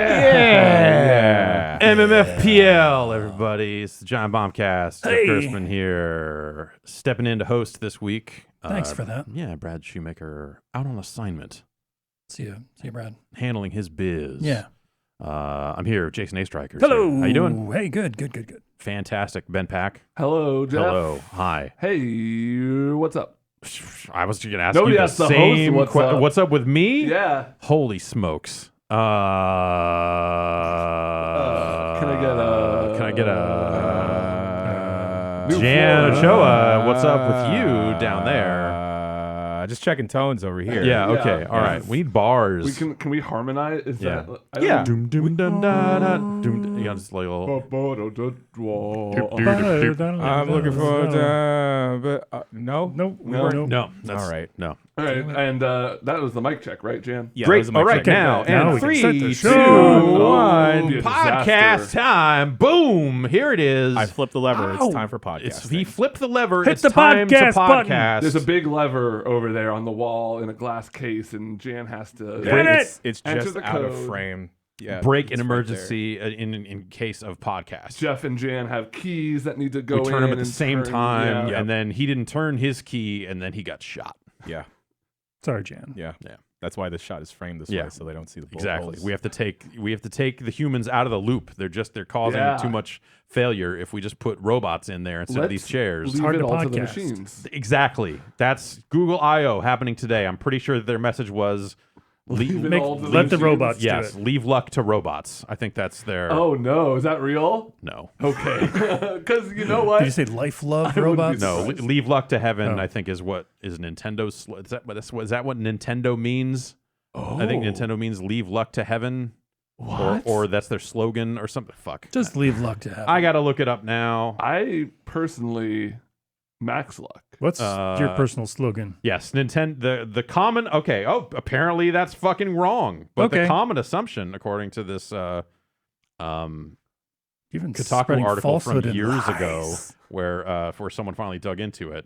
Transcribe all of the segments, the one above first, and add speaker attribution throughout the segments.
Speaker 1: Yeah. MMFPL, everybody. It's the Giant Bombcast. Jeff Gerstmann here, stepping in to host this week.
Speaker 2: Thanks for that.
Speaker 1: Yeah, Brad Shoemaker out on assignment.
Speaker 2: See you, Brad.
Speaker 1: Handling his biz.
Speaker 2: Yeah.
Speaker 1: I'm here, Jason A. Strikers.
Speaker 2: Hello.
Speaker 1: Here. How you doing?
Speaker 2: Hey, good.
Speaker 1: Fantastic. Ben Pack.
Speaker 3: Hello, Jeff.
Speaker 1: Hello. Hi.
Speaker 3: Hey, what's up?
Speaker 1: I was going to ask
Speaker 3: Nobody
Speaker 1: you the
Speaker 3: asked the
Speaker 1: same
Speaker 3: host what's up.
Speaker 1: What's up with me?
Speaker 3: Yeah.
Speaker 1: Holy smokes.
Speaker 3: Can I get a
Speaker 1: Jan Ochoa, what's up with you down there?
Speaker 4: Just checking tones over here.
Speaker 1: Yeah, okay,
Speaker 3: Yeah.
Speaker 1: all right. We need bars.
Speaker 3: Can we harmonize? Is
Speaker 1: Yeah.
Speaker 3: that I don't
Speaker 4: Yeah.
Speaker 1: Doom, doom, dum, da, da, doom. You got just like a little...
Speaker 4: I'm looking forward to, but no.
Speaker 2: Nope.
Speaker 1: No, that's...
Speaker 4: All right.
Speaker 1: No.
Speaker 3: All right, and that was the mic check, right, Jan?
Speaker 4: Yeah,
Speaker 1: Great.
Speaker 4: that was my
Speaker 1: All right,
Speaker 4: check.
Speaker 1: now,
Speaker 2: Now
Speaker 1: and
Speaker 2: we can start the
Speaker 1: 3, 2,
Speaker 2: show.
Speaker 1: 1.
Speaker 3: Be a
Speaker 1: Podcast
Speaker 3: disaster.
Speaker 1: time. Boom. Here it is.
Speaker 4: I flipped the lever.
Speaker 1: Ow.
Speaker 4: It's time for podcast.
Speaker 1: He flipped the lever.
Speaker 2: Hit
Speaker 1: it's
Speaker 2: the
Speaker 1: time
Speaker 2: podcast
Speaker 1: to
Speaker 2: button.
Speaker 1: podcast.
Speaker 3: There's a big lever over there on the wall in a glass case, and Jan has to
Speaker 2: Get it!
Speaker 4: It's
Speaker 3: Enter
Speaker 4: just
Speaker 3: the
Speaker 4: out of
Speaker 3: code.
Speaker 4: frame. Yeah,
Speaker 1: break
Speaker 4: it's
Speaker 1: in
Speaker 4: right
Speaker 1: emergency in case of podcast.
Speaker 3: Jeff and Jan have keys that need to go
Speaker 1: We turn
Speaker 3: in
Speaker 1: him at the
Speaker 3: and
Speaker 1: same
Speaker 3: turn-
Speaker 1: time,
Speaker 3: yeah.
Speaker 1: and then he didn't turn his key, and then he got shot.
Speaker 4: there.
Speaker 2: Sorry, Jan.
Speaker 4: Yeah.
Speaker 1: Yeah.
Speaker 4: That's why this shot is framed this
Speaker 1: Yeah.
Speaker 4: way, so they don't see the bullet
Speaker 1: Exactly.
Speaker 4: holes.
Speaker 1: We have to take the humans out of the loop. They're causing
Speaker 3: Yeah.
Speaker 1: too much failure if we just put robots in there instead of these chairs.
Speaker 3: Leave
Speaker 2: hard
Speaker 3: it
Speaker 2: to
Speaker 3: all to the
Speaker 2: podcast.
Speaker 3: machines.
Speaker 1: Exactly. That's Google I/O happening today. I'm pretty sure that their message was
Speaker 3: Leave it
Speaker 2: Make-
Speaker 3: all to the
Speaker 2: let the
Speaker 3: machines.
Speaker 2: robots do
Speaker 1: yes,
Speaker 2: it.
Speaker 1: leave luck to robots. I think that's their
Speaker 3: Oh no, is that real?
Speaker 1: no.
Speaker 3: Okay, because you know what?
Speaker 2: Did you say life, love,
Speaker 3: I wouldn't be
Speaker 2: robots?
Speaker 1: No,
Speaker 3: surprised.
Speaker 1: leave luck to heaven.
Speaker 2: Oh.
Speaker 1: I think is what is Nintendo's. Is that what Nintendo means?
Speaker 3: Oh.
Speaker 1: I think Nintendo means leave luck to heaven,
Speaker 3: What?
Speaker 1: or that's their slogan or something. Fuck.
Speaker 2: Just leave luck to heaven.
Speaker 1: I gotta look it up now.
Speaker 3: I personally max luck.
Speaker 2: What's your personal slogan?
Speaker 1: Yes, Nintendo. The common. Okay. Oh, apparently that's fucking wrong. But the
Speaker 2: Okay.
Speaker 1: common assumption, according to this
Speaker 2: Even
Speaker 1: Kotaku
Speaker 2: spreading
Speaker 1: article from
Speaker 2: falsehood and
Speaker 1: years
Speaker 2: lies.
Speaker 1: ago, where someone finally dug into it.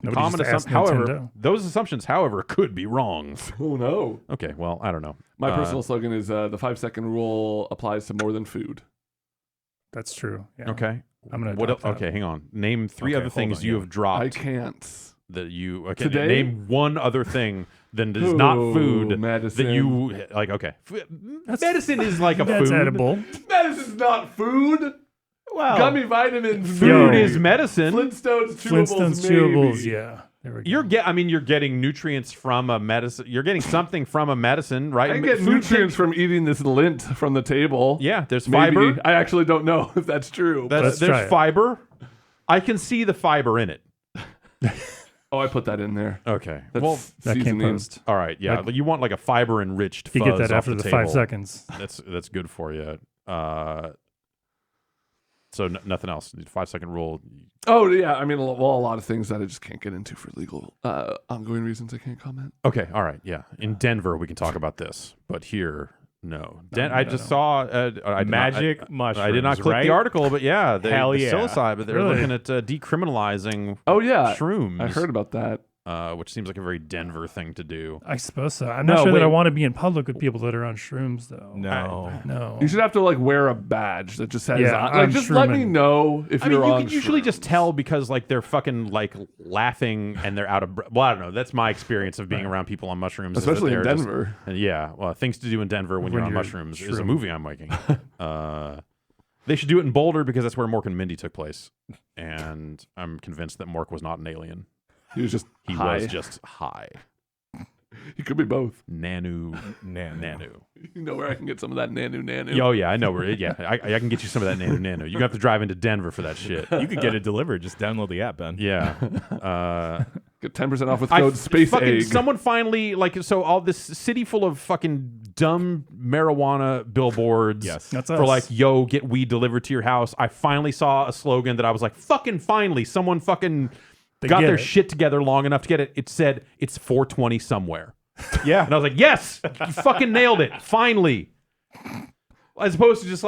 Speaker 2: Nobody
Speaker 1: Common
Speaker 2: just asked
Speaker 1: however,
Speaker 2: Nintendo.
Speaker 1: those assumptions, however, could be wrong.
Speaker 3: Oh no.
Speaker 1: Okay, well, I don't know.
Speaker 3: My personal slogan is the 5-second rule applies to more than food.
Speaker 2: That's true. Yeah.
Speaker 1: Okay.
Speaker 2: I'm gonna
Speaker 1: What?
Speaker 2: adopt that.
Speaker 1: Okay, hang on. Name three
Speaker 4: Okay,
Speaker 1: other
Speaker 4: hold
Speaker 1: things
Speaker 4: on,
Speaker 1: you
Speaker 4: yeah.
Speaker 1: have dropped
Speaker 3: I can't.
Speaker 1: that you. Okay,
Speaker 3: Today?
Speaker 1: name one other thing that is not
Speaker 3: Ooh,
Speaker 1: food
Speaker 3: medicine.
Speaker 1: that you like. Okay, medicine is like a
Speaker 2: That's
Speaker 1: food.
Speaker 2: edible.
Speaker 3: Medicine's not food.
Speaker 1: Well,
Speaker 3: Gummy vitamins.
Speaker 1: food
Speaker 2: Yo.
Speaker 1: is medicine.
Speaker 3: Flintstones chewables.
Speaker 2: Flintstones
Speaker 3: maybe.
Speaker 2: chewables. Yeah. There we go.
Speaker 1: You're getting nutrients from a medicine. You're getting something from a medicine, right?
Speaker 3: I get
Speaker 1: Food
Speaker 3: nutrients from eating this lint from the table.
Speaker 1: Yeah, there's
Speaker 3: Maybe.
Speaker 1: fiber.
Speaker 3: I actually don't know if that's true.
Speaker 2: Let's try
Speaker 1: There's
Speaker 2: it.
Speaker 1: fiber. I can see the fiber in it.
Speaker 3: Oh, I put that in there.
Speaker 1: Okay.
Speaker 3: That's
Speaker 1: Well,
Speaker 2: that came
Speaker 3: seasoning.
Speaker 2: post.
Speaker 1: all right. Yeah,
Speaker 2: Like-
Speaker 1: you want like a fiber enriched fuzz
Speaker 2: You get that
Speaker 1: off
Speaker 2: after the
Speaker 1: table.
Speaker 2: 5 seconds.
Speaker 1: That's good for you. So nothing else. 5-second rule.
Speaker 3: Oh yeah, I mean, well, a lot of things that I just can't get into for legal ongoing reasons. I can't comment.
Speaker 1: Okay. All right. Yeah. In Denver, we can talk about this, but here, no. I
Speaker 2: no,
Speaker 1: just
Speaker 2: no.
Speaker 1: saw I did
Speaker 4: Magic
Speaker 1: not,
Speaker 4: mushrooms.
Speaker 1: I did not click
Speaker 4: right?
Speaker 1: the article, but yeah,
Speaker 4: Hell
Speaker 1: the
Speaker 4: yeah.
Speaker 1: psilocybin. They're
Speaker 2: Really?
Speaker 1: looking at decriminalizing
Speaker 3: Oh yeah,
Speaker 1: shrooms.
Speaker 3: I heard about that.
Speaker 1: Which seems like a very Denver thing to do.
Speaker 2: I suppose so. I'm
Speaker 1: No,
Speaker 2: not sure that I
Speaker 1: wait.
Speaker 2: want to be in public with people that are on shrooms, though.
Speaker 4: No.
Speaker 2: No.
Speaker 3: You should have to like wear a badge that just says,
Speaker 2: Yeah,
Speaker 3: like,
Speaker 2: I'm
Speaker 3: just let me
Speaker 2: shrooming.
Speaker 3: know if
Speaker 1: I mean,
Speaker 3: you're
Speaker 1: you
Speaker 3: on.
Speaker 1: can usually just
Speaker 3: shrooms.
Speaker 1: tell because like they're fucking like laughing and they're out of breath. Well, I don't know. That's my experience of being around people on mushrooms, is that
Speaker 3: especially in
Speaker 1: they're just-
Speaker 3: Denver.
Speaker 1: yeah, well, things to do in Denver when you're on
Speaker 2: you're
Speaker 1: mushrooms is a
Speaker 2: shroom.
Speaker 1: movie I'm making. They should do it in Boulder because that's where Mork and Mindy took place, and I'm convinced that Mork was not an alien.
Speaker 3: He was just
Speaker 1: He
Speaker 3: high.
Speaker 1: was just high.
Speaker 3: He could be both.
Speaker 1: Nanu.
Speaker 4: Nano.
Speaker 3: You know where I can get some of that nanu.
Speaker 1: Oh yeah, I know where. Yeah, I can get you some of that nano. You have to drive into Denver for that shit.
Speaker 4: You could get it delivered. Just download the app, Ben.
Speaker 1: Yeah.
Speaker 3: Get 10% off with code Space Egg.
Speaker 1: Someone finally, so all this city full of fucking dumb marijuana billboards.
Speaker 4: Yes.
Speaker 2: That's
Speaker 1: for
Speaker 2: us.
Speaker 1: yo, get weed delivered to your house. I finally saw a slogan that I was like, fucking finally, someone fucking got
Speaker 2: get
Speaker 1: their
Speaker 2: it.
Speaker 1: shit together long enough to get it. It said, it's 420 somewhere.
Speaker 4: Yeah.
Speaker 1: And I was like, yes, you fucking nailed it. Finally. As opposed to just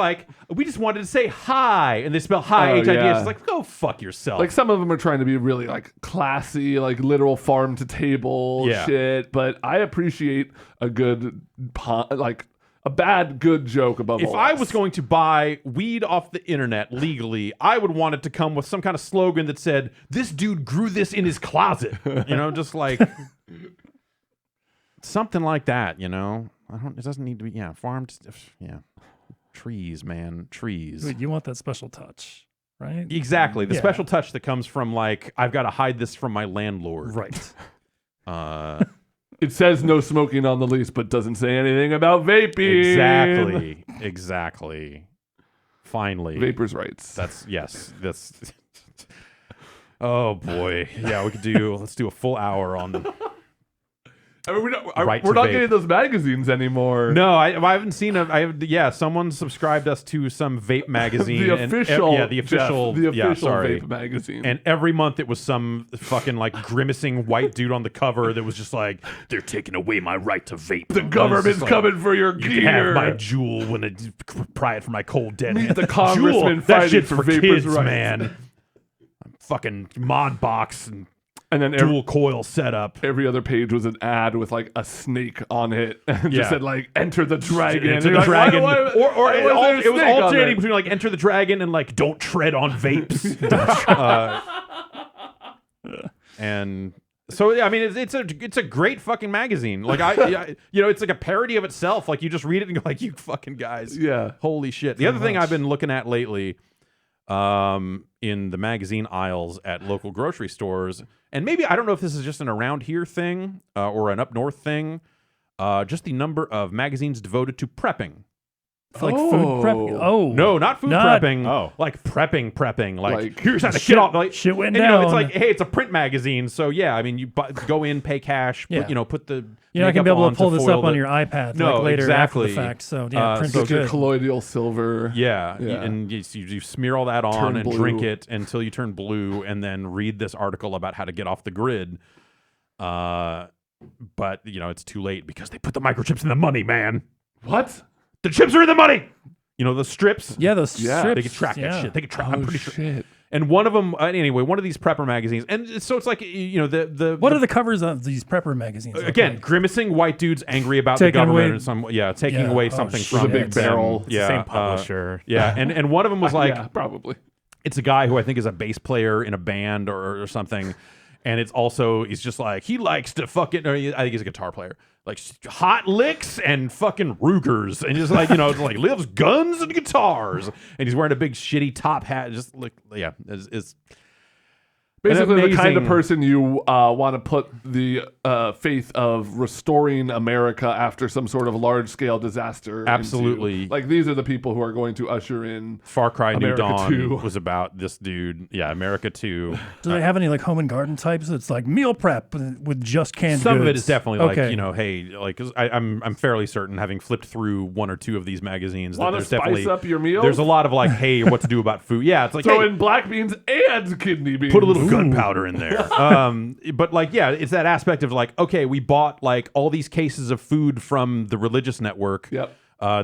Speaker 1: we just wanted to say hi, and they spell hi,
Speaker 3: Oh,
Speaker 1: H-I-G.
Speaker 3: yeah.
Speaker 1: It's like, go fuck yourself.
Speaker 3: Like some of them are trying to be really classy, literal farm to table
Speaker 1: Yeah.
Speaker 3: shit. But I appreciate a good, a bad good joke above
Speaker 1: If
Speaker 3: all
Speaker 1: I
Speaker 3: else.
Speaker 1: was going to buy weed off the internet legally, I would want it to come with some kind of slogan that said, this dude grew this in his closet. Just something like that, it doesn't need to be, farmed, trees, man, trees.
Speaker 2: Wait, you want that special touch, right?
Speaker 1: Exactly. The
Speaker 2: Yeah.
Speaker 1: special touch that comes from I've got to hide this from my landlord.
Speaker 2: Right.
Speaker 3: It says no smoking on the lease, but doesn't say anything about vaping.
Speaker 1: Exactly. Finally.
Speaker 3: Vapors' rights.
Speaker 1: That's oh boy. Yeah, let's do a full hour on
Speaker 3: I mean,
Speaker 1: Right
Speaker 3: we're
Speaker 1: to
Speaker 3: not
Speaker 1: vape.
Speaker 3: getting those magazines anymore.
Speaker 1: No, I haven't seen someone subscribed us to some vape magazine.
Speaker 3: the
Speaker 1: and
Speaker 3: official
Speaker 1: vape
Speaker 3: vape magazine.
Speaker 1: And every month it was some fucking grimacing white dude on the cover that was just they're taking away my right to vape.
Speaker 3: The government's coming for your
Speaker 1: You
Speaker 3: gear.
Speaker 1: can have my jewel when I pry it from my cold dead.
Speaker 3: Meet the congressman
Speaker 1: Jewel, that
Speaker 3: fighting
Speaker 1: shit's
Speaker 3: for
Speaker 1: for
Speaker 3: vapors'
Speaker 1: kids,
Speaker 3: rights.
Speaker 1: man. Fucking mod box and
Speaker 3: And then
Speaker 1: dual coil setup.
Speaker 3: every other page was an ad with a snake on it, and
Speaker 1: Yeah.
Speaker 3: just said enter the dragon.
Speaker 1: Enter
Speaker 3: And
Speaker 1: the
Speaker 3: you're like,
Speaker 1: dragon,
Speaker 3: why-
Speaker 1: or
Speaker 3: why
Speaker 1: it
Speaker 3: was there a
Speaker 1: was
Speaker 3: snake on
Speaker 1: alternating
Speaker 3: there?
Speaker 1: between enter the dragon and don't tread on vapes. And so yeah, I mean it's a great fucking magazine. It's a parody of itself. You just read it and go you fucking guys.
Speaker 3: Yeah.
Speaker 1: Holy shit. The other thing I've been looking at lately in the magazine aisles at local grocery stores, and maybe I don't know if this is just an around here thing or an up north thing, just the number of magazines devoted to prepping.
Speaker 2: Food prep. Oh.
Speaker 1: No, not food
Speaker 2: Not-
Speaker 1: prepping.
Speaker 4: Oh.
Speaker 1: Prepping. Here's how to get off.
Speaker 2: Shit went
Speaker 1: and,
Speaker 2: down.
Speaker 1: it's hey, it's a print magazine, so yeah. I mean, you go in, pay cash,
Speaker 2: Yeah.
Speaker 1: put the.
Speaker 2: You're not
Speaker 1: makeup
Speaker 2: gonna be able
Speaker 1: on
Speaker 2: to pull this
Speaker 1: foil
Speaker 2: up on
Speaker 1: the-
Speaker 2: your iPad
Speaker 1: No,
Speaker 2: later after
Speaker 1: exactly.
Speaker 2: the fact. So yeah, print's
Speaker 1: so
Speaker 3: Such a
Speaker 2: good.
Speaker 3: colloidal silver.
Speaker 1: Yeah,
Speaker 3: Yeah.
Speaker 1: and you smear all that on
Speaker 3: Turn
Speaker 1: and
Speaker 3: blue.
Speaker 1: drink it until you turn blue, and then read this article about how to get off the grid. But it's too late because they put the microchips in the money, man.
Speaker 3: What?
Speaker 1: The chips are in the money. The strips.
Speaker 2: Yeah, those
Speaker 3: Yeah.
Speaker 2: strips.
Speaker 1: They can track that shit. They can track. I'm pretty sure.
Speaker 3: Shit.
Speaker 1: And one of them, anyway, one of these prepper magazines, and so it's
Speaker 2: What are the covers of these prepper magazines? look
Speaker 1: again
Speaker 2: like?
Speaker 1: grimacing white dudes angry about
Speaker 2: Taking
Speaker 1: the government
Speaker 2: away-
Speaker 1: and taking
Speaker 2: Yeah.
Speaker 1: away
Speaker 2: Oh,
Speaker 1: something
Speaker 2: shit.
Speaker 1: from
Speaker 3: With a big
Speaker 1: them.
Speaker 3: barrel.
Speaker 4: It's the
Speaker 1: Yeah,
Speaker 4: same publisher.
Speaker 1: yeah, and one of them was
Speaker 3: Yeah, probably.
Speaker 1: it's a guy who I think is a bass player in a band or something. And he's just he likes to fucking, I think he's a guitar player, hot licks and fucking Rugers. And just lives guns and guitars. And he's wearing a big shitty top hat. Just it's
Speaker 3: Basically, the kind of
Speaker 1: amazing-
Speaker 3: person you want to put the faith of restoring America after some sort of large-scale disaster. into.
Speaker 1: Absolutely.
Speaker 3: These are the people who are going to usher in.
Speaker 1: Far Cry New
Speaker 3: America
Speaker 1: Dawn
Speaker 3: 2.
Speaker 1: was about this dude. Yeah, America 2.
Speaker 2: Do they have any home and garden types? It's meal prep with just canned
Speaker 1: Some
Speaker 2: goods.
Speaker 1: of it is definitely
Speaker 2: okay.
Speaker 1: hey, 'cause I'm fairly certain, having flipped through one or two of these magazines, that
Speaker 3: Want to
Speaker 1: there's
Speaker 3: spice
Speaker 1: definitely
Speaker 3: up your meal?
Speaker 1: there's a lot of hey, what to do about food. Yeah, it's
Speaker 3: Throw
Speaker 1: hey,
Speaker 3: in black beans and kidney beans.
Speaker 1: put a little gunpowder in there. But it's that aspect of okay, we bought all these cases of food from the religious network.
Speaker 3: Yep.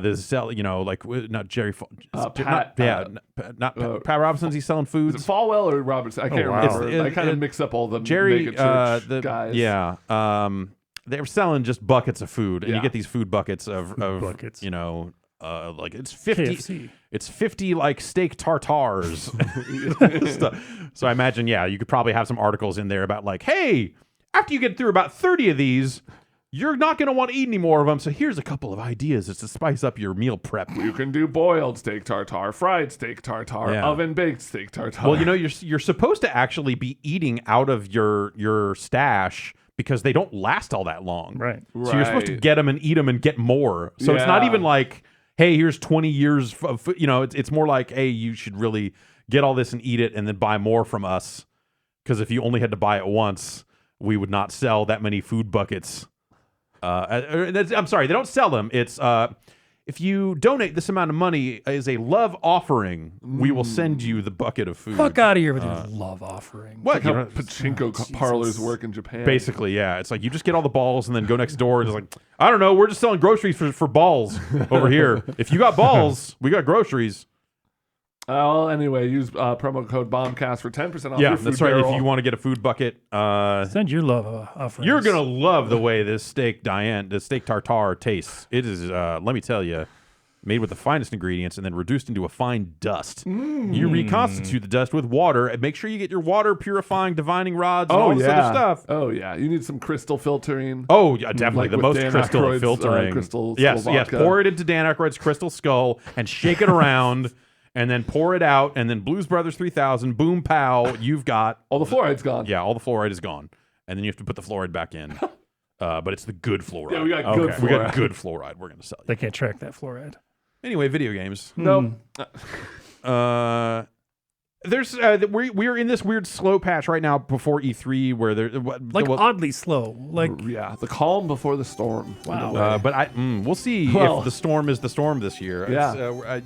Speaker 1: There's not Jerry.
Speaker 3: Pat,
Speaker 1: Not Pat Robinson's. He's selling
Speaker 3: Is
Speaker 1: foods.
Speaker 3: it Falwell or Robertson? I can't
Speaker 2: wow.
Speaker 3: remember. I kind of mix up all the
Speaker 1: Jerry,
Speaker 3: mega church guys.
Speaker 1: yeah. They were selling just buckets of food, and you
Speaker 3: Yeah.
Speaker 1: get these food buckets of
Speaker 2: buckets.
Speaker 1: it's 50.
Speaker 2: KFC.
Speaker 1: It's 50 steak tartars. So I imagine, you could probably have some articles in there about hey, after you get through about 30 of these, you're not going to want to eat any more of them. So here's a couple of ideas just to spice up your meal prep.
Speaker 3: You can do boiled steak tartare, fried steak tartare,
Speaker 1: Yeah.
Speaker 3: oven baked steak tartare.
Speaker 1: Well, you're supposed to actually be eating out of your stash because they don't last all that long.
Speaker 2: Right.
Speaker 1: So you're supposed to
Speaker 3: Right.
Speaker 1: get them and eat them and get more. So it's not
Speaker 3: Yeah.
Speaker 1: even hey, here's 20 years of food. It's more hey, you should really get all this and eat it and then buy more from us. Because if you only had to buy it once, we would not sell that many food buckets. I'm sorry, they don't sell them. It's if you donate this amount of money as a love offering, we will send you the bucket of food.
Speaker 2: Fuck out of here with your love offering.
Speaker 1: What?
Speaker 3: Like how pachinko parlors work in Japan.
Speaker 1: Basically, yeah. It's like you just get all the balls and then go next door and it's like, I don't know, we're just selling groceries for balls over here. If you got balls, we got groceries.
Speaker 3: Well, anyway, use promo code Bombcast for 10% off
Speaker 1: Yeah,
Speaker 3: your food
Speaker 1: that's right.
Speaker 3: barrel.
Speaker 1: If you want to get a food bucket,
Speaker 2: Send your love offerings.
Speaker 1: you're gonna love the way this steak tartare tastes. It is, let me tell you, made with the finest ingredients and then reduced into a fine dust. You reconstitute the dust with water and make sure you get your water purifying divining rods and all this other stuff.
Speaker 3: Oh yeah, you need some crystal filtering.
Speaker 1: Oh yeah, definitely
Speaker 3: Like
Speaker 1: the
Speaker 3: with
Speaker 1: most
Speaker 3: Dan
Speaker 1: crystal
Speaker 3: Aykroyd's,
Speaker 1: filtering.
Speaker 3: Crystal
Speaker 1: yes,
Speaker 3: Skull
Speaker 1: yes.
Speaker 3: vodka.
Speaker 1: Pour it into Dan Aykroyd's Crystal Skull and shake it around. And then pour it out, and then Blues Brothers 3000, boom, pow, you've got...
Speaker 3: All the fluoride's gone.
Speaker 1: Yeah, all the fluoride is gone. And then you have to put the fluoride back in. But it's the good fluoride.
Speaker 3: Yeah, we got good fluoride.
Speaker 1: We got good fluoride we're going to sell you.
Speaker 2: They can't track that fluoride.
Speaker 1: Anyway, video games.
Speaker 3: Nope.
Speaker 1: There's we're in this weird slow patch right now before E3 where there...
Speaker 2: Oddly slow. Like,
Speaker 3: Yeah, the calm before the storm.
Speaker 2: Wow.
Speaker 1: But we'll see
Speaker 3: Well,
Speaker 1: if the storm is the storm this year.
Speaker 3: Yeah.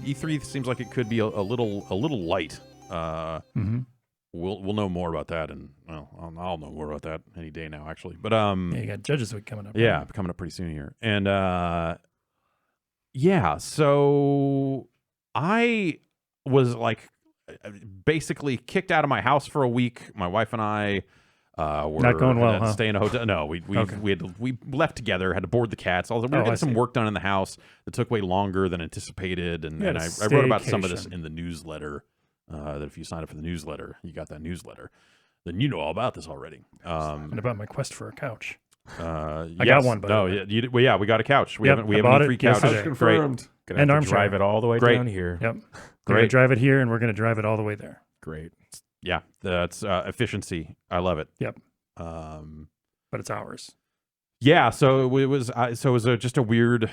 Speaker 1: E3 seems like it could be a little light. We'll know more about that, and well, I'll know more about that any day now, actually. But
Speaker 2: yeah, you got Judges Week coming up.
Speaker 1: yeah,
Speaker 2: right?
Speaker 1: coming up pretty soon here, and yeah. So I was like basically kicked out of my house for a week. My wife and I were
Speaker 2: Not going well,
Speaker 1: had to
Speaker 2: huh?
Speaker 1: stay in a hotel. No, we left together. Had to board the cats. We were
Speaker 2: I
Speaker 1: getting some
Speaker 2: see.
Speaker 1: work done in the house that took way longer than anticipated, and
Speaker 2: You had
Speaker 1: I
Speaker 2: a
Speaker 1: wrote about some of this
Speaker 2: staycation.
Speaker 1: in the newsletter. That if you sign up for the newsletter, you got that newsletter. Then you know all about this already.
Speaker 2: And about my quest for a couch.
Speaker 1: I
Speaker 2: got one, but-
Speaker 1: no, yeah, we got a couch. We
Speaker 2: Yep,
Speaker 1: haven't we
Speaker 2: I
Speaker 1: have
Speaker 2: bought
Speaker 1: any
Speaker 2: it
Speaker 1: free couches.
Speaker 2: yesterday.
Speaker 1: Great.
Speaker 3: Confirmed.
Speaker 4: Gonna
Speaker 2: And
Speaker 4: have to
Speaker 2: armchair.
Speaker 4: drive it all the way
Speaker 1: Great.
Speaker 4: down here.
Speaker 2: Yep. We're
Speaker 1: Great.
Speaker 2: going to drive it here, and we're going to drive it all the way there.
Speaker 4: Great.
Speaker 1: Yeah, that's efficiency. I love it.
Speaker 2: Yep.
Speaker 1: Um,
Speaker 2: But it's ours.
Speaker 1: yeah, so it was just a weird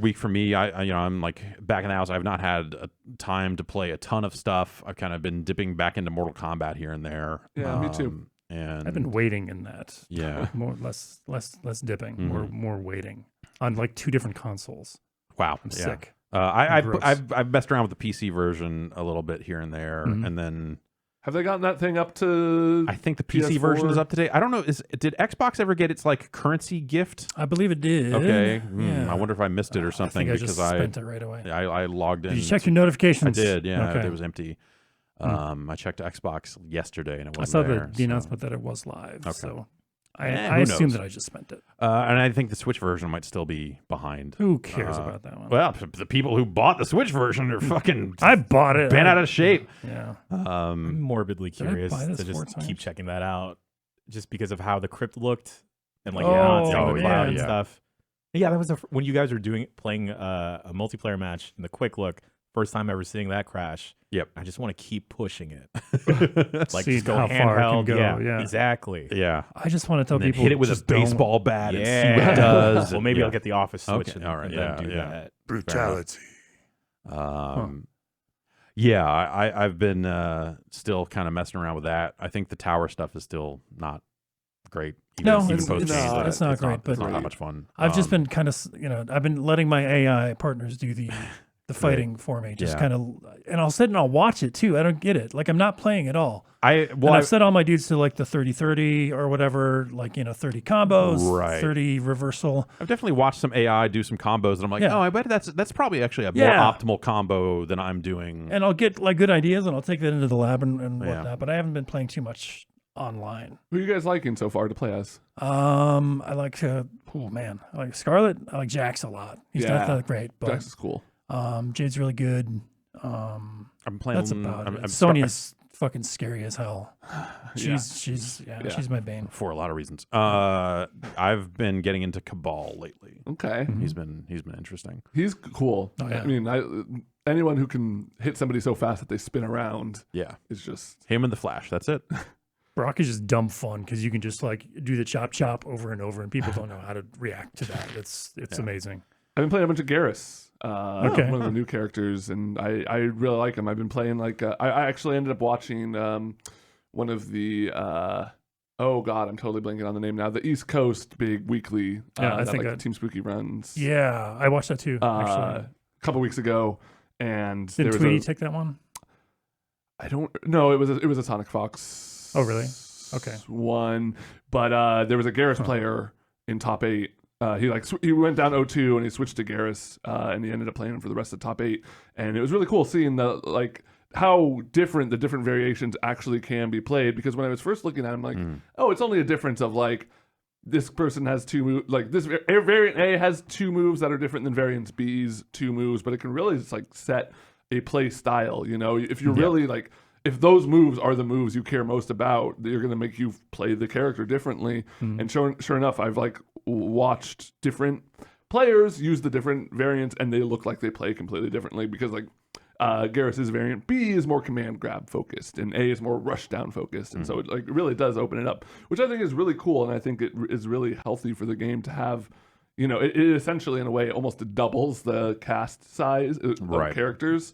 Speaker 1: week for me. I'm like back in the house. I've not had time to play a ton of stuff. I've kind of been dipping back into Mortal Kombat here and there.
Speaker 3: Yeah, me too.
Speaker 1: And
Speaker 2: I've been waiting in that.
Speaker 1: yeah.
Speaker 2: Less dipping,
Speaker 1: Mhm.
Speaker 2: more waiting on like 2 different consoles.
Speaker 1: Wow.
Speaker 2: I'm
Speaker 1: yeah.
Speaker 2: sick.
Speaker 1: I've
Speaker 2: Gross.
Speaker 1: messed around with the PC version a little bit here and there,
Speaker 2: Mhm.
Speaker 1: and then
Speaker 3: Have they gotten that thing up to?
Speaker 1: I think the PC version is up to date. I don't know. Did Xbox ever get its like currency gift?
Speaker 2: I believe it did.
Speaker 1: Okay.
Speaker 2: Yeah.
Speaker 1: I wonder if I missed it or
Speaker 2: I
Speaker 1: something
Speaker 2: think I
Speaker 1: because
Speaker 2: just spent it right away.
Speaker 1: I logged in.
Speaker 2: Did you check your notifications?
Speaker 1: I did. Yeah,
Speaker 2: Okay.
Speaker 1: it was empty. I checked Xbox yesterday and it
Speaker 2: I
Speaker 1: wasn't
Speaker 2: saw
Speaker 1: there.
Speaker 2: the announcement that it was live.
Speaker 1: Okay.
Speaker 2: So
Speaker 1: Eh,
Speaker 2: I
Speaker 1: who
Speaker 2: assume
Speaker 1: knows?
Speaker 2: that I just spent it.
Speaker 1: And I think the Switch version might still be behind.
Speaker 2: Who cares about that one?
Speaker 1: Well, the people who bought the Switch version are fucking
Speaker 2: I bought it.
Speaker 1: bent out of shape.
Speaker 2: Yeah.
Speaker 4: I'm morbidly
Speaker 2: Did I
Speaker 4: curious
Speaker 2: buy this
Speaker 4: to
Speaker 2: 4
Speaker 4: just
Speaker 2: times?
Speaker 4: keep checking that out, just because of how the crypt looked and like
Speaker 2: Oh,
Speaker 4: not seeing
Speaker 1: oh,
Speaker 4: the
Speaker 1: yeah,
Speaker 4: cloud and
Speaker 1: yeah.
Speaker 4: stuff. Yeah, that was when you guys were playing a multiplayer match in the quick look. First time ever seeing that crash.
Speaker 1: Yep.
Speaker 4: I just want to keep pushing it. Like
Speaker 2: See
Speaker 4: just go
Speaker 2: how far it
Speaker 4: handheld.
Speaker 2: can go,
Speaker 4: Yeah,
Speaker 2: yeah.
Speaker 4: exactly.
Speaker 1: Yeah.
Speaker 2: I just want to tell
Speaker 1: And then
Speaker 2: people
Speaker 1: hit it with a
Speaker 2: just don't-
Speaker 1: baseball bat and see
Speaker 4: Yeah.
Speaker 1: what it does.
Speaker 4: Well,
Speaker 1: and-
Speaker 4: maybe
Speaker 1: yeah.
Speaker 4: I'll get the Office Switch
Speaker 1: Okay,
Speaker 4: and,
Speaker 1: all right,
Speaker 4: and then
Speaker 1: yeah,
Speaker 4: do
Speaker 1: yeah.
Speaker 4: that.
Speaker 2: Brutality.
Speaker 1: Yeah, I've been still kind of messing around with that. I think the tower stuff is still not great.
Speaker 2: No,
Speaker 1: even
Speaker 2: it's
Speaker 1: post-change,
Speaker 3: not-
Speaker 2: it's not great,
Speaker 1: It's
Speaker 2: but-
Speaker 1: not that much fun.
Speaker 2: I've just been kind of, I've been letting my AI partners do the fighting for me. Just
Speaker 1: Yeah.
Speaker 2: kind of, and I'll sit and I'll watch it too. I don't get it. Like I'm not playing at all. And
Speaker 1: I've
Speaker 2: I've set all my dudes to like the 30-30 or whatever, like, 30 combos,
Speaker 1: Right.
Speaker 2: 30 reversal.
Speaker 1: definitely watched some AI do some combos, and I'm like,
Speaker 2: Yeah.
Speaker 1: oh, I bet that's probably actually a more
Speaker 2: Yeah.
Speaker 1: optimal combo than I'm doing.
Speaker 2: And I'll get like good ideas and I'll take that into the lab and
Speaker 1: Yeah.
Speaker 2: whatnot. But I haven't been playing too much online.
Speaker 3: Who are you guys liking so far to play as?
Speaker 2: I like, I like Scarlet. I like Jax a lot. He's
Speaker 3: Yeah.
Speaker 2: not that great, but
Speaker 3: Jax is cool.
Speaker 2: Jade's really good.
Speaker 1: I'm playing.
Speaker 2: That's about
Speaker 1: I'm
Speaker 2: it. Sonya's fucking scary as hell. She's
Speaker 3: Yeah.
Speaker 2: she's my bane.
Speaker 1: for a lot of reasons. I've been getting into Cabal lately.
Speaker 3: Okay,
Speaker 1: He's been interesting.
Speaker 3: he's cool.
Speaker 2: Oh, yeah.
Speaker 3: I mean, anyone who can hit somebody so fast that they spin around
Speaker 1: Yeah,
Speaker 3: is just
Speaker 1: him and the Flash. That's it.
Speaker 2: Brock is just dumb fun because you can just like do the chop over and over, and people don't know how to react to that. It's amazing.
Speaker 3: I've been playing a bunch of Garrus.
Speaker 2: Okay.
Speaker 3: One of the new characters, and I really like him. I've been playing like I actually ended up watching one of the oh god, I'm totally blanking on the name now. The East Coast big weekly
Speaker 2: I
Speaker 3: that
Speaker 2: think
Speaker 3: like Team Spooky runs.
Speaker 2: Yeah, I watched that too. Actually,
Speaker 3: A couple weeks ago, and
Speaker 2: did
Speaker 3: there was
Speaker 2: Tweety take that one?
Speaker 3: I don't know. It was a Sonic Fox.
Speaker 2: Oh, really? Okay.
Speaker 3: One, but there was a Garrus player in top 8. He went down 0-2 and he switched to Garrus, and he ended up playing for the rest of the top 8. And it was really cool seeing how different the different variations actually can be played. Because when I was first looking at him, oh, it's only a difference of this person has 2 moves. Like this variant A has 2 moves that are different than variant B's 2 moves, but it can really just set a play style. You know, if you're really if those moves are the moves you care most about, they're going to make you play the character differently. And sure enough, I've watched different players use the different variants, and they look like they play completely differently because Garrus's variant B is more command grab focused, and A is more rush down focused, and so it really does open it up, which I think is really cool, and I think it is really healthy for the game to have. You know, it essentially in a way almost doubles the cast size of characters.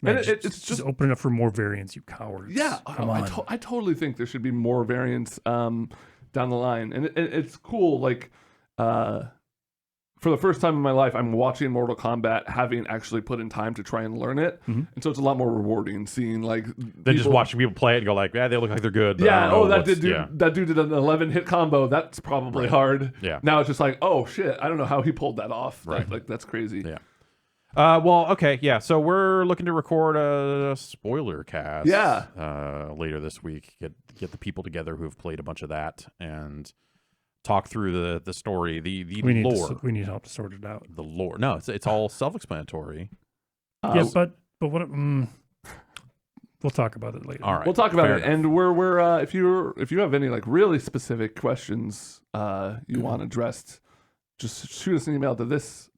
Speaker 2: Man,
Speaker 3: and it's just
Speaker 2: open it up for more variants, you cowards.
Speaker 3: Yeah,
Speaker 2: Come on.
Speaker 3: I totally think there should be more variants down the line, and it's cool. For the first time in my life, I'm watching Mortal Kombat, having actually put in time to try and learn it, and so it's a lot more rewarding seeing
Speaker 1: Then just watching people play it and go yeah, they look like they're good. But
Speaker 3: that dude did an 11 hit combo. That's probably hard.
Speaker 1: Yeah.
Speaker 3: Now it's just oh shit, I don't know how he pulled that off.
Speaker 1: Right.
Speaker 3: That's crazy.
Speaker 1: Yeah. Okay, yeah. So we're looking to record a spoiler cast. Later this week, get the people together who have played a bunch of that and talk through the story, the lore.
Speaker 2: We need help to sort it out.
Speaker 1: The lore. No, it's all self-explanatory.
Speaker 2: But what? We'll talk about it later.
Speaker 1: All right,
Speaker 3: we'll talk about it.
Speaker 1: enough.
Speaker 3: And we're if you have any really specific questions you want addressed, just shoot us an email to this.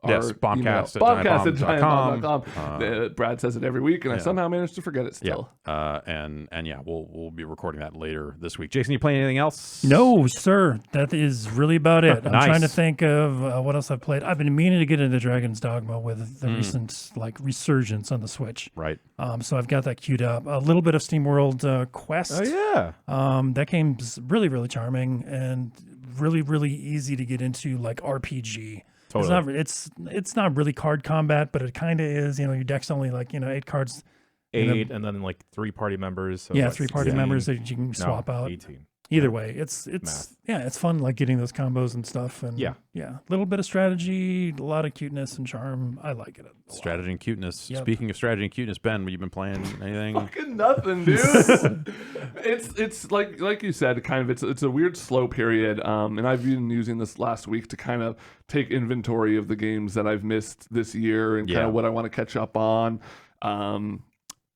Speaker 1: Yes, Bombcast
Speaker 3: Bombcast
Speaker 1: at
Speaker 3: giantbomb.com. Brad says it every week, and I somehow managed to forget it still.
Speaker 1: And we'll be recording that later this week. Jason, you playing anything else?
Speaker 2: No, sir. That is really about it. I'm
Speaker 1: Nice.
Speaker 2: trying to think of what else I've played. I've been meaning to get into Dragon's Dogma with the recent resurgence on the Switch.
Speaker 1: Right.
Speaker 2: So I've got that queued up. A little bit of SteamWorld Quest.
Speaker 4: Oh yeah.
Speaker 2: That game's really, really charming and really, really easy to get into, RPG.
Speaker 4: Totally.
Speaker 2: It's not really card combat, but it kind of is. You know, your deck's only 8 cards.
Speaker 4: 8, and then 3 party members. So
Speaker 2: 3 party members that you can swap out.
Speaker 4: 18.
Speaker 2: Either way, it's
Speaker 4: Math.
Speaker 2: it's fun getting those combos and stuff. And a little bit of strategy, a lot of cuteness and charm. I like it.
Speaker 1: Strategy and cuteness.
Speaker 2: Yep.
Speaker 1: Speaking of strategy and cuteness, Ben, have you been playing anything?
Speaker 3: Fucking nothing, dude. it's like you said, kind of it's a weird slow period. And I've been using this last week to kind of take inventory of the games that I've missed this year and kind of what I want to catch up on.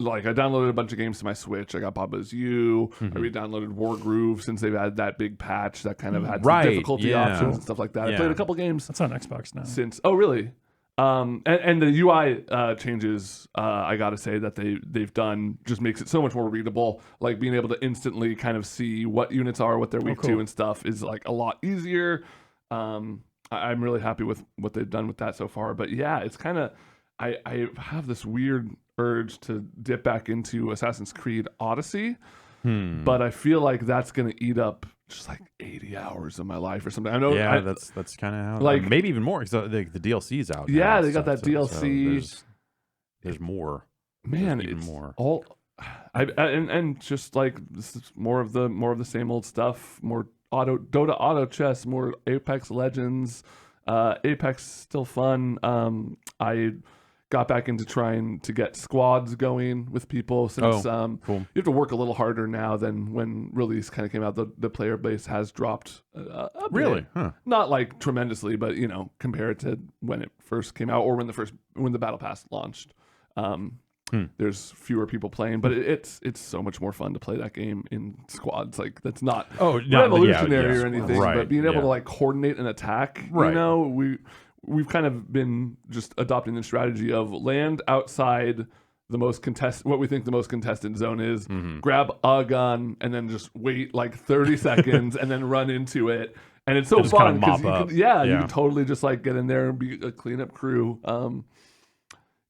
Speaker 3: I downloaded a bunch of games to my Switch. I got Baba's U. I re-downloaded War Groove since they've had that big patch that kind of had some difficulty options and stuff like that. I played a couple games.
Speaker 2: That's on Xbox now.
Speaker 3: Oh, really? And the UI changes, I got to say that they've done just makes it so much more readable. Being able to instantly kind of see what units are, what they're weak to and stuff is a lot easier. I'm really happy with what they've done with that so far. But yeah, it's kind of, I have this weird urge to dip back into Assassin's Creed Odyssey, but I feel like that's going to eat up just 80 hours of my life or something. I know.
Speaker 1: Yeah, that's kind of how. Maybe even more because the DLC's out.
Speaker 3: Yeah, they got that DLC.
Speaker 1: So there's more.
Speaker 3: Man,
Speaker 1: there's even
Speaker 3: it's
Speaker 1: more.
Speaker 3: All. And just this is more of the same old stuff. More Dota auto chess. More Apex Legends. Apex still fun. I got back into trying to get squads going with people since
Speaker 1: cool.
Speaker 3: You have to work a little harder now than when release kind of came out. The player base has dropped a
Speaker 1: Really?
Speaker 3: bit.
Speaker 1: Huh.
Speaker 3: Not tremendously, but compared to when it first came out or when the Battle Pass launched. There's fewer people playing, but it's so much more fun to play that game in squads. That's not revolutionary or anything, but being able to coordinate an attack, we've kind of been just adopting the strategy of land outside what we think the most contested zone is, grab a gun, and then just wait 30 seconds and then run into it. And it's so fun because you can totally just get in there and be a cleanup crew.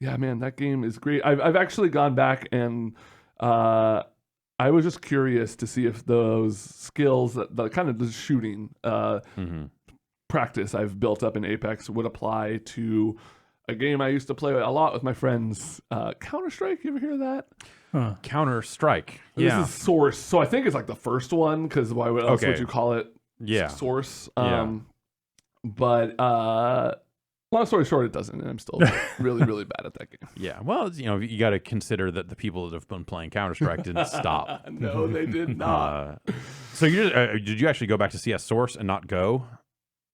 Speaker 3: Yeah, man, that game is great. I've actually gone back and I was just curious to see if those skills, the kind of the shooting practice I've built up in Apex would apply to a game I used to play a lot with my friends. Counter-Strike, you ever hear that?
Speaker 1: Counter-Strike.
Speaker 3: This
Speaker 1: Yeah.
Speaker 3: is Source. So I think it's like the first one, because why else
Speaker 1: Okay.
Speaker 3: would you call it
Speaker 1: Yeah.
Speaker 3: Source?
Speaker 1: Yeah.
Speaker 3: But long story short, it doesn't, and I'm still really, really bad at that game.
Speaker 1: Yeah. Well, it's, you got to consider that the people that have been playing Counter-Strike didn't stop.
Speaker 3: No, they did not.
Speaker 1: So you did you actually go back to CS Source and not Go?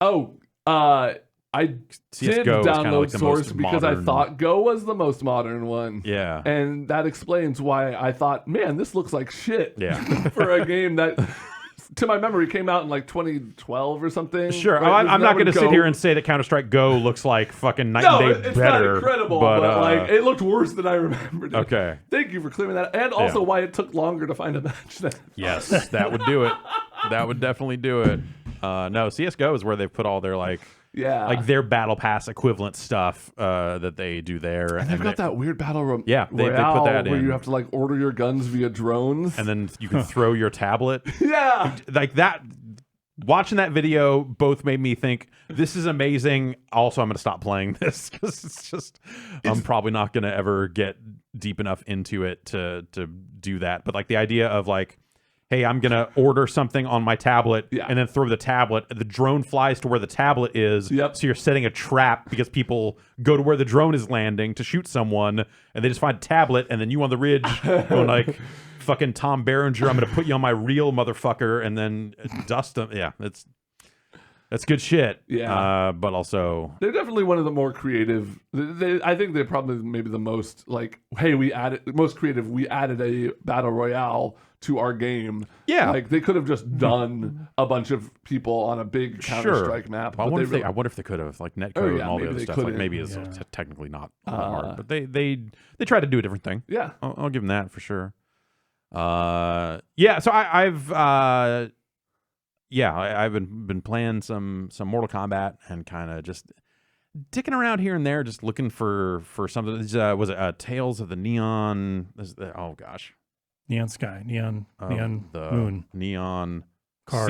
Speaker 3: Oh, I did
Speaker 1: CS:GO is kinda
Speaker 3: download
Speaker 1: like the
Speaker 3: Source
Speaker 1: most
Speaker 3: because I
Speaker 1: modern-
Speaker 3: thought Go was the most modern one.
Speaker 1: Yeah.
Speaker 3: And that explains why I thought, man, this looks like shit
Speaker 1: Yeah.
Speaker 3: for a game that, to my memory, came out in like 2012 or something.
Speaker 1: Sure.
Speaker 3: Right?
Speaker 1: I'm not going to sit here and say that Counter-Strike Go looks like fucking night
Speaker 3: No,
Speaker 1: and day
Speaker 3: it's
Speaker 1: better.
Speaker 3: not incredible, but, like
Speaker 1: uh,
Speaker 3: it looked worse than I remembered it.
Speaker 1: okay.
Speaker 3: Thank you for clearing that, and also why it took longer to find a match.
Speaker 1: Yes, that would do it. That would definitely do it. No, CS:GO is where they've put all their like their battle pass equivalent stuff that they do there.
Speaker 3: And they've got that weird battle royale
Speaker 1: they put that
Speaker 3: where
Speaker 1: in.
Speaker 3: you have to like order your guns via drones.
Speaker 1: And then you can throw your tablet.
Speaker 3: Yeah.
Speaker 1: Like that. Watching that video both made me think this is amazing. Also, I'm going to stop playing this because it's just I'm probably not going to ever get deep enough into it to do that. But like the idea of like, hey, I'm going to order something on my tablet and then throw the tablet. The drone flies to where the tablet is.
Speaker 3: Yep.
Speaker 1: So you're setting a trap because people go to where the drone is landing to shoot someone and they just find a tablet and then you on the ridge going like, fucking Tom Berenger, I'm going to put you on my real motherfucker and then dust them. Yeah, that's good shit.
Speaker 3: Yeah.
Speaker 1: But also...
Speaker 3: They're definitely one of the more creative. I think they're probably maybe the most like, hey, we added a battle royale to our game.
Speaker 1: Yeah.
Speaker 3: Like they could have just done a bunch of people on a big Counter-Strike map.
Speaker 1: I
Speaker 3: but
Speaker 1: wonder if they could have like netcode and all the
Speaker 3: maybe
Speaker 1: other
Speaker 3: they
Speaker 1: stuff. Like
Speaker 3: couldn't.
Speaker 1: maybe it's technically not hard, but they try to do a different thing.
Speaker 3: Yeah.
Speaker 1: I'll give them that for sure. So I've been playing some Mortal Kombat and kind of just dicking around here and there, just looking for something. Was it Tales of the Neon? Oh gosh,
Speaker 2: Neon Sky, Neon Moon,
Speaker 1: Neon
Speaker 2: Cars,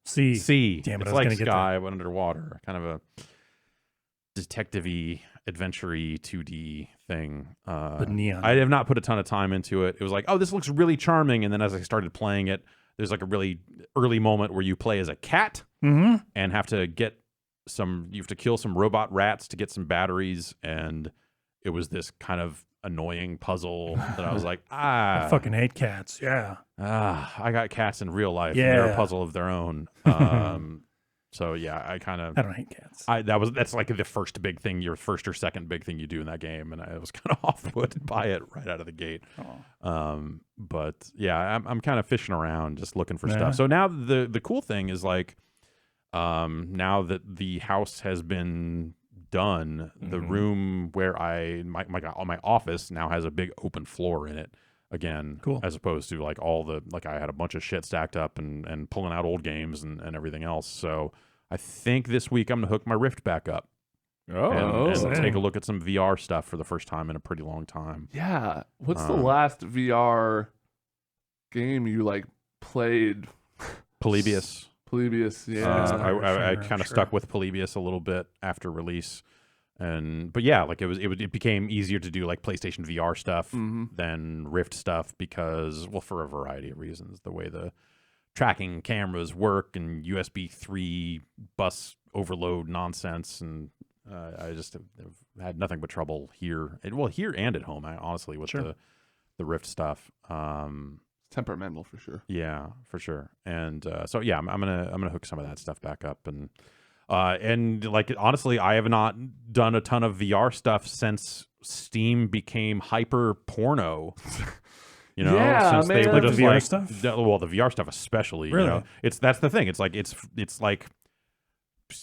Speaker 1: Sea.
Speaker 2: Damn it,
Speaker 1: It's
Speaker 2: I was
Speaker 1: like
Speaker 2: gonna get
Speaker 1: Sky but underwater, kind of a detective-y, adventure-y 2D thing.
Speaker 2: But Neon.
Speaker 1: I have not put a ton of time into it. It was like, oh, this looks really charming, and then as I started playing it, there's like a really early moment where you play as a cat and have to kill some robot rats to get some batteries, and it was this kind of annoying puzzle that I was like,
Speaker 2: I fucking hate cats. Yeah.
Speaker 1: I got cats in real life.
Speaker 2: Yeah.
Speaker 1: And they're a puzzle of their own. So yeah, I
Speaker 2: don't hate cats.
Speaker 1: That's like the first big thing, your first or second big thing you do in that game, and I was kind of off-put by it right out of the gate. But yeah, I'm kind of fishing around, just looking for stuff. So now the cool thing is like, now that the house has been done, the room where my office now has a big open floor in it again.
Speaker 2: Cool.
Speaker 1: As opposed to like I had a bunch of shit stacked up and pulling out old games and everything else. So I think this week I'm gonna hook my Rift back up. And take a look at some VR stuff for the first time in a pretty long time.
Speaker 3: Yeah. What's the last VR game you like played?
Speaker 1: Polybius.
Speaker 3: Yeah.
Speaker 1: I kind of stuck with Polybius a little bit after release, but yeah, like it became easier to do like PlayStation VR stuff than Rift stuff because, well, for a variety of reasons, the way the tracking cameras work and USB 3 bus overload nonsense, and I just have had nothing but trouble here and at home. Honestly, with the Rift stuff.
Speaker 3: Temperamental for sure.
Speaker 1: Yeah, for sure. And so yeah, I'm gonna hook some of that stuff back up, and like honestly, I have not done a ton of VR stuff since Steam became hyper porno. Since
Speaker 3: man.
Speaker 1: they were just
Speaker 2: the VR
Speaker 1: like
Speaker 2: stuff?
Speaker 1: the VR stuff especially.
Speaker 2: Really?
Speaker 1: That's the thing. It's like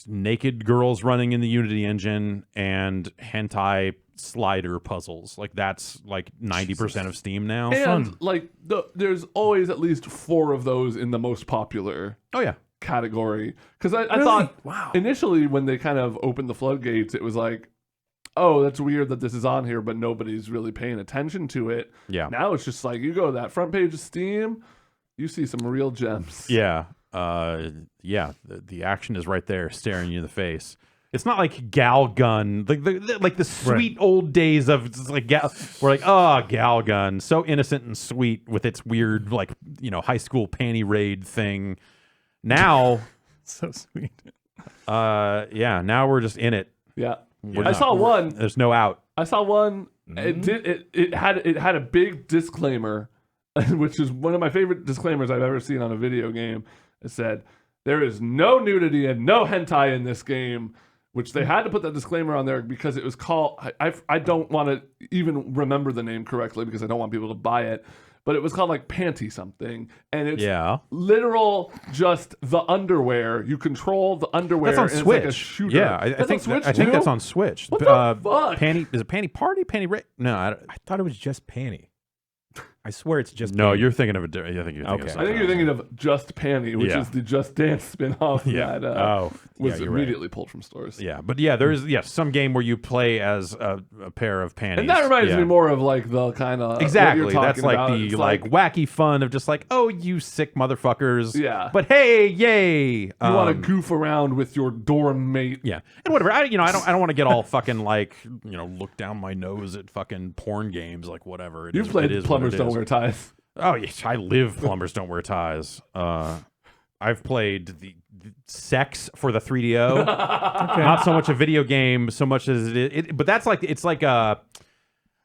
Speaker 1: naked girls running in the Unity engine and hentai slider puzzles. Like that's like 90% of Steam now.
Speaker 3: And like there's always at least 4 of those in the most popular category. Because I thought initially when they kind of opened the floodgates, it was like, oh, that's weird that this is on here, but nobody's really paying attention to it.
Speaker 1: Yeah.
Speaker 3: Now it's just like you go to that front page of Steam, you see some real gems.
Speaker 1: Yeah. The action is right there, staring you in the face. It's not like Gal Gun, like the sweet old days of it's like we're like, oh, Gal Gun, so innocent and sweet with its weird high school panty raid thing. Now,
Speaker 2: So sweet.
Speaker 1: now we're just in it.
Speaker 3: Yeah.
Speaker 1: We're
Speaker 3: I
Speaker 1: not-
Speaker 3: saw one.
Speaker 1: There's no out.
Speaker 3: I saw one. It had a big disclaimer, which is one of my favorite disclaimers I've ever seen on a video game. It said, there is no nudity and no hentai in this game, which they had to put that disclaimer on there because it was called, I don't want to even remember the name correctly because I don't want people to buy it, but it was called like Panty something. And it's literal just the underwear. You control the underwear.
Speaker 1: That's on
Speaker 3: and
Speaker 1: Switch.
Speaker 3: It's like a shooter.
Speaker 1: Yeah, I think
Speaker 3: Switch
Speaker 1: I think
Speaker 3: too?
Speaker 1: that's on Switch.
Speaker 3: What the fuck?
Speaker 1: Panty is it Panty Party? Panty Raid? No,
Speaker 4: I thought it was just Panty. I swear it's just
Speaker 1: no.
Speaker 4: Panty.
Speaker 1: You're thinking of a different. I think you're thinking.
Speaker 4: Okay.
Speaker 1: Of
Speaker 3: I think you're thinking of Just Panty, which is the Just Dance spinoff that was
Speaker 4: you're right.
Speaker 3: immediately pulled from stores.
Speaker 1: Yeah, but there is some game where you play as a pair of panties,
Speaker 3: And that reminds me more of like the kind of
Speaker 1: exactly.
Speaker 3: What
Speaker 1: That's
Speaker 3: you're
Speaker 1: like
Speaker 3: talking
Speaker 1: the
Speaker 3: about. It's
Speaker 1: like wacky fun of just like, oh, you sick motherfuckers.
Speaker 3: Yeah.
Speaker 1: But hey, yay!
Speaker 3: you want to goof around with your dorm mate.
Speaker 1: Yeah, and whatever. I don't want to get all fucking like look down my nose at fucking porn games like whatever.
Speaker 3: You've played Plumbers Don't Wear Ties.
Speaker 1: Oh yes, I live Plumbers Don't Wear Ties. I've played the sex for the 3DO. Not so much a video game, so much as it but that's like it's like a.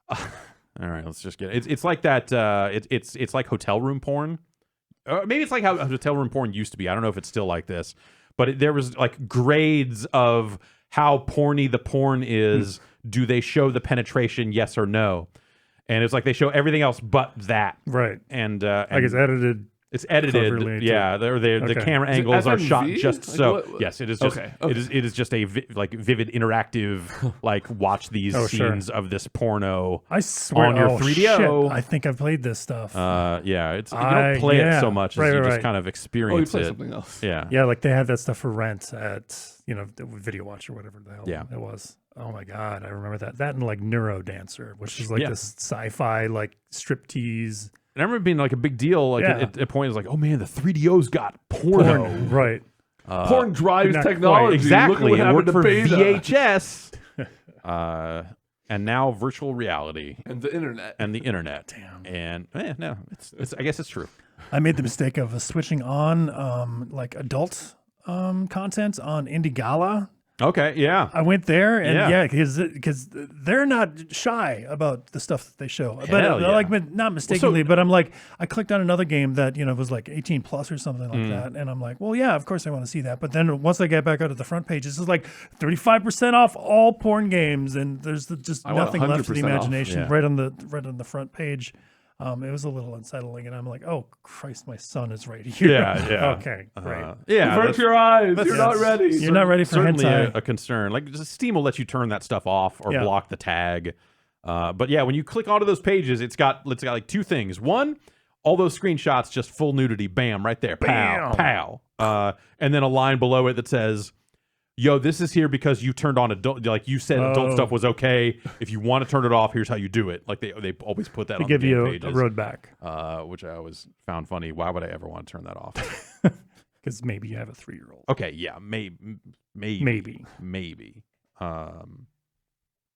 Speaker 1: All right, let's just get it. It's like that. It's like hotel room porn. Maybe it's like how hotel room porn used to be. I don't know if it's still like this, but there was like grades of how porny the porn is. Do they show the penetration? Yes or no? And it's like they show everything else but that.
Speaker 2: Right.
Speaker 1: And
Speaker 2: Like it's edited.
Speaker 1: it's edited.
Speaker 2: Cleverly,
Speaker 1: Yeah, the camera angles are shot
Speaker 3: FMV?
Speaker 1: just
Speaker 3: Like
Speaker 1: so.
Speaker 3: what-
Speaker 1: Yes, it is just.
Speaker 3: Okay.
Speaker 1: It is just a vivid interactive like watch these scenes of this porno.
Speaker 2: I swear.
Speaker 1: On your
Speaker 2: oh,
Speaker 1: 3DO.
Speaker 2: shit, I think I've played this stuff.
Speaker 1: Yeah, it's you don't play it so much as
Speaker 2: Right,
Speaker 1: you just
Speaker 2: right.
Speaker 1: kind of
Speaker 3: Oh, you
Speaker 1: experience
Speaker 3: play
Speaker 1: it.
Speaker 3: something else.
Speaker 1: Yeah.
Speaker 2: Yeah, like they had that stuff for rent at Video Watch or whatever the hell
Speaker 1: Yeah.
Speaker 2: it was. Oh my god, I remember that. That and like Neuro Dancer, which is like
Speaker 1: Yeah.
Speaker 2: this sci-fi like striptease.
Speaker 1: And I remember being like a big deal. Like
Speaker 2: Yeah.
Speaker 1: at a point, it was like, oh man, the 3DO's got porno.
Speaker 2: Porn, right?
Speaker 3: Porn drives
Speaker 2: not quite.
Speaker 3: technology.
Speaker 1: Exactly.
Speaker 3: Look at what
Speaker 1: It
Speaker 3: happened
Speaker 1: worked
Speaker 3: to
Speaker 1: for
Speaker 3: Beta.
Speaker 1: VHS. And now virtual reality
Speaker 3: And the internet.
Speaker 1: and the internet.
Speaker 2: Damn.
Speaker 1: And no, it's I guess it's true.
Speaker 2: I made the mistake of switching on like adult content on Indigala.
Speaker 1: Okay, yeah.
Speaker 2: I went there and
Speaker 1: Yeah.
Speaker 2: because they're not shy about the stuff that they show. But
Speaker 1: Hell yeah.
Speaker 2: like not mistakenly, but I'm like I clicked on another game that was like 18 plus or something like that, and I'm like, well, yeah, of course I want to see that. But then once I get back out of the front page, this is like 35% off all porn games, and there's just
Speaker 3: I want
Speaker 2: nothing left for the
Speaker 3: 100% off.
Speaker 2: imagination
Speaker 1: Yeah.
Speaker 2: right on the front page. It was a little unsettling, and I'm like, oh Christ, my son is right here.
Speaker 1: Yeah, yeah.
Speaker 2: Okay, great.
Speaker 1: Yeah,
Speaker 3: Avert
Speaker 1: that's
Speaker 3: your eyes. You're not ready.
Speaker 2: You're not ready for
Speaker 1: certainly
Speaker 2: hentai.
Speaker 1: a concern. Like just Steam will let you turn that stuff off or
Speaker 2: Yeah.
Speaker 1: block the tag. But yeah, when you click onto those pages, it's got like two things. One, all those screenshots, just full nudity, bam, right there, pow,
Speaker 2: Bam.
Speaker 1: pow. And then a line below it that says, yo, this is here because you turned on adult, like you said adult stuff was okay. If you want to turn it off, here's how you do it. Like they always put that
Speaker 2: To
Speaker 1: on
Speaker 2: give
Speaker 1: the game
Speaker 2: you
Speaker 1: pages,
Speaker 2: a road back,
Speaker 1: which I always found funny. Why would I ever want to turn that off?
Speaker 2: because maybe you have a 3-year-old.
Speaker 1: Okay, yeah, maybe.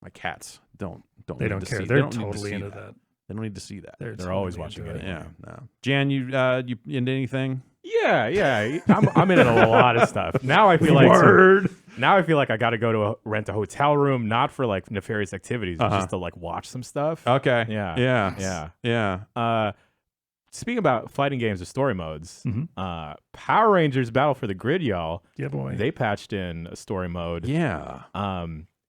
Speaker 1: My cats don't
Speaker 2: They
Speaker 1: need
Speaker 2: don't
Speaker 1: to
Speaker 2: care.
Speaker 1: see-
Speaker 2: They're
Speaker 1: they don't need to
Speaker 2: totally
Speaker 1: see
Speaker 2: into that.
Speaker 1: They don't need to see that.
Speaker 4: They're always
Speaker 2: totally
Speaker 4: watching
Speaker 2: into
Speaker 4: it.
Speaker 1: Yeah, no. Jan, you into anything?
Speaker 4: Yeah. I'm in a lot of stuff. Now I feel like now I feel like I got to go to rent a hotel room, not for like nefarious activities, but just to like watch some stuff.
Speaker 1: Okay.
Speaker 4: Yeah. Speaking about fighting games with story modes,
Speaker 2: Mhm.
Speaker 4: Power Rangers Battle for the Grid, y'all.
Speaker 2: Yeah, boy.
Speaker 4: They patched in a story mode.
Speaker 1: Yeah.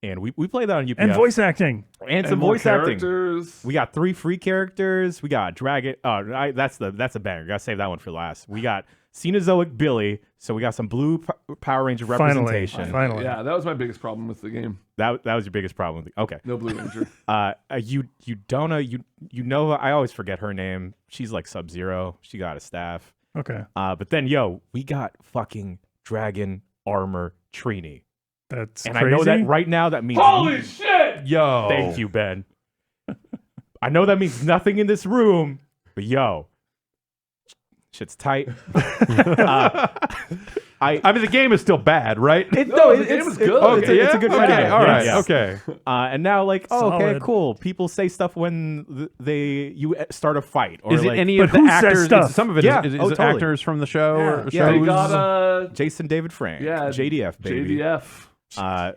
Speaker 4: And we played that on UPF.
Speaker 2: And voice acting.
Speaker 4: And some
Speaker 3: more
Speaker 4: voice acting.
Speaker 3: characters.
Speaker 4: We got 3 free characters. We got Dragon. Oh, that's a banger. Gotta save that one for last. We got Cenozoic Billy. So we got some blue Power Ranger representation.
Speaker 2: Finally.
Speaker 3: Yeah, that was my biggest problem with the game.
Speaker 4: That was your biggest problem. Okay.
Speaker 3: No Blue Ranger.
Speaker 4: You don't know you know I always forget her name. She's like Sub-Zero. She got a staff.
Speaker 2: Okay.
Speaker 4: But then we got fucking Dragon Armor Trini.
Speaker 2: That's
Speaker 4: And
Speaker 2: crazy.
Speaker 4: I know that right now that means
Speaker 3: Holy shit!
Speaker 1: Yo.
Speaker 4: Thank you, Ben. I know that means nothing in this room, but yo, shit's tight.
Speaker 1: I mean, the game is still bad, right?
Speaker 3: The game is good.
Speaker 4: It's a good fighting game.
Speaker 1: All right.
Speaker 4: Yeah.
Speaker 1: Okay.
Speaker 4: And now, like, okay,
Speaker 2: Solid.
Speaker 4: cool. People say stuff when you start a fight. Or
Speaker 1: Is it
Speaker 4: like,
Speaker 1: any
Speaker 2: But
Speaker 1: of the
Speaker 2: who says
Speaker 1: actors?
Speaker 2: stuff?
Speaker 1: Some of it
Speaker 4: Yeah.
Speaker 1: is
Speaker 4: Oh,
Speaker 1: it
Speaker 4: totally.
Speaker 1: actors from the show or
Speaker 4: Yeah.
Speaker 3: They
Speaker 1: shows?
Speaker 3: got
Speaker 4: Jason David Frank, JDF, baby.
Speaker 3: JDF.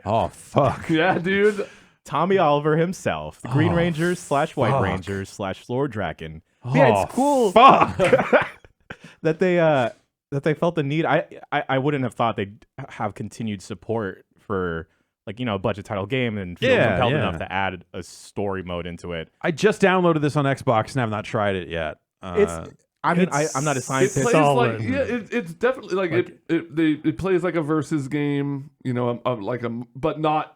Speaker 1: Oh fuck.
Speaker 3: Yeah, dude.
Speaker 4: Tommy Oliver himself, the Green Rangers / White
Speaker 1: fuck.
Speaker 4: Rangers / Lord Draken. Yeah, it's cool
Speaker 1: Fuck.
Speaker 4: that they felt the need. I wouldn't have thought they'd have continued support for like a budget title game and feel compelled enough to add a story mode into it.
Speaker 1: I just downloaded this on Xbox and have not tried it yet.
Speaker 4: I'm not a
Speaker 3: It
Speaker 4: scientist.
Speaker 3: plays
Speaker 2: solid.
Speaker 3: like it's definitely like it plays like a versus game, but not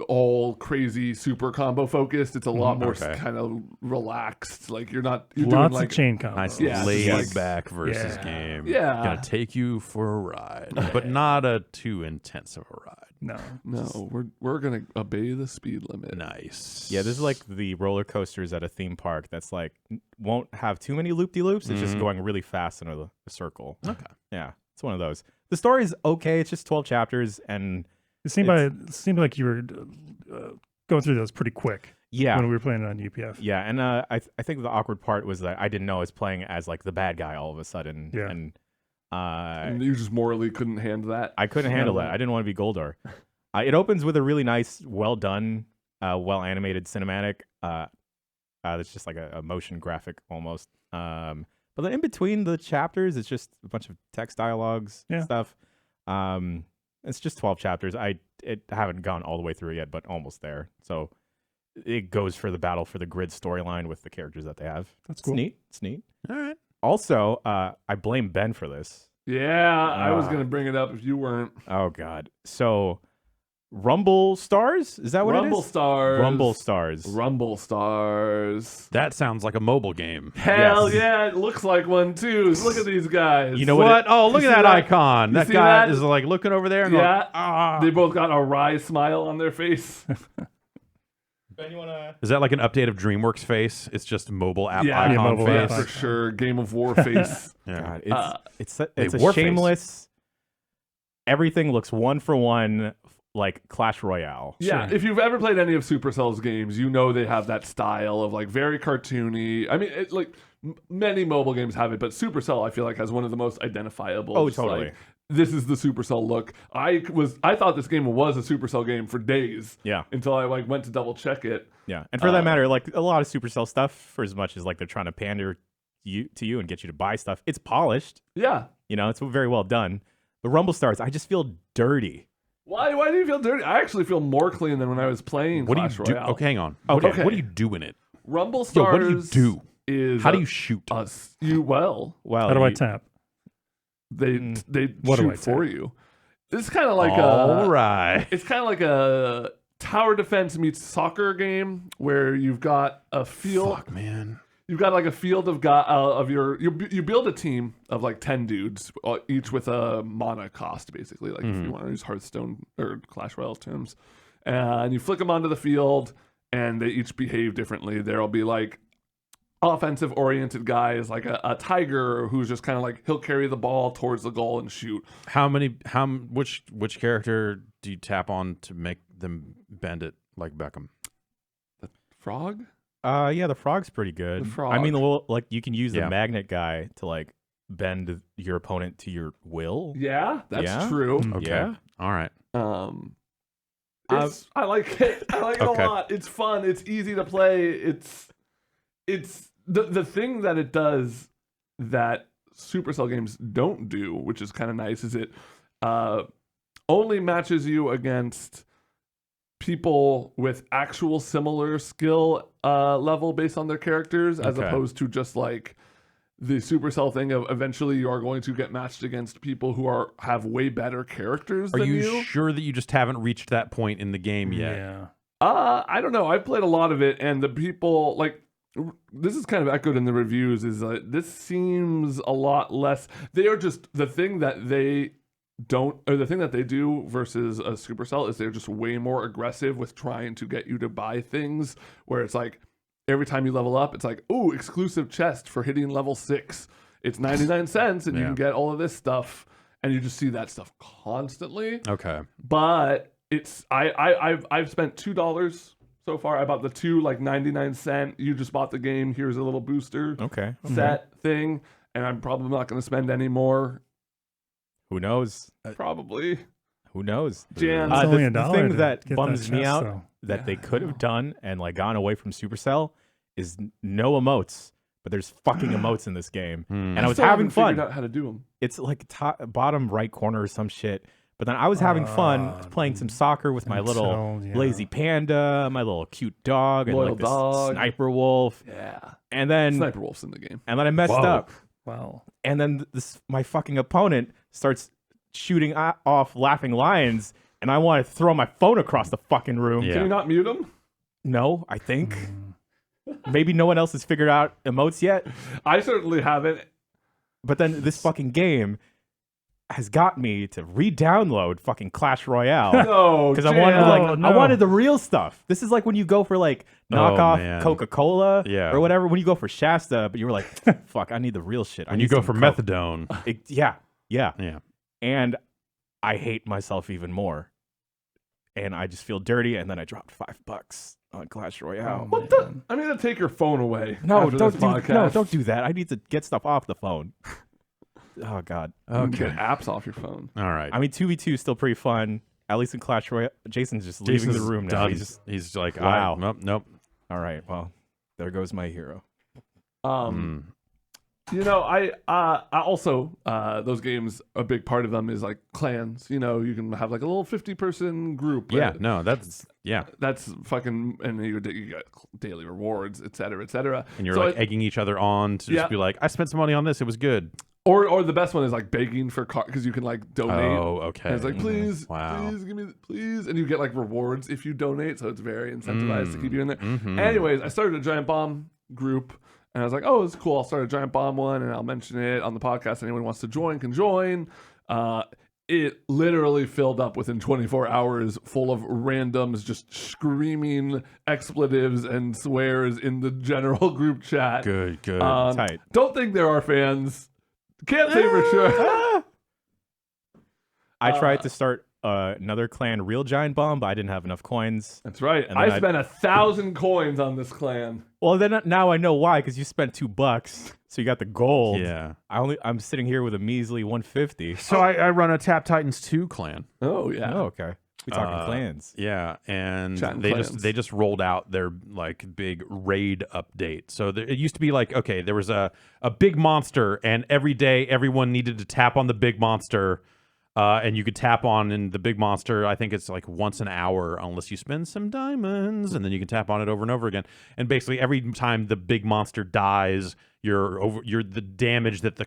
Speaker 3: all crazy super combo focused. It's a lot more
Speaker 1: Okay.
Speaker 3: kind of relaxed. Like you're doing
Speaker 2: Lots
Speaker 3: like
Speaker 2: of chain combos.
Speaker 1: Nice
Speaker 3: Yeah,
Speaker 1: laid
Speaker 3: just like-
Speaker 1: back versus
Speaker 2: Yeah.
Speaker 1: game.
Speaker 3: Yeah.
Speaker 1: Gonna take you for a ride, but not a too intensive a ride.
Speaker 3: No, we're gonna obey the speed limit.
Speaker 1: Nice.
Speaker 4: Yeah, this is like the roller coasters at a theme park that's like won't have too many loop-de-loops. It's just going really fast in a circle.
Speaker 1: Okay.
Speaker 4: Yeah, it's one of those. The story's okay. It's just 12 chapters, and
Speaker 2: It seemed like you were going through those pretty quick
Speaker 4: yeah,
Speaker 2: when we were playing it on UPF.
Speaker 4: yeah. And I think the awkward part was that I didn't know I was playing as like the bad guy all of a sudden.
Speaker 2: Yeah.
Speaker 4: And
Speaker 3: And you just morally couldn't handle that.
Speaker 4: I couldn't handle that. I didn't want to be Goldar. It opens with a really nice, well done, well animated cinematic. That's just like a motion graphic almost. But then in between the chapters, it's just a bunch of text dialogues stuff. It's just 12 chapters. I haven't gone all the way through it yet, but almost there. So it goes for the battle for the grid storyline with the characters that they have.
Speaker 2: That's cool.
Speaker 4: It's neat.
Speaker 1: All right.
Speaker 4: Also, I blame Ben for this.
Speaker 3: Yeah, I was gonna bring it up if you weren't.
Speaker 4: Oh God. So Rumble Stars? Is that what
Speaker 3: Rumble
Speaker 4: it is?
Speaker 3: Stars.
Speaker 4: Rumble Stars.
Speaker 3: Rumble Stars.
Speaker 1: That sounds like a mobile game.
Speaker 3: Hell
Speaker 4: Yes.
Speaker 3: yeah, it looks like one too. Look at these guys.
Speaker 4: You know
Speaker 1: What? Oh, look
Speaker 3: You
Speaker 1: at
Speaker 3: see
Speaker 1: that
Speaker 3: that?
Speaker 1: icon.
Speaker 3: You
Speaker 1: That
Speaker 3: see
Speaker 1: guy
Speaker 3: that?
Speaker 1: is like looking over there and
Speaker 3: Yeah.
Speaker 1: going, ah.
Speaker 3: They both got a wry smile on their face.
Speaker 4: Ben, you wanna?
Speaker 1: Is that like an update of DreamWorks face? It's just mobile app
Speaker 3: Yeah,
Speaker 1: icon
Speaker 2: mobile
Speaker 1: face.
Speaker 2: app
Speaker 3: For sure. Game of War face.
Speaker 1: Yeah.
Speaker 4: God, it's
Speaker 1: Hey,
Speaker 4: a
Speaker 1: Warface.
Speaker 4: shameless. Everything looks one for one like Clash Royale.
Speaker 3: Yeah, if you've ever played any of Supercell's games, you know they have that style of like very cartoony. I mean, many mobile games have it, but Supercell I feel like has one of the most identifiable.
Speaker 4: Oh,
Speaker 3: just,
Speaker 4: totally.
Speaker 3: like, this is the Supercell look. I thought this game was a Supercell game for days.
Speaker 4: Yeah.
Speaker 3: Until I went to double check it.
Speaker 4: Yeah, and for that matter, like a lot of Supercell stuff, for as much as like they're trying to pander to you and get you to buy stuff, it's polished.
Speaker 3: Yeah.
Speaker 4: It's very well done. The Rumble Stars, I just feel dirty.
Speaker 3: Why do you feel dirty? I actually feel more clean than when I was playing
Speaker 1: What do you
Speaker 3: Clash
Speaker 1: do?
Speaker 3: Royale.
Speaker 1: Okay, hang on.
Speaker 4: Okay.
Speaker 1: What do you do in it?
Speaker 3: Rumble
Speaker 1: Yo,
Speaker 3: Stars.
Speaker 1: what do you do?
Speaker 3: Is
Speaker 1: How do you shoot?
Speaker 3: us?
Speaker 4: Well,
Speaker 2: How do I tap?
Speaker 3: They
Speaker 2: What do
Speaker 3: shoot
Speaker 2: I
Speaker 3: for you. This is kind of like
Speaker 1: All right.
Speaker 3: It's kind of like a tower defense meets soccer game where you've got a field.
Speaker 1: Fuck, man.
Speaker 3: You've got like a field of you build a team of like 10 dudes, each with a mana cost basically. Like if you want to use Hearthstone or Clash Royale terms, and you flick them onto the field, and they each behave differently. There'll be like offensive oriented guys like a tiger who's just kind of like he'll carry the ball towards the goal and shoot.
Speaker 1: Which character do you tap on to make them bend it like Beckham?
Speaker 3: Frog?
Speaker 4: Yeah, the frog's pretty good.
Speaker 3: The frog.
Speaker 4: I mean, like you can use the
Speaker 1: Yeah.
Speaker 4: magnet guy to like bend your opponent to your will.
Speaker 3: Yeah, that's
Speaker 4: Yeah?
Speaker 3: true.
Speaker 1: Okay.
Speaker 4: Yeah.
Speaker 1: All right.
Speaker 3: I like it. I like it
Speaker 1: Okay.
Speaker 3: a lot. It's fun. It's easy to play. It's the thing that it does that Supercell games don't do, which is kind of nice, is it only matches you against people with actual similar skill level based on their characters, as
Speaker 1: Okay.
Speaker 3: opposed to just like the Supercell thing of eventually you are going to get matched against people who have way better characters
Speaker 1: Are
Speaker 3: than
Speaker 1: you sure that you just haven't reached that point in the game yet?
Speaker 2: Yeah.
Speaker 3: I don't know. I've played a lot of it, and the people like this is kind of echoed in the reviews. Is this seems a lot less? They are just the thing that they the thing that they do versus a Supercell is they're just way more aggressive with trying to get you to buy things, where it's like every time you level up, it's like, ooh, exclusive chest for hitting level 6. It's 99 cents and you can get all of this stuff, and you just see that stuff constantly.
Speaker 1: Okay.
Speaker 3: But it's I've spent $2 so far. I bought the 2 like 99-cent. You just bought the game. Here's a little booster set thing, and I'm probably not going to spend any more.
Speaker 4: Who knows?
Speaker 3: Probably.
Speaker 4: Who knows?
Speaker 3: Jan.
Speaker 2: It's only
Speaker 4: The
Speaker 2: $1
Speaker 4: thing
Speaker 2: to
Speaker 4: that
Speaker 2: get
Speaker 4: bums me
Speaker 2: chest,
Speaker 4: out
Speaker 2: so.
Speaker 4: that they could have done and like gone away from Supercell is no emotes, but there's fucking emotes in this game, and I was
Speaker 3: still
Speaker 4: having
Speaker 3: haven't
Speaker 4: fun.
Speaker 3: figured out how to do them.
Speaker 4: It's like bottom right corner or some shit. But then I was having fun playing some soccer with my little lazy panda, my little cute dog, and
Speaker 3: Loyal
Speaker 4: like this
Speaker 3: dog.
Speaker 4: sniper wolf.
Speaker 3: Yeah.
Speaker 4: And then
Speaker 3: Sniper Wolf's in the game.
Speaker 4: and then I messed up.
Speaker 2: Wow.
Speaker 4: And then my fucking opponent starts shooting off laughing lions, and I want to throw my phone across the fucking room.
Speaker 1: Yeah.
Speaker 3: Can you not mute them?
Speaker 4: No, I think. Maybe no one else has figured out emotes yet.
Speaker 3: I certainly haven't.
Speaker 4: But then this fucking game has got me to re-download fucking Clash Royale.
Speaker 3: No,
Speaker 4: Because I wanted
Speaker 3: Jan.
Speaker 4: I wanted the real stuff. This is like when you go for like knockoff
Speaker 1: man.
Speaker 4: Coca-Cola
Speaker 1: Yeah.
Speaker 4: or whatever. When you go for Shasta, but you were like, fuck, I need the real shit.
Speaker 1: When you go for methadone.
Speaker 4: Yeah.
Speaker 1: Yeah.
Speaker 4: And I hate myself even more. And I just feel dirty. And then I dropped $5 on Clash Royale.
Speaker 3: What the? I'm going to take your phone away.
Speaker 4: No,
Speaker 3: after
Speaker 4: don't
Speaker 3: this
Speaker 4: do
Speaker 3: podcast.
Speaker 4: don't do that. I need to get stuff off the phone. Oh God.
Speaker 3: You can get apps off your phone.
Speaker 1: All right.
Speaker 4: I mean, 2v2 is still pretty fun. At least in Clash Royale, Jason's just leaving the room now.
Speaker 1: Done. He's like,
Speaker 4: Wow.
Speaker 1: Nope.
Speaker 4: All right. Well, there goes my hero.
Speaker 3: You know, I also those games, a big part of them is like clans. You know, you can have like a little 50-person group.
Speaker 1: Yeah. No, that's
Speaker 3: That's fucking, and you get daily rewards, et cetera, et cetera.
Speaker 1: And you're
Speaker 3: So
Speaker 1: like egging each other on to just be like, I spent some money on this. It was good.
Speaker 3: or the best one is like begging for because you can like donate.
Speaker 1: Oh, okay.
Speaker 3: And it's like, please,
Speaker 1: Wow.
Speaker 3: please give me, please, and you get like rewards if you donate, so it's very incentivized to keep you in there.
Speaker 1: Mhm.
Speaker 3: Anyways, I started a giant bomb group, and I was like, oh, it's cool. I'll start a giant bomb one, and I'll mention it on the podcast. Anyone who wants to join can join. It literally filled up within 24 hours, full of randoms just screaming expletives and swears in the general group chat.
Speaker 1: Good.
Speaker 4: Tight.
Speaker 3: Don't think there are fans. Can't say for sure.
Speaker 4: I tried to start another clan, Real Giant Bomb, but I didn't have enough coins.
Speaker 3: That's right.
Speaker 4: And then
Speaker 3: I spent 1,000 coins on this clan.
Speaker 4: Well, then now I know why, because you spent $2, so you got the gold.
Speaker 1: Yeah.
Speaker 4: I'm sitting here with a measly 150.
Speaker 1: So I run a Tap Titans 2 clan.
Speaker 3: Oh yeah.
Speaker 4: Oh, okay. We talking clans.
Speaker 1: Yeah, and
Speaker 3: Chatting
Speaker 1: they
Speaker 3: clans.
Speaker 1: just rolled out their like big raid update. So it used to be like, okay, there was a big monster, and every day everyone needed to tap on the big monster, and you could tap on in the big monster. I think it's like once an hour, unless you spend some diamonds, and then you can tap on it over and over again. And basically, every time the big monster dies, you're the damage that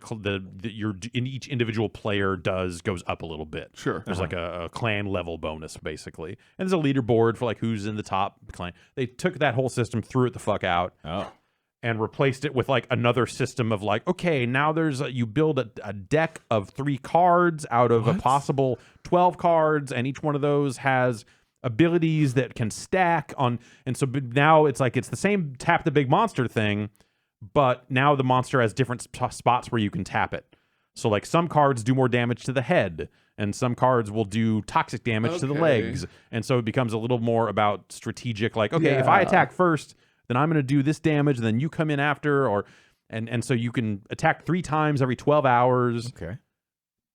Speaker 1: in each individual player does goes up a little bit.
Speaker 3: Sure.
Speaker 1: There's like a clan level bonus basically, and there's a leaderboard for like who's in the top clan. They took that whole system, threw it the fuck out, and replaced it with like another system of like, okay, now there's you build a deck of 3 cards out of a possible 12 cards, and each one of those has abilities that can stack on, and so now it's like it's the same tap the big monster thing. But now the monster has different spots where you can tap it. So like some cards do more damage to the head, and some cards will do toxic damage to the legs. And so it becomes a little more about strategic, like, okay, if I attack first, then I'm going to do this damage, and then you come in after, and so you can attack 3 times every 12 hours.
Speaker 4: Okay.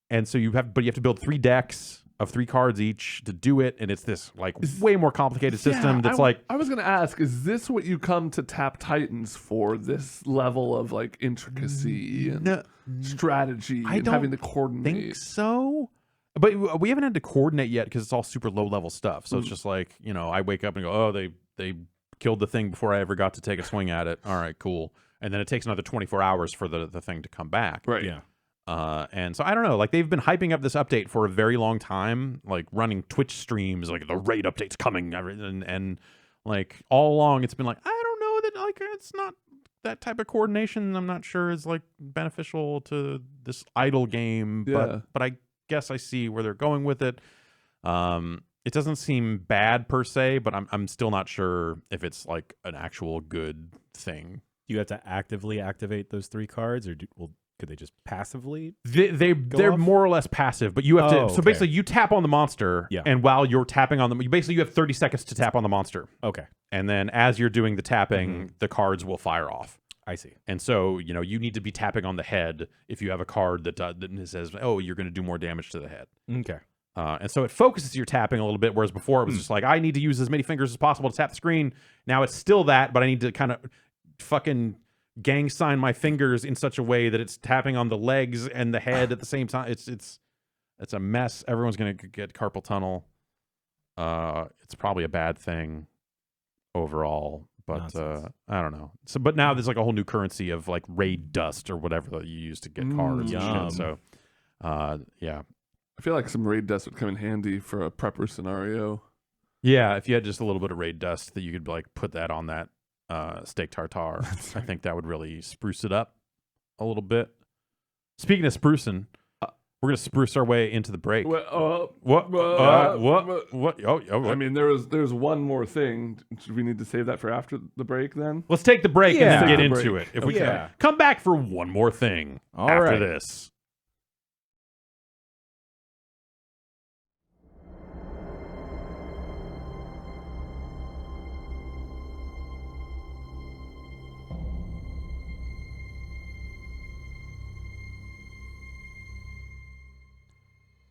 Speaker 1: And so you have to build 3 decks of 3 cards each to do it, and it's this like way more complicated system that's
Speaker 3: I was gonna ask, is this what you come to Tap Titans for? This level of like intricacy and strategy and having to coordinate?
Speaker 1: Think so, but we haven't had to coordinate yet because it's all super low level stuff. So it's just like, I wake up and go, oh, they killed the thing before I ever got to take a swing at it. All right, cool. And then it takes another 24 hours for the thing to come back.
Speaker 3: Right.
Speaker 4: Yeah.
Speaker 1: And so I don't know, like they've been hyping up this update for a very long time, like running Twitch streams, like the raid update's coming, and like all along it's been like, I don't know that like it's not that type of coordination. I'm not sure is like beneficial to this idle game, but I guess I see where they're going with it. It doesn't seem bad per se, but I'm still not sure if it's like an actual good thing.
Speaker 4: Do you have to actively activate those 3 cards, or could they just passively?
Speaker 1: They're
Speaker 4: off?
Speaker 1: more or less passive, but you have to. So
Speaker 4: okay.
Speaker 1: basically, you tap on the monster,
Speaker 4: Yeah.
Speaker 1: and while you're tapping on them, you have 30 seconds to tap on the monster,
Speaker 4: Okay,
Speaker 1: and then as you're doing the tapping, the cards will fire off.
Speaker 4: I see.
Speaker 1: And so you need to be tapping on the head if you have a card that says, "Oh, you're going to do more damage to the head."
Speaker 4: Okay.
Speaker 1: And so it focuses your tapping a little bit, whereas before it was just like, I need to use as many fingers as possible to tap the screen. Now it's still that, but I need to kind of fucking gang sign my fingers in such a way that it's tapping on the legs and the head at the same time. It's a mess. Everyone's going to get carpal tunnel. It's probably a bad thing overall, but I don't know. So, but now there's like a whole new currency of like raid dust or whatever that you use to get cards and
Speaker 4: yum.
Speaker 1: shit. So, yeah.
Speaker 3: I feel like some raid dust would come in handy for a prepper scenario.
Speaker 1: Yeah, if you had just a little bit of raid dust that you could like put that on that steak tartare, I think that would really spruce it up a little bit. Speaking of sprucing, we're gonna spruce our way into the break. What? Oh,
Speaker 3: I mean, there's one more thing. Should we need to save that for after the break then?
Speaker 1: let's take the break
Speaker 4: Yeah.
Speaker 1: and get
Speaker 3: Take the
Speaker 1: into
Speaker 3: break.
Speaker 1: it. If we
Speaker 4: Yeah.
Speaker 1: can come back for one more thing
Speaker 4: All
Speaker 1: after
Speaker 4: right.
Speaker 1: this.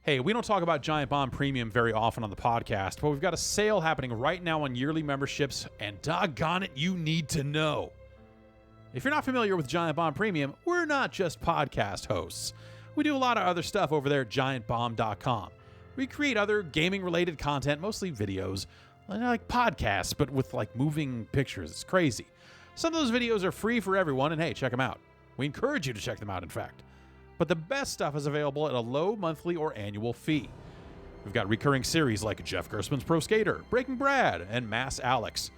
Speaker 1: Hey, we don't talk about Giant Bomb Premium very often on the podcast, but we've got a sale happening right now on yearly memberships, and doggone it, you need to know. If you're not familiar with Giant Bomb Premium, we're not just podcast hosts. We do a lot of other stuff over there at giantbomb.com. We create other gaming-related content, mostly videos, like podcasts, but with like moving pictures. It's crazy. Some of those videos are free for everyone, and hey, check them out. We encourage you to check them out, in fact. But the best stuff is available at a low monthly or annual fee. We've got recurring series like Jeff Gerstmann's Pro Skater, Breaking Brad, and Mass Alex.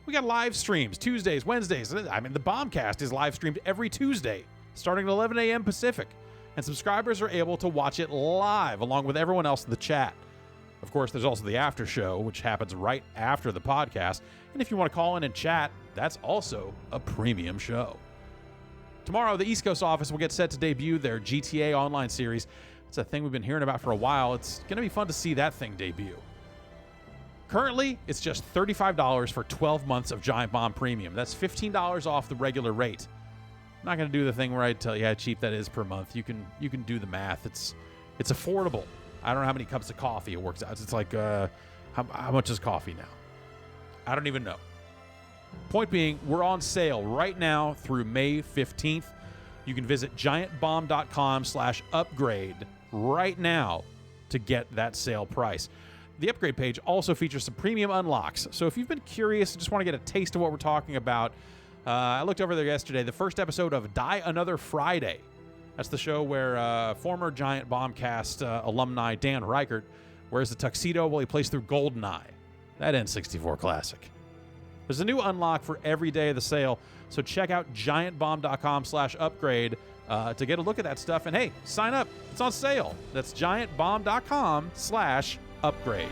Speaker 1: We got live streams Tuesdays, Wednesdays. I mean, the Bombcast is live streamed every Tuesday, starting at 11 a.m. Pacific. And subscribers are able to watch it live along with everyone else in the chat. Of course, there's also the after show, which happens right after the podcast. And if you want to call in and chat, that's also a premium show. Tomorrow, the East Coast office will get set to debut their GTA Online series. It's a thing we've been hearing about for a while. It's going to be fun to see that thing debut. Currently, it's just $35 for 12 months of Giant Bomb Premium. That's $15 off the regular rate. I'm not going to do the thing where I tell you how cheap that is per month. You can do the math. It's affordable. I don't know how many cups of coffee it works out. It's like, how much is coffee now? I don't even know. Point being, we're on sale right now through May 15th. You can visit giantbomb.com/upgrade right now to get that sale price. The upgrade page also features some premium unlocks. So if you've been curious and just want to get a taste of what we're talking about, I looked over there yesterday. The first episode of Die Another Friday. That's the show where former Giant Bombcast alumni Dan Reichert wears a tuxedo while he plays through GoldenEye. That N64 classic. There's a new unlock for every day of the sale, so check out giantbomb.com/upgrade to get a look at that stuff. And hey, sign up. It's on sale. That's giantbomb.com/upgrade.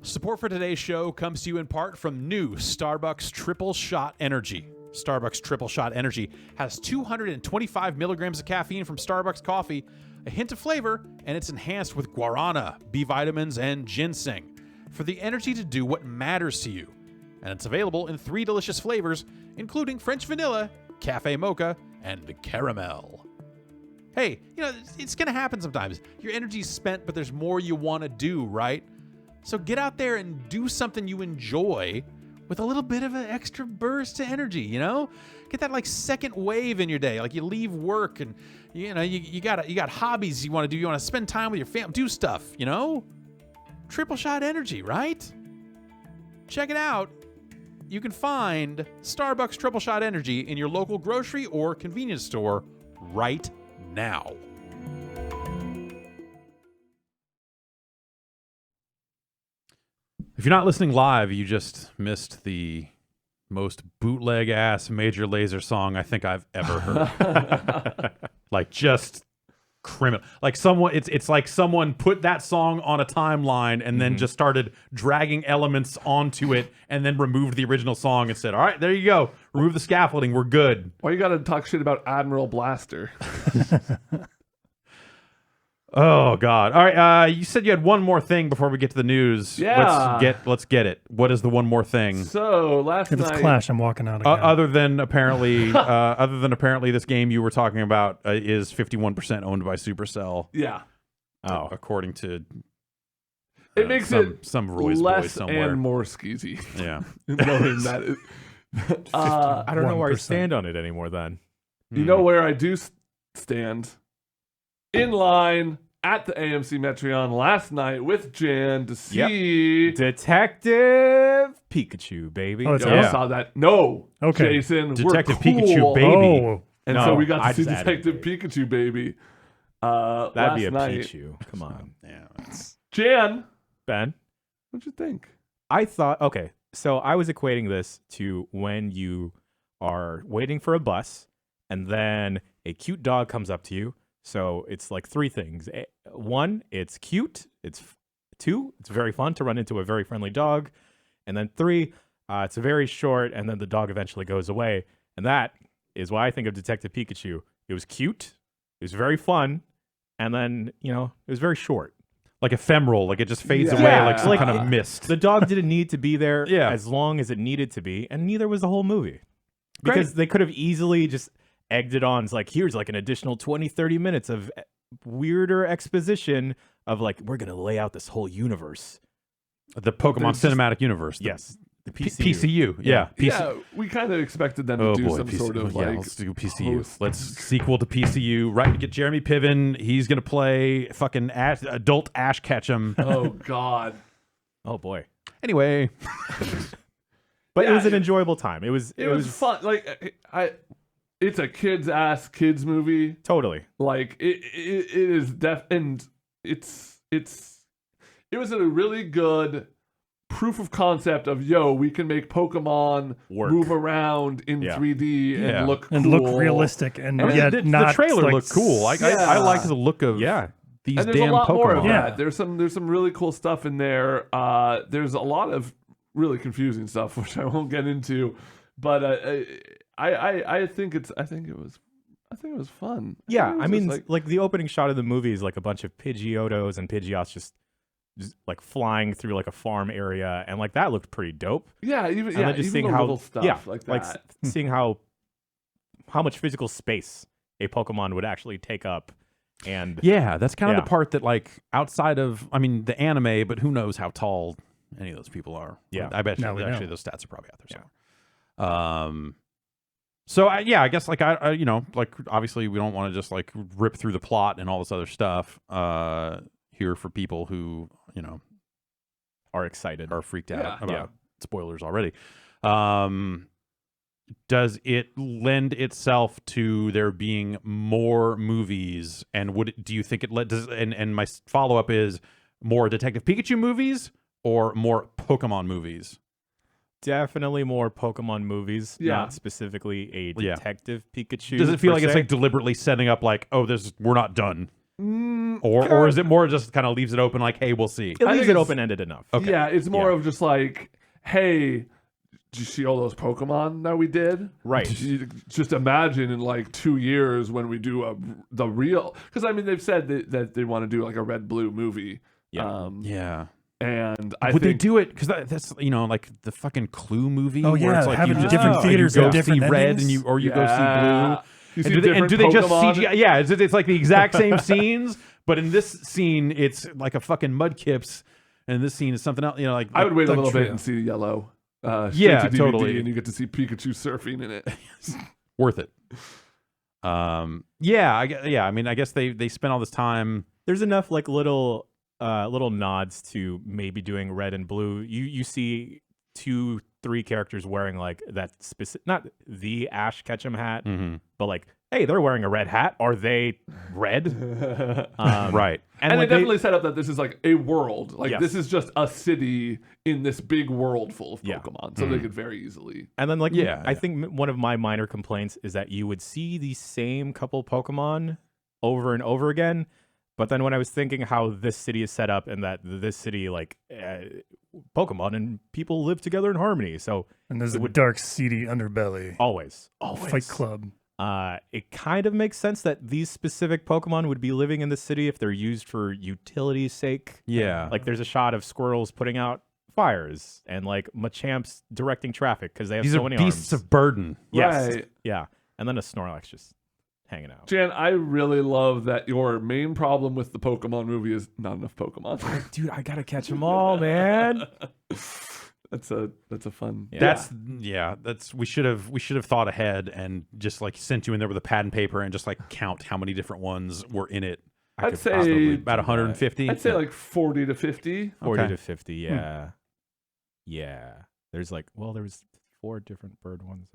Speaker 1: Support for today's show comes to you in part from new Starbucks Triple Shot Energy. Starbucks Triple Shot Energy has 225 milligrams of caffeine from Starbucks coffee, a hint of flavor, and it's enhanced with guarana, B vitamins, and ginseng for the energy to do what matters to you. And it's available in 3 delicious flavors, including French vanilla, cafe mocha, and caramel. Hey, it's going to happen sometimes. Your energy's spent, but there's more you want to do, right? So get out there and do something you enjoy with a little bit of an extra burst of energy, Get that second wave in your day. Like you leave work and you got hobbies you want to do. You want to spend time with your family, do stuff, Triple Shot Energy, right? Check it out. You can find Starbucks Triple Shot Energy in your local grocery or convenience store right now. If you're not listening live, you just missed the most bootleg ass Major Lazer song I think I've ever heard. Like just criminal. Like someone, it's like someone put that song on a timeline and then just started dragging elements onto it and then removed the original song and said, "All right, there you go. Remove the scaffolding. We're good."
Speaker 3: Why you gotta talk shit about Admiral Blaster?
Speaker 1: Oh God! All right, you said you had one more thing before we get to the news.
Speaker 3: Yeah.
Speaker 1: Let's get it. What is the one more thing?
Speaker 3: So last
Speaker 2: If it's
Speaker 3: night,
Speaker 2: Clash, I'm walking out again.
Speaker 1: Other than apparently, this game you were talking about is 51% owned by Supercell.
Speaker 3: yeah,
Speaker 1: Oh, according to
Speaker 3: it makes
Speaker 1: some Roy's boy
Speaker 3: less
Speaker 1: somewhere.
Speaker 3: and more skeezy.
Speaker 1: Yeah.
Speaker 3: Knowing that,
Speaker 4: I don't know where I
Speaker 2: 1%.
Speaker 4: stand on it anymore. Then
Speaker 3: you know where I do stand? In line at the AMC Metreon last night with Jan to see.
Speaker 4: Detective Pikachu, baby.
Speaker 2: Oh, it's
Speaker 3: Yo,
Speaker 2: out?
Speaker 3: I saw that. No,
Speaker 2: Okay.
Speaker 3: Jason,
Speaker 1: Detective
Speaker 3: we're cool.
Speaker 1: Pikachu, baby.
Speaker 2: Oh,
Speaker 3: And
Speaker 4: No,
Speaker 3: so we got
Speaker 4: I
Speaker 3: to see
Speaker 4: just added
Speaker 3: Detective Pikachu, baby.
Speaker 4: That'd
Speaker 3: last
Speaker 4: be a
Speaker 3: night.
Speaker 4: Pichu. Come on,
Speaker 3: Jan,
Speaker 4: Ben.
Speaker 3: what'd you think?
Speaker 4: I thought, okay, so I was equating this to when you are waiting for a bus and then a cute dog comes up to you. So it's like three things. One, it's cute. Two, it's very fun to run into a very friendly dog. And then three, it's very short and then the dog eventually goes away. And that is why I think of Detective Pikachu. It was cute. It was very fun. And then, it was very short.
Speaker 1: Like ephemeral, like it just fades
Speaker 3: Yeah.
Speaker 1: away
Speaker 3: Yeah.
Speaker 1: like some kind of mist.
Speaker 4: The dog didn't need to be there
Speaker 1: Yeah.
Speaker 4: as long as it needed to be, and neither was the whole movie.
Speaker 1: Great.
Speaker 4: Because they could have easily just egged it on. It's like, here's like an additional 20, 30 minutes of weirder exposition of like, we're going to lay out this whole universe.
Speaker 1: The Pokemon
Speaker 3: There's
Speaker 1: Cinematic Universe.
Speaker 4: Yes. The
Speaker 1: PCU. Yeah.
Speaker 3: Yeah, we kind of expected them to do some sort of like.
Speaker 1: let's do PCU.
Speaker 3: host-
Speaker 1: Let's sequel to PCU. Right, get Jeremy Piven. He's gonna play fucking adult Ash Ketchum.
Speaker 3: Oh God.
Speaker 4: Oh, boy.
Speaker 1: Anyway,
Speaker 4: But
Speaker 3: Yeah,
Speaker 4: it was an enjoyable time. It was
Speaker 3: fun. Like it's a kids movie.
Speaker 4: totally.
Speaker 3: Like it is and it was a really good proof of concept of we can make Pokemon
Speaker 4: Work.
Speaker 3: move around in
Speaker 4: Yeah.
Speaker 3: 3D
Speaker 1: Yeah.
Speaker 3: and look cool.
Speaker 2: and look realistic, and yet
Speaker 1: the
Speaker 2: not
Speaker 1: trailer
Speaker 2: like,
Speaker 1: looked cool. I liked the look of these
Speaker 3: And there's
Speaker 1: damn
Speaker 3: a lot
Speaker 1: Pokemon.
Speaker 3: more of
Speaker 2: Yeah.
Speaker 3: that. There's some really cool stuff in there. There's a lot of really confusing stuff which I won't get into, but I think it was fun.
Speaker 4: Yeah,
Speaker 3: think it
Speaker 4: I
Speaker 3: was
Speaker 4: mean,
Speaker 3: just
Speaker 4: like the opening shot of the movie is like a bunch of Pidgeotos and Pidgeots just like flying through like a farm area, and like that looked pretty dope.
Speaker 3: yeah, even
Speaker 4: And then just
Speaker 3: even
Speaker 4: seeing
Speaker 3: the
Speaker 4: how
Speaker 3: little stuff like that.
Speaker 4: seeing how much physical space a Pokemon would actually take up, and
Speaker 1: Yeah, that's kind of
Speaker 4: Yeah.
Speaker 1: the part that, like, outside of, I mean, the anime, but who knows how tall any of those people are.
Speaker 4: Yeah.
Speaker 1: I bet
Speaker 2: No, we
Speaker 1: actually
Speaker 2: know.
Speaker 1: those stats are probably out there somewhere. So, I guess, like, I like, obviously we don't want to just, like, rip through the plot and all this other stuff here for people who,
Speaker 4: are excited.
Speaker 1: are freaked out
Speaker 3: Yeah.
Speaker 1: about spoilers already. Does it lend itself to there being more movies? And do you think it does? And my follow up is more Detective Pikachu movies or more Pokemon movies?
Speaker 4: Definitely more Pokemon movies,
Speaker 3: Yeah.
Speaker 4: not specifically a
Speaker 1: Yeah.
Speaker 4: Detective Pikachu.
Speaker 1: Does it feel
Speaker 4: per
Speaker 1: like it's
Speaker 4: se.
Speaker 1: like deliberately setting up like, oh, we're not done,
Speaker 3: Mm,
Speaker 1: or is it more just kind of leaves it open like, hey, we'll see?
Speaker 4: It
Speaker 3: I
Speaker 4: leaves
Speaker 3: think
Speaker 4: it
Speaker 3: it's-
Speaker 4: open ended enough?
Speaker 1: Okay.
Speaker 3: Yeah, it's more
Speaker 4: Yeah.
Speaker 3: of just like, hey, did you see all those Pokemon that we did?
Speaker 4: Right.
Speaker 3: Just imagine in like 2 years when we do the real, because I mean they've said that they want to do like a red blue movie.
Speaker 4: Yeah.
Speaker 1: Yeah.
Speaker 3: And I
Speaker 1: Would they
Speaker 3: think
Speaker 1: do it? Because that's like the fucking Clue movie.
Speaker 2: Oh,
Speaker 1: where
Speaker 2: yeah,
Speaker 1: it's like
Speaker 2: having
Speaker 1: you just
Speaker 2: different
Speaker 1: you
Speaker 2: theaters
Speaker 1: go
Speaker 2: and different
Speaker 1: see red,
Speaker 2: endings.
Speaker 1: and you go see
Speaker 3: Yeah.
Speaker 1: blue.
Speaker 3: You see
Speaker 1: And do
Speaker 3: different
Speaker 1: they just
Speaker 3: Pokemon.
Speaker 1: CGI? Yeah, it's like the exact same scenes, but in this scene, it's like a fucking Mudkips, and this scene is something else. Like
Speaker 3: I would wait a
Speaker 2: Like
Speaker 3: little
Speaker 2: Trio.
Speaker 3: bit and see Yellow. Straight
Speaker 1: Yeah,
Speaker 3: to DVD,
Speaker 1: totally.
Speaker 3: and you get to see Pikachu surfing in it.
Speaker 1: worth it. Yeah, I mean, I guess they spent all this time.
Speaker 4: There's enough like little nods to maybe doing red and blue. You see 2-3 characters wearing like that specific, not the Ash Ketchum hat,
Speaker 1: Mhm.
Speaker 4: but like hey, they're wearing a red hat. Are they red?
Speaker 1: Right.
Speaker 3: And
Speaker 4: like
Speaker 3: they definitely set up that this is like a world. Like
Speaker 4: Yes.
Speaker 3: this is just a city in this big world full of
Speaker 4: Yeah.
Speaker 3: Pokemon. So they could very easily.
Speaker 4: And then, like,
Speaker 1: Yeah,
Speaker 4: I
Speaker 1: yeah.
Speaker 4: think one of my minor complaints is that you would see the same couple Pokemon over and over again. But then when I was thinking how this city is set up and that this city, like, Pokemon and people live together in harmony. So
Speaker 2: And there's a dark, seedy underbelly.
Speaker 4: always.
Speaker 2: Fight Club.
Speaker 4: It kind of makes sense that these specific Pokemon would be living in the city if they're used for utility's sake.
Speaker 1: Yeah.
Speaker 4: Like, there's a shot of squirrels putting out fires and, like, Machamp's directing traffic because they have
Speaker 1: These
Speaker 4: so
Speaker 1: are
Speaker 4: many
Speaker 1: beasts
Speaker 4: arms.
Speaker 1: of burden.
Speaker 4: Yes.
Speaker 3: Right.
Speaker 4: Yeah. And then a Snorlax just hanging out.
Speaker 3: Jan, I really love that your main problem with the Pokemon movie is not enough Pokemon.
Speaker 4: Dude, I gotta catch them all, man.
Speaker 3: That's a fun.
Speaker 4: Yeah.
Speaker 1: That's we should have thought ahead and just like sent you in there with a pad and paper and just like count how many different ones were in it.
Speaker 3: I'd
Speaker 1: Could
Speaker 3: say
Speaker 1: possibly about 150.
Speaker 3: I'd say like 40 to 50.
Speaker 4: 40
Speaker 1: Okay.
Speaker 4: to 50, yeah. Yeah. There's like, well, there was 4 different bird ones.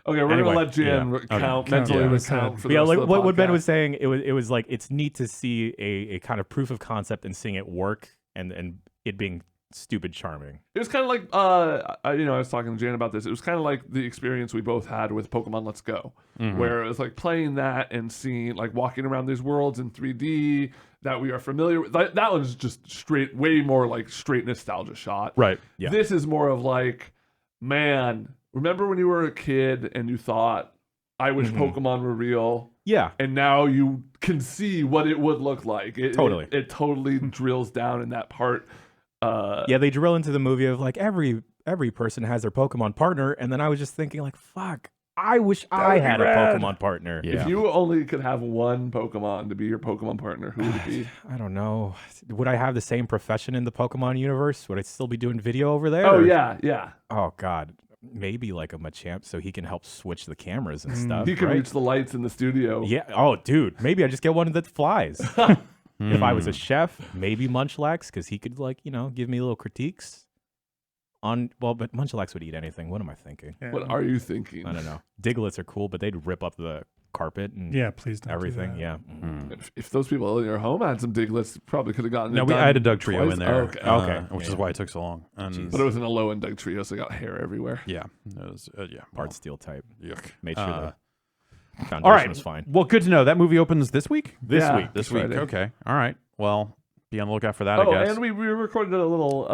Speaker 3: Okay, we're
Speaker 1: Anyway,
Speaker 3: gonna let Jan
Speaker 1: yeah.
Speaker 3: count
Speaker 2: Okay.
Speaker 3: mentally
Speaker 2: Yeah.
Speaker 3: recount for
Speaker 4: But
Speaker 3: the
Speaker 4: yeah,
Speaker 3: rest
Speaker 4: like
Speaker 3: of the
Speaker 4: what Ben
Speaker 3: podcast.
Speaker 4: was saying, it was like it's neat to see a kind of proof of concept and seeing it work and it being stupid charming.
Speaker 3: It was kind of like, I was talking to Jan about this. It was kind of like the experience we both had with Pokemon Let's Go, where it was like playing that and seeing, like walking around these worlds in 3D that we are familiar with. That one's just straight, way more like straight nostalgia shot.
Speaker 1: Right.
Speaker 4: Yeah.
Speaker 3: This is more of like, man, remember when you were a kid and you thought, I wish Pokemon were real?
Speaker 4: Yeah.
Speaker 3: And now you can see what it would look like.
Speaker 4: Totally.
Speaker 3: It totally drills down in that part.
Speaker 4: Yeah, they drill into the movie of like every person has their Pokemon partner, and then I was just thinking like, fuck, I wish I
Speaker 3: would be
Speaker 4: had a
Speaker 3: rad.
Speaker 4: Pokemon partner.
Speaker 1: Yeah.
Speaker 3: If you only could have one Pokemon to be your Pokemon partner, who would it be?
Speaker 4: I don't know. Would I have the same profession in the Pokemon universe? Would I still be doing video over there?
Speaker 3: Oh,
Speaker 4: Or-
Speaker 3: yeah.
Speaker 4: Oh god. Maybe like a Machamp so he can help switch the cameras and stuff.
Speaker 3: He can
Speaker 4: right?
Speaker 3: reach the lights in the studio.
Speaker 4: Yeah. Oh, dude. Maybe I just get one that flies. If I was a chef, maybe Munchlax, because he could give me little critiques on. Well, but Munchlax would eat anything. What am I thinking?
Speaker 2: Yeah.
Speaker 3: What are you thinking?
Speaker 4: I don't know. Diglets are cool, but they'd rip up the carpet and
Speaker 2: Yeah, please don't do
Speaker 4: everything.
Speaker 2: that.
Speaker 4: Yeah.
Speaker 3: If those people in your home had some Diglets, probably could have gotten
Speaker 1: No,
Speaker 3: it done
Speaker 1: I had a Doug trio
Speaker 3: twice.
Speaker 1: in there.
Speaker 3: Oh, okay.
Speaker 4: Okay.
Speaker 1: Which is why it took so long. And
Speaker 3: But it was in a low-end Doug trio, so it got hair everywhere.
Speaker 1: yeah, it was,
Speaker 4: Art steel type.
Speaker 1: Yuck.
Speaker 4: Made sure the foundation
Speaker 1: All right.
Speaker 4: was fine.
Speaker 1: Well, good to know. That movie opens this week.
Speaker 3: Yeah,
Speaker 4: week.
Speaker 1: This
Speaker 3: Friday.
Speaker 1: week. Okay. All right. Well, be on the lookout for that.
Speaker 3: Oh,
Speaker 1: I guess.
Speaker 3: and we recorded a little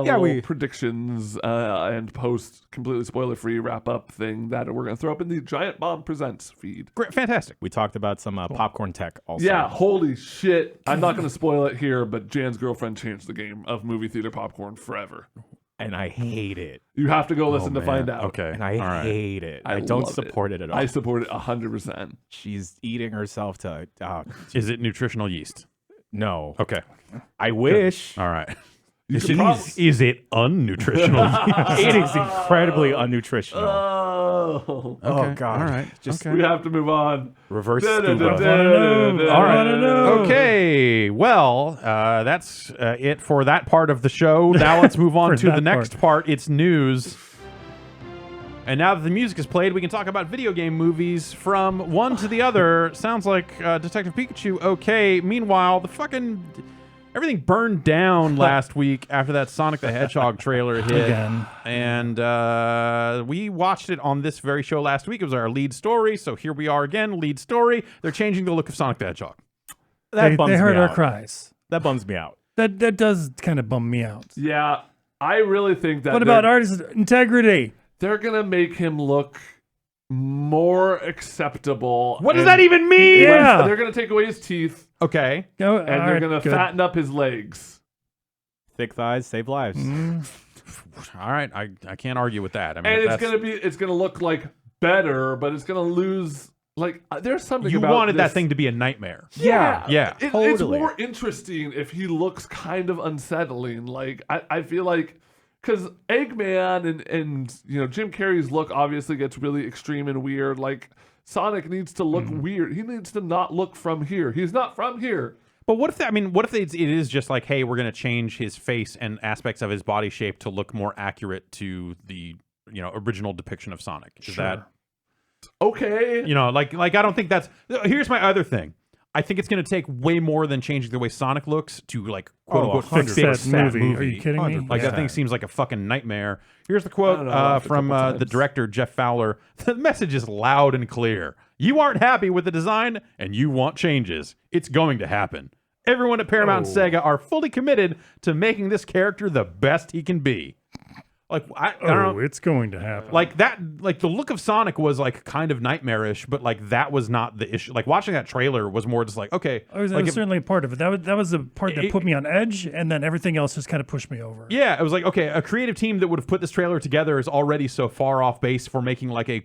Speaker 3: predictions and post completely spoiler-free wrap-up thing that we're going to throw up in the Giant Bomb Presents feed.
Speaker 1: Great. Fantastic.
Speaker 4: We talked about some popcorn tech also.
Speaker 3: Yeah, holy shit. I'm not going to spoil it here, but Jan's girlfriend changed the game of movie theater popcorn forever.
Speaker 4: And I hate it.
Speaker 3: You have to go listen to
Speaker 1: man.
Speaker 3: find out.
Speaker 1: Okay.
Speaker 4: And I
Speaker 1: All right.
Speaker 4: hate it.
Speaker 3: I
Speaker 4: I don't
Speaker 3: love
Speaker 4: support it at all.
Speaker 3: I support it 100%.
Speaker 4: She's eating herself to.
Speaker 1: Is it nutritional yeast?
Speaker 4: No.
Speaker 1: Okay.
Speaker 4: I wish.
Speaker 1: All right.
Speaker 3: You
Speaker 1: Is
Speaker 3: could
Speaker 1: it,
Speaker 3: prob-
Speaker 1: is it unnutritional?
Speaker 4: It is incredibly unnutritional.
Speaker 3: Oh.
Speaker 4: Oh,
Speaker 1: Okay.
Speaker 4: God.
Speaker 1: All right.
Speaker 4: Just
Speaker 1: okay.
Speaker 3: We have to move on.
Speaker 4: reverse
Speaker 3: Da-da-da-da-da-da.
Speaker 1: All right. Okay. Well, that's it for that part of the show. Now let's move on
Speaker 2: For
Speaker 1: to the
Speaker 2: that
Speaker 1: next part. It's news. And now that the music is played, we can talk about video game movies from one to the other. Sounds like Detective Pikachu. Okay. Meanwhile, the fucking everything burned down last week after that Sonic the Hedgehog trailer hit.
Speaker 2: Again.
Speaker 1: And we watched it on this very show last week. It was our lead story. So here we are again, lead story. They're changing the look of Sonic the Hedgehog.
Speaker 4: That
Speaker 2: They
Speaker 4: bums
Speaker 2: heard
Speaker 4: me
Speaker 2: our
Speaker 4: out.
Speaker 2: cries.
Speaker 4: That bums me out.
Speaker 2: That does kind of bum me out.
Speaker 3: Yeah, I really think that
Speaker 2: What about artist integrity?
Speaker 3: they're going to make him look more acceptable.
Speaker 1: What does
Speaker 3: and-
Speaker 1: that even mean?
Speaker 2: Yeah.
Speaker 3: They're going to take away his teeth,
Speaker 1: Okay.
Speaker 2: Go,
Speaker 3: and they're going to fatten up his legs.
Speaker 4: Thick thighs save lives.
Speaker 1: All right. I can't argue with that. I mean,
Speaker 3: And
Speaker 1: if
Speaker 3: it's
Speaker 1: that's-
Speaker 3: going to look like better, but it's going to lose. Like, there's something
Speaker 1: you
Speaker 3: about
Speaker 1: wanted
Speaker 3: this.
Speaker 1: that thing to be a nightmare.
Speaker 3: Yeah,
Speaker 1: Yeah,
Speaker 3: It's
Speaker 4: totally.
Speaker 3: more interesting if he looks kind of unsettling. Like I feel like because Eggman and Jim Carrey's look obviously gets really extreme and weird. Like Sonic needs to look weird. He needs to not look from here. He's not from here.
Speaker 1: But what if it is just like, hey, we're going to change his face and aspects of his body shape to look more accurate to the original depiction of Sonic? Is that
Speaker 3: Okay.
Speaker 1: You know, like I don't think that's. Here's my other thing. I think it's going to take way more than changing the way Sonic looks to like quote unquote fix that movie.
Speaker 2: Are you kidding me?
Speaker 1: Like that thing seems like a fucking nightmare. Here's the quote from the director Jeff Fowler. The message is loud and clear. You aren't happy with the design and you want changes. It's going to happen. Everyone at Paramount and Sega are fully committed to making this character the best he can be. Like I don't know,
Speaker 2: it's going to happen.
Speaker 1: like that. Like the look of Sonic was like kind of nightmarish, but like that was not the issue. Like watching that trailer was more just like okay.
Speaker 2: I was,
Speaker 1: like
Speaker 2: certainly a part of it. That was the part that put me on edge, and then everything else just kind of pushed me over.
Speaker 1: Yeah, it was like okay, a creative team that would have put this trailer together is already so far off base for making like a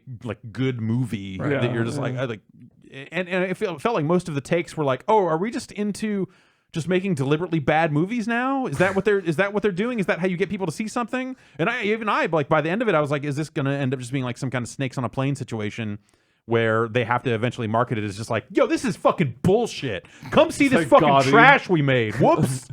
Speaker 1: good movie that you're just like and it felt like most of the takes were like, oh, are we just into just making deliberately bad movies now? Is that what they're doing? Is that how you get people to see something? And I like by the end of it, I was like, is this gonna end up just being like some kind of snakes on a plane situation where they have to eventually market it as just like, yo, this is fucking bullshit. Come see this fucking trash we made. Whoops.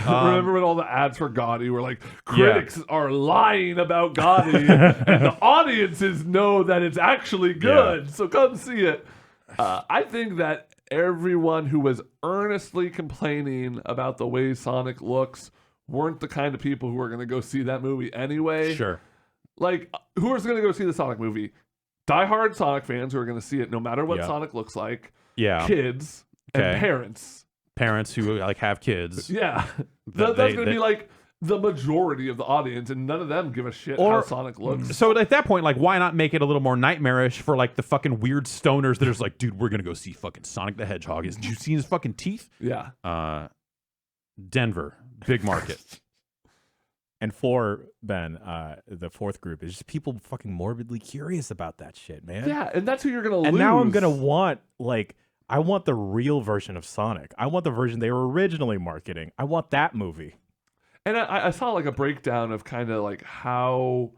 Speaker 3: Remember when all the ads for Gotti were like, critics are lying about Gotti, and the audiences know that it's actually good, so come see it. I think that everyone who was earnestly complaining about the way Sonic looks weren't the kind of people who are going to go see that movie anyway.
Speaker 1: Sure.
Speaker 3: Like, who is going to go see the Sonic movie? Diehard Sonic fans who are going to see it no matter what Sonic looks like.
Speaker 1: Yeah.
Speaker 3: Kids and parents.
Speaker 1: Parents who like have kids.
Speaker 3: Yeah. That's going to be like the majority of the audience, and none of them give a shit how Sonic looks.
Speaker 1: So at that point, like, why not make it a little more nightmarish for like the fucking weird stoners that are just like, dude, we're gonna go see fucking Sonic the Hedgehog. Did you see his fucking teeth?
Speaker 3: Yeah.
Speaker 1: Denver, big market.
Speaker 4: And for Ben, the fourth group is just people fucking morbidly curious about that shit, man.
Speaker 3: Yeah, and that's who you're gonna lose.
Speaker 4: And now I'm gonna want I want the real version of Sonic. I want the version they were originally marketing. I want that movie.
Speaker 3: And I saw like a breakdown of kind of like how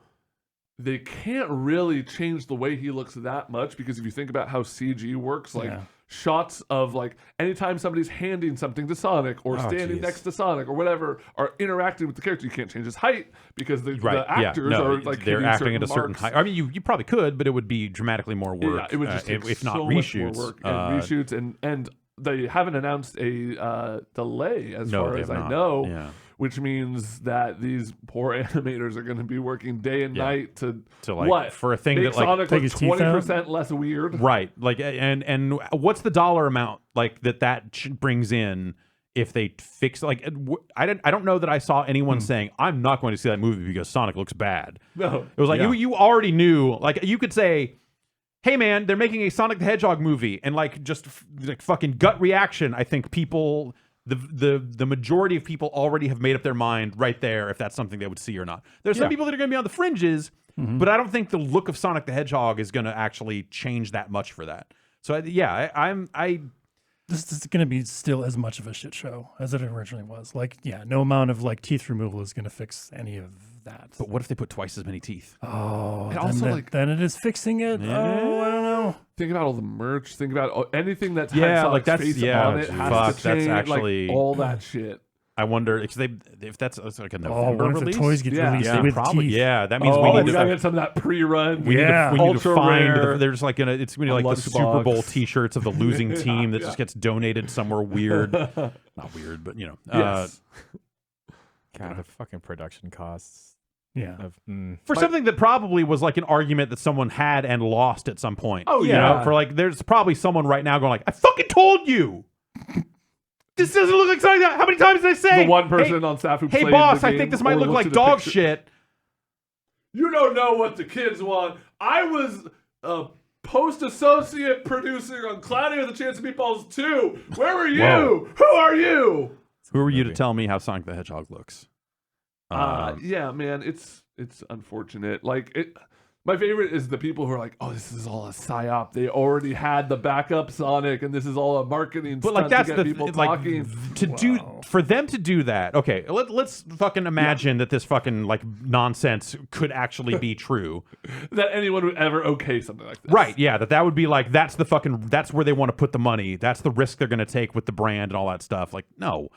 Speaker 3: they can't really change the way he looks that much, because if you think about how CG works, like shots of like anytime somebody's handing something to Sonic or standing next to Sonic or whatever are interacting with the character, you can't change his height because the actors are like
Speaker 1: they're acting at a certain
Speaker 3: marks.
Speaker 1: height. I mean, you probably could, but it would be dramatically more work.
Speaker 3: Yeah, it would just take
Speaker 1: if not
Speaker 3: so
Speaker 1: reshoots.
Speaker 3: much more work and reshoots, and they haven't announced a delay as far as I know.
Speaker 1: Yeah.
Speaker 3: Which means that these poor animators are going to be working day and night to
Speaker 1: like
Speaker 3: what?
Speaker 1: For a thing
Speaker 3: make
Speaker 1: that like
Speaker 3: Sonic
Speaker 2: take
Speaker 3: look
Speaker 2: his teeth out?
Speaker 3: 20% less weird.
Speaker 1: Right. Like and what's the dollar amount like that brings in if they fix like I don't know that I saw anyone saying I'm not going to see that movie because Sonic looks bad.
Speaker 3: No.
Speaker 1: It was like you already knew. Like you could say, hey man, they're making a Sonic the Hedgehog movie, and like just like fucking gut reaction, I think people the majority of people already have made up their mind right there if that's something they would see or not. There's some people that are going to be on the fringes, but I don't think the look of Sonic the Hedgehog is going to actually change that much for that. So
Speaker 2: This is going to be still as much of a shit show as it originally was. Like, no amount of like teeth removal is going to fix any of that.
Speaker 1: But what if they put twice as many teeth?
Speaker 2: Oh,
Speaker 3: And also,
Speaker 2: then it is fixing it.
Speaker 1: Yeah.
Speaker 2: Oh, I don't know.
Speaker 3: Think about all the merch. Think about anything that's
Speaker 1: Yeah,
Speaker 3: had
Speaker 1: like
Speaker 3: Sonic's
Speaker 1: that's-
Speaker 3: face
Speaker 1: yeah,
Speaker 3: on it has
Speaker 1: fuck,
Speaker 3: to
Speaker 1: that's
Speaker 3: change.
Speaker 1: actually-
Speaker 3: like, all that shit.
Speaker 1: I wonder if that's like a
Speaker 2: Oh,
Speaker 1: November
Speaker 2: what if
Speaker 1: release.
Speaker 2: the toys get
Speaker 3: Yeah.
Speaker 2: released
Speaker 1: Yeah,
Speaker 2: with
Speaker 1: probably.
Speaker 2: teeth?
Speaker 1: Yeah, that means
Speaker 3: Oh,
Speaker 1: we
Speaker 3: we
Speaker 1: need
Speaker 3: gotta
Speaker 1: to.
Speaker 3: get some of that pre-run.
Speaker 1: We need to
Speaker 3: Ultra
Speaker 1: find.
Speaker 3: rare.
Speaker 1: There's like it's gonna be like the
Speaker 3: lunchbox.
Speaker 1: Super Bowl T-shirts of the losing team that just gets donated somewhere weird. Not weird, but you know.
Speaker 3: Yes.
Speaker 4: God, the fucking production costs.
Speaker 2: Yeah.
Speaker 1: For something that probably was like an argument that someone had and lost at some point.
Speaker 3: Oh,
Speaker 1: You
Speaker 3: yeah.
Speaker 1: know, for like, there's probably someone right now going like, I fucking told you. This doesn't look like something that. How many times did I say?
Speaker 3: The one person on staff who
Speaker 1: Hey,
Speaker 3: played
Speaker 1: boss,
Speaker 3: the
Speaker 1: I
Speaker 3: game
Speaker 1: think this might
Speaker 3: or
Speaker 1: look
Speaker 3: looked
Speaker 1: like
Speaker 3: at a
Speaker 1: dog
Speaker 3: picture.
Speaker 1: shit.
Speaker 3: You don't know what the kids want. I was a post-associate producer on Cloudy with a Chance of Meatballs 2. Where were you?
Speaker 1: Whoa.
Speaker 3: Who are you?
Speaker 1: Who are you to tell me how Sonic the Hedgehog looks?
Speaker 3: Yeah, man, it's unfortunate. Like my favorite is the people who are like, "Oh, this is all a psyop. They already had the backup Sonic, and this is all a marketing
Speaker 1: But
Speaker 3: stunt
Speaker 1: like that's
Speaker 3: to get
Speaker 1: the
Speaker 3: people
Speaker 1: like
Speaker 3: talking."
Speaker 1: for them to do that. Okay, let's fucking imagine that this fucking like nonsense could actually be true.
Speaker 3: That anyone would ever okay something like this,
Speaker 1: Right, yeah, that would be like that's where they want to put the money. That's the risk they're going to take with the brand and all that stuff. Like no.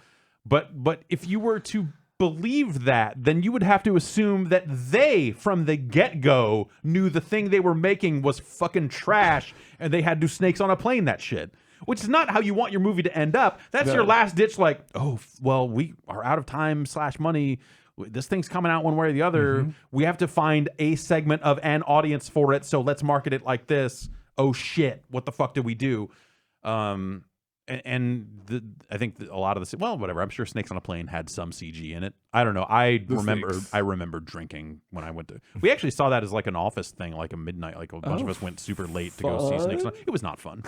Speaker 1: But if you were to believe that, then you would have to assume that they, from the get-go, knew the thing they were making was fucking trash, and they had to snakes on a plane that shit. Which is not how you want your movie to end up. That's your last ditch, like, oh, well, we are out of time / money. This thing's coming out one way or the other. We have to find a segment of an audience for it, so let's market it like this. Oh, shit. What the fuck did we do? I think a lot of the, well, whatever. I'm sure Snakes on a Plane had some CG in it. I don't know. I remember drinking when I went to. We actually saw that as like an office thing, like a midnight. Like a bunch of us went super late to go see Snakes. It was not fun.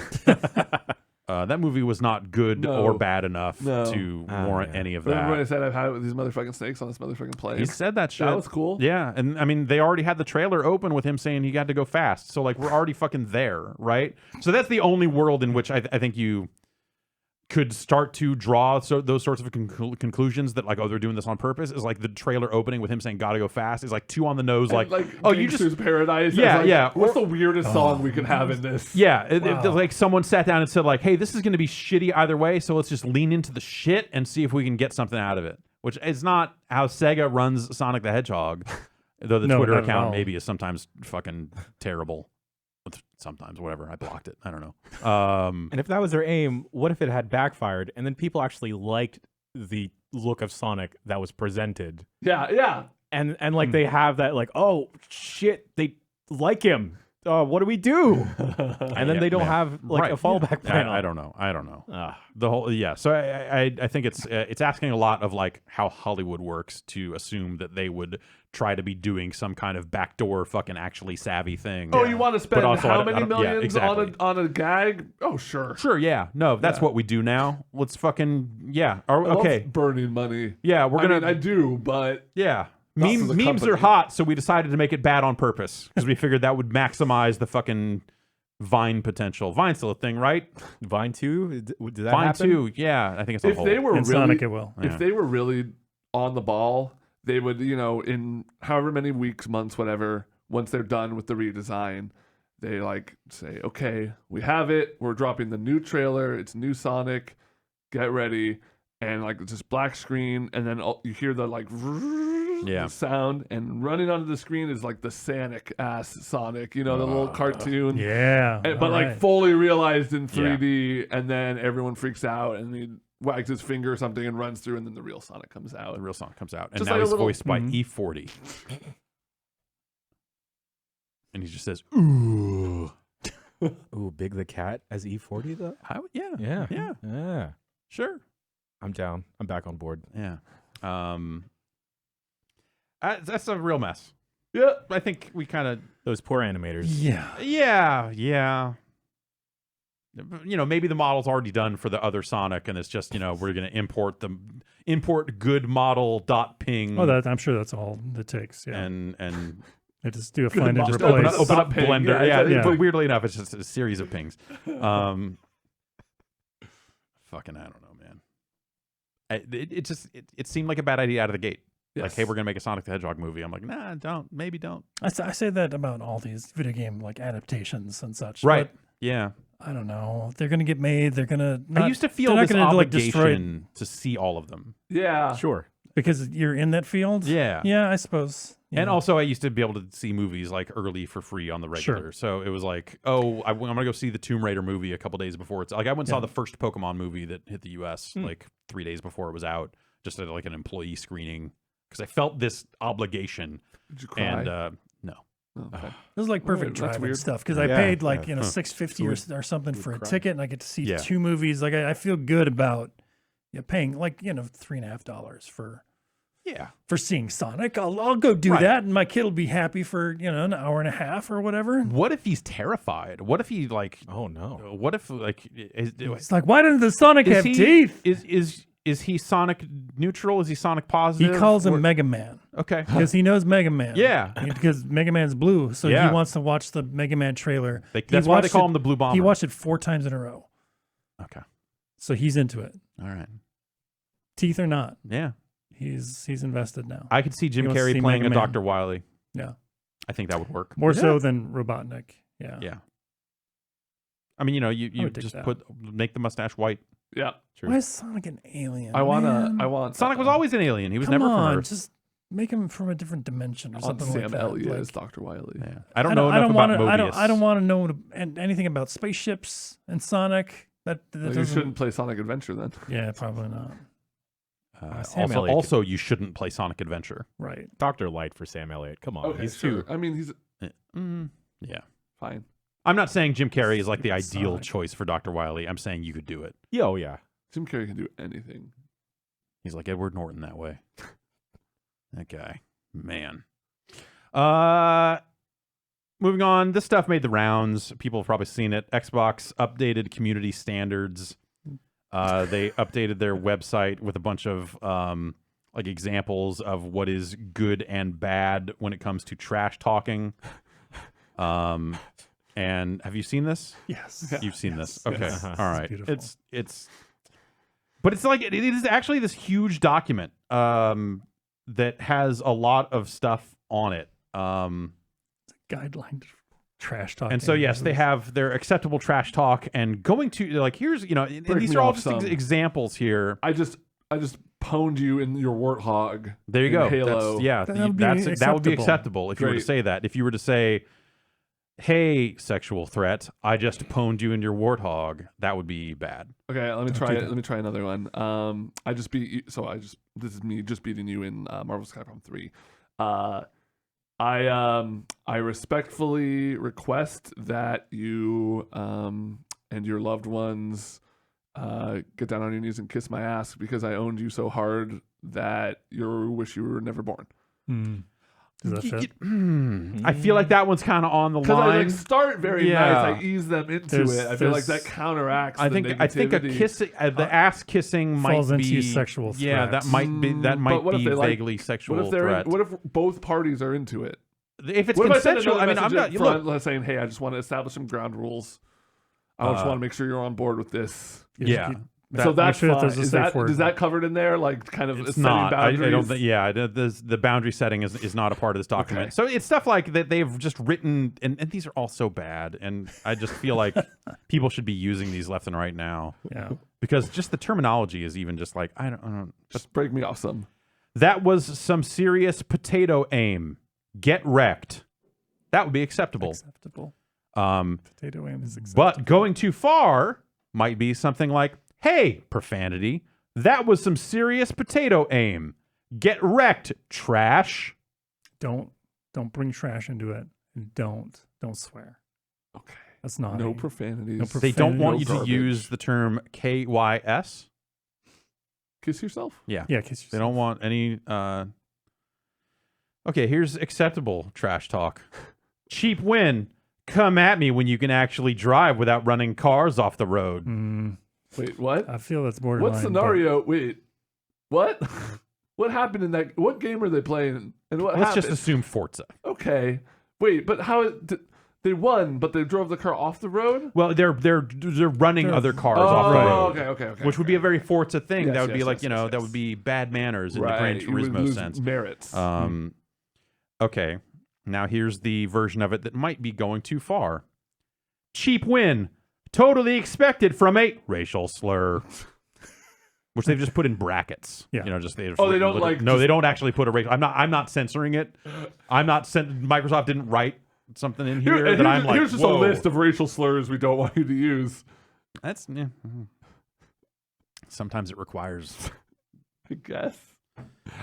Speaker 1: That movie was not good or bad enough to warrant any of that.
Speaker 3: Everybody said I've had it with these motherfucking snakes on this motherfucking plane.
Speaker 1: He said that shit.
Speaker 3: That was cool.
Speaker 1: Yeah, and I mean, they already had the trailer open with him saying he got to go fast. So like, we're already fucking there, right? So that's the only world in which I think you could start to draw those sorts of conclusions that like, oh, they're doing this on purpose, is like the trailer opening with him saying gotta go fast is like too on the nose, like oh, you just
Speaker 3: Paradise.
Speaker 1: Yeah.
Speaker 3: What's the weirdest song we can have in this?
Speaker 1: Yeah, like someone sat down and said like, hey, this is going to be shitty either way, so let's just lean into the shit and see if we can get something out of it. Which is not how Sega runs Sonic the Hedgehog, though the Twitter account maybe is sometimes fucking terrible. Sometimes, whatever. I blocked it. I don't know.
Speaker 4: And if that was their aim, what if it had backfired and then people actually liked the look of Sonic that was presented?
Speaker 3: Yeah.
Speaker 4: And like they have that like, oh shit, they like him. What do we do? And then they don't have like a fallback plan.
Speaker 1: I don't know. The whole So I think it's asking a lot of like how Hollywood works to assume that they would try to be doing some kind of backdoor fucking actually savvy thing.
Speaker 3: Oh, you want to spend how many millions
Speaker 1: exactly.
Speaker 3: on a gag? Oh, sure.
Speaker 1: Sure, yeah. No, that's what we do now. Let's fucking okay.
Speaker 3: Burning money.
Speaker 1: Yeah, I
Speaker 3: do, but
Speaker 1: yeah. Memes are hot, so we decided to make it bad on purpose because we figured that would maximize the fucking Vine potential. Vine's still a thing, right?
Speaker 4: Vine 2? Did that
Speaker 1: Vine
Speaker 4: happen?
Speaker 1: 2, yeah. I think it's on hold.
Speaker 2: In Sonic it will.
Speaker 3: If they were really on the ball, they would, in however many weeks, months, whatever, once they're done with the redesign, they like say, okay, we have it. We're dropping the new trailer. It's new Sonic. Get ready. And like it's just black screen, and then you hear the like sound, and running onto the screen is like the Sonic ass Sonic, the little cartoon.
Speaker 2: Yeah.
Speaker 3: But like fully realized in 3D, and then everyone freaks out, and he wags his finger or something and runs through, and then the real Sonic comes out.
Speaker 1: The real Sonic comes out. And
Speaker 3: Just
Speaker 1: now
Speaker 3: like
Speaker 1: he's voiced by E40. And he just says, ooh.
Speaker 4: Ooh, Big the Cat as E40 though? Yeah.
Speaker 1: Sure.
Speaker 4: I'm down. I'm back on board.
Speaker 1: Yeah. That's a real mess.
Speaker 3: Yeah.
Speaker 1: I think we kind of...
Speaker 4: Those poor animators.
Speaker 1: Yeah. Maybe the model's already done for the other Sonic, and it's just, we're going to import good model .ping.
Speaker 2: Oh, I'm sure that's all it takes. Yeah.
Speaker 1: And
Speaker 2: they just do a find and
Speaker 1: just
Speaker 2: replace.
Speaker 1: open up Blender. Yeah. But weirdly enough, it's just a series of pings. Fucking, I don't know, man. It seemed like a bad idea out of the gate. Yes. Like, hey, we're gonna make a Sonic the Hedgehog movie. I'm like, nah, maybe don't.
Speaker 2: I say that about all these video game like adaptations and such.
Speaker 1: Right. Yeah.
Speaker 2: I don't know. They're gonna get made. They're gonna.
Speaker 1: I used to feel this obligation to see all of them.
Speaker 3: Yeah.
Speaker 4: Sure.
Speaker 2: Because you're in that field.
Speaker 1: Yeah.
Speaker 2: Yeah, I suppose.
Speaker 1: And also, I used to be able to see movies like early for free on the regular. Sure. So it was like, oh, I'm going to go see the Tomb Raider movie a couple days before it's like I went and saw the first Pokemon movie that hit the U.S. like 3 days before it was out, just at like an employee screening because I felt this obligation.
Speaker 3: Did you cry?
Speaker 1: And no.
Speaker 3: Oh, okay.
Speaker 2: It was like perfect driving stuff because I paid like $6.50 or something for a ticket, and I get to see 2 movies. Like I feel good about paying like $3.50 for seeing Sonic. I'll go do that, and my kid will be happy for an hour and a half or whatever.
Speaker 1: What if he's terrified? What if he like?
Speaker 4: Oh no!
Speaker 1: What if like?
Speaker 2: It's like, why doesn't the Sonic have teeth?
Speaker 1: Is he Sonic neutral? Is he Sonic positive?
Speaker 2: He calls him Mega Man.
Speaker 1: Okay.
Speaker 2: Because he knows Mega Man.
Speaker 1: Yeah.
Speaker 2: Because Mega Man's blue, so he wants to watch the Mega Man trailer.
Speaker 1: That's why they call him the Blue Bomber.
Speaker 2: He watched it 4 times in a row.
Speaker 1: Okay.
Speaker 2: So he's into it.
Speaker 1: All right.
Speaker 2: Teeth or not.
Speaker 1: Yeah.
Speaker 2: He's invested now.
Speaker 1: I could see Jim Carrey playing a Dr. Wily.
Speaker 2: Yeah.
Speaker 1: I think that would work.
Speaker 2: More so than Robotnik. Yeah.
Speaker 1: Yeah. I mean, you just make the mustache white.
Speaker 3: Yeah.
Speaker 4: True.
Speaker 2: Why is Sonic an alien?
Speaker 3: I want
Speaker 1: Sonic was always an alien. He was
Speaker 2: Come
Speaker 1: never
Speaker 2: on,
Speaker 1: from Earth.
Speaker 2: just make him from a different dimension or
Speaker 3: on
Speaker 2: something
Speaker 3: Sam
Speaker 2: like that.
Speaker 3: Elliott
Speaker 2: Like,
Speaker 3: as Dr. Wily.
Speaker 1: Yeah. I don't know enough about
Speaker 2: wanna,
Speaker 1: Mobius.
Speaker 2: I don't want to know anything about spaceships and Sonic. That
Speaker 3: Well, you
Speaker 2: doesn't.
Speaker 3: shouldn't play Sonic Adventure then.
Speaker 2: Yeah, probably not.
Speaker 4: Sam Elliott
Speaker 1: Also, you shouldn't play Sonic Adventure.
Speaker 2: Right.
Speaker 4: Dr. Light for Sam Elliott. Come on.
Speaker 3: Okay,
Speaker 4: He's
Speaker 3: sure.
Speaker 4: too.
Speaker 3: I mean, he's
Speaker 1: Yeah.
Speaker 3: fine.
Speaker 1: I'm not saying Jim Carrey is like the ideal
Speaker 2: Sonic.
Speaker 1: choice for Dr. Wily. I'm saying you could do it.
Speaker 4: Yeah, oh, yeah.
Speaker 3: Jim Carrey can do anything.
Speaker 1: He's like Edward Norton that way. That guy. Man. Moving on. This stuff made the rounds. People have probably seen it. Xbox updated community standards. They updated their website with a bunch of like examples of what is good and bad when it comes to trash talking. And have you seen this?
Speaker 2: Yes.
Speaker 1: You've seen
Speaker 2: Yes.
Speaker 1: this. Okay.
Speaker 2: Yes.
Speaker 1: All
Speaker 2: It's
Speaker 1: right.
Speaker 2: beautiful.
Speaker 1: But it's like it is actually this huge document that has a lot of stuff on it.
Speaker 2: Guideline trash talk.
Speaker 1: And so yes, they have their acceptable trash talk and going to like here's and
Speaker 3: Break
Speaker 1: these
Speaker 3: me
Speaker 1: are all
Speaker 3: off
Speaker 1: just
Speaker 3: some.
Speaker 1: examples here.
Speaker 3: I just pwned you in your warthog.
Speaker 1: There you
Speaker 3: in
Speaker 1: go.
Speaker 3: Halo.
Speaker 1: That would be acceptable if you were to
Speaker 3: Great.
Speaker 1: say that. If you were to say, "Hey, sexual threat, I just pwned you in your warthog," that would be bad.
Speaker 3: Okay, let me try
Speaker 2: do
Speaker 3: it.
Speaker 2: that.
Speaker 3: Let me try another one. I just beat you. So this is me just beating you in Marvel Capcom 3. I respectfully request that you and your loved ones get down on your knees and kiss my ass because I owned you so hard that you wish you were never born.
Speaker 2: Does that fit?
Speaker 1: I feel like that one's kind of on the
Speaker 3: Because I
Speaker 1: line.
Speaker 3: start very
Speaker 1: Yeah.
Speaker 3: nice, I ease them into it. I feel like that
Speaker 2: there's-
Speaker 3: counteracts.
Speaker 1: I
Speaker 3: the
Speaker 1: think a
Speaker 3: negativity.
Speaker 1: kissing, the ass kissing might
Speaker 2: falls
Speaker 1: be
Speaker 2: into sexual
Speaker 1: Yeah,
Speaker 2: threats.
Speaker 1: that might be
Speaker 3: But what if they like-
Speaker 1: vaguely sexual
Speaker 3: What if they're
Speaker 1: threat.
Speaker 3: what if both parties are into it?
Speaker 1: If it's
Speaker 3: What if I send
Speaker 1: consensual, I
Speaker 3: another
Speaker 1: mean, I'm
Speaker 3: message
Speaker 1: not.
Speaker 3: up
Speaker 1: Look,
Speaker 3: front saying, "Hey, I just want to establish some ground rules. I just want to make sure you're on board with this."
Speaker 1: yeah,
Speaker 3: So that's
Speaker 2: sure that
Speaker 3: fine.
Speaker 2: there's a
Speaker 3: Is
Speaker 2: safe
Speaker 3: that
Speaker 2: word.
Speaker 3: is that covered in there? Like kind of
Speaker 1: it's
Speaker 3: setting
Speaker 1: not. I
Speaker 3: boundaries.
Speaker 1: don't think. Yeah, the boundary setting is not a part of this document.
Speaker 3: Okay.
Speaker 1: So it's stuff like that they've just written, and these are all so bad. And I just feel like people should be using these left and right now
Speaker 2: Yeah.
Speaker 1: because just the terminology is even just like I don't.
Speaker 3: Just break me off some.
Speaker 1: That was some serious potato aim. Get wrecked. That would be acceptable.
Speaker 2: Acceptable.
Speaker 1: Um,
Speaker 2: Potato aim is acceptable.
Speaker 1: But going too far might be something like, hey, profanity, that was some serious potato aim. Get wrecked, trash.
Speaker 2: Don't bring trash into it. And don't swear.
Speaker 3: Okay.
Speaker 2: That's not
Speaker 3: No profanities.
Speaker 1: They don't want you to
Speaker 3: garbage.
Speaker 1: use the term KYS.
Speaker 3: Kiss yourself.
Speaker 1: Yeah.
Speaker 2: Yeah, kiss
Speaker 1: They
Speaker 2: yourself.
Speaker 1: don't want any. Okay, here's acceptable trash talk. Cheap win. Come at me when you can actually drive without running cars off the road.
Speaker 3: Wait, what?
Speaker 2: I feel that's borderline.
Speaker 3: What scenario? Wait, what? What happened in that? What game are they playing? And what
Speaker 1: Let's
Speaker 3: happened?
Speaker 1: just assume Forza.
Speaker 3: Okay. Wait, but how? They won, but they drove the car off the road.
Speaker 1: Well, they're running
Speaker 2: They're-
Speaker 1: other cars off the road.
Speaker 3: Okay.
Speaker 1: Which would be a very Forza thing.
Speaker 3: Yes,
Speaker 1: that would be
Speaker 3: yes,
Speaker 1: like,
Speaker 3: yes, yes,
Speaker 1: that
Speaker 3: yes.
Speaker 1: would be bad manners in
Speaker 3: right.
Speaker 1: the Gran
Speaker 3: You would
Speaker 1: Turismo
Speaker 3: lose
Speaker 1: sense.
Speaker 3: merits.
Speaker 1: Okay. Now here's the version of it that might be going too far. Cheap win. Totally expected from a racial slur. Which they've just put in brackets.
Speaker 2: Yeah.
Speaker 1: Just they
Speaker 3: Oh, they don't like
Speaker 1: No,
Speaker 3: just-
Speaker 1: they don't actually put a racial. I'm not censoring it. Microsoft didn't write something in here that I'm like,
Speaker 3: here's just
Speaker 1: whoa.
Speaker 3: a list of racial slurs we don't want you to use.
Speaker 1: That's sometimes it requires.
Speaker 3: I guess.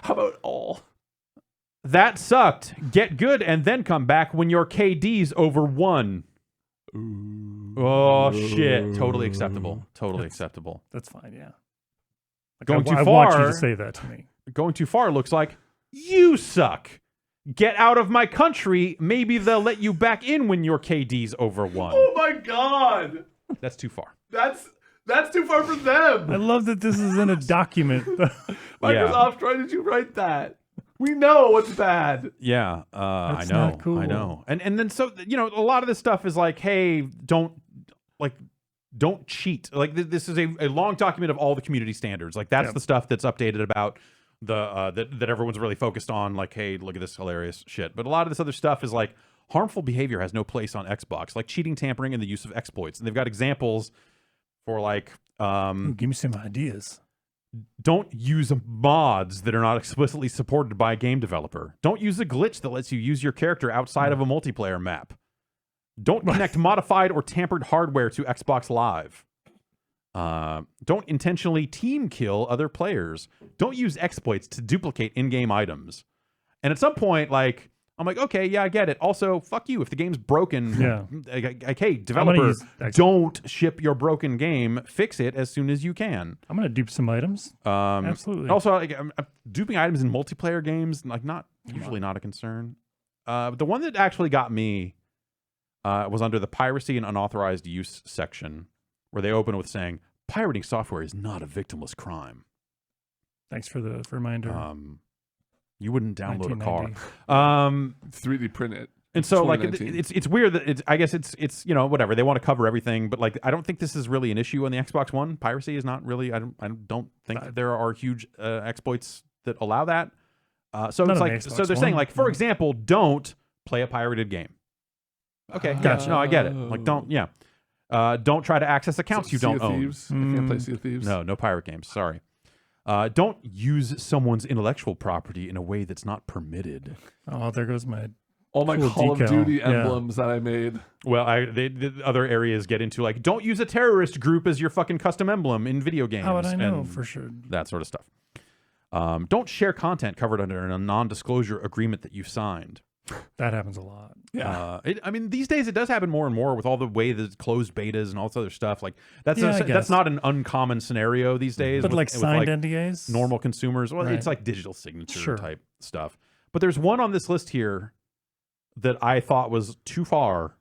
Speaker 3: How about all?
Speaker 1: That sucked. Get good and then come back when your KD's over 1. Oh shit! Totally acceptable. Totally acceptable.
Speaker 2: That's fine. Yeah. Like,
Speaker 1: Going too
Speaker 2: I want you
Speaker 1: far-
Speaker 2: to say that to me.
Speaker 1: Going too far looks like you suck. Get out of my country. Maybe they'll let you back in when your KD's over 1.
Speaker 3: Oh my god,
Speaker 1: That's too far.
Speaker 3: that's too far for them.
Speaker 2: I love that this is in a document.
Speaker 3: Microsoft, why did you write that? We know what's bad.
Speaker 1: Yeah, I
Speaker 2: That's
Speaker 1: know.
Speaker 2: not cool.
Speaker 1: I know. And then so a lot of this stuff is like, hey, don't cheat. Like this is a long document of all the community standards. Like that's
Speaker 2: Yep.
Speaker 1: the stuff that's updated about the that everyone's really focused on. Like, hey, look at this hilarious shit. But a lot of this other stuff is like harmful behavior has no place on Xbox, like cheating, tampering, and the use of exploits. And they've got examples for like
Speaker 2: Give me some ideas.
Speaker 1: don't use mods that are not explicitly supported by a game developer. Don't use a glitch that lets you use your character outside of a multiplayer map. Don't connect modified or tampered hardware to Xbox Live. Don't intentionally team kill other players. Don't use exploits to duplicate in-game items. And at some point, like, I'm like, okay, yeah, I get it. Also, fuck you. If the game's broken, hey, developer, don't ship your broken game. Fix it as soon as you can.
Speaker 2: I'm gonna dupe some items. Absolutely.
Speaker 1: Also, like, duping items in multiplayer games, like, usually not a concern. The one that actually got me was under the piracy and unauthorized use section, where they open with saying, "Pirating software is not a victimless crime."
Speaker 2: Thanks for the reminder.
Speaker 1: You wouldn't download a car.
Speaker 3: 3D print it.
Speaker 1: And so, like, it's weird that I guess it's whatever, they want to cover everything, but like I don't think this is really an issue on the Xbox One. Piracy is not really. I don't think that there are huge exploits that allow that. So it's like they're saying like, for example, don't play a pirated game. Okay, gotcha. No, I get it. Like, don't try to access accounts you don't own.
Speaker 3: I can't play Sea of Thieves.
Speaker 1: No pirate games. Sorry. Don't use someone's intellectual property in a way that's not permitted.
Speaker 2: Oh, there goes my
Speaker 3: all my
Speaker 2: cool
Speaker 3: Call
Speaker 2: decal.
Speaker 3: of Duty emblems that I made.
Speaker 1: Well, the other areas get into like, don't use a terrorist group as your fucking custom emblem in video games.
Speaker 2: How would I know for sure?
Speaker 1: That sort of stuff. Don't share content covered under a non-disclosure agreement that you've signed.
Speaker 2: That happens a lot.
Speaker 3: Yeah.
Speaker 1: I mean, these days it does happen more and more with all the way the closed betas and all this other stuff. Like that's not an uncommon scenario these days.
Speaker 2: But like signed NDAs,
Speaker 1: normal consumers. Well, it's like digital signature type stuff. But there's one on this list here that I thought was too far.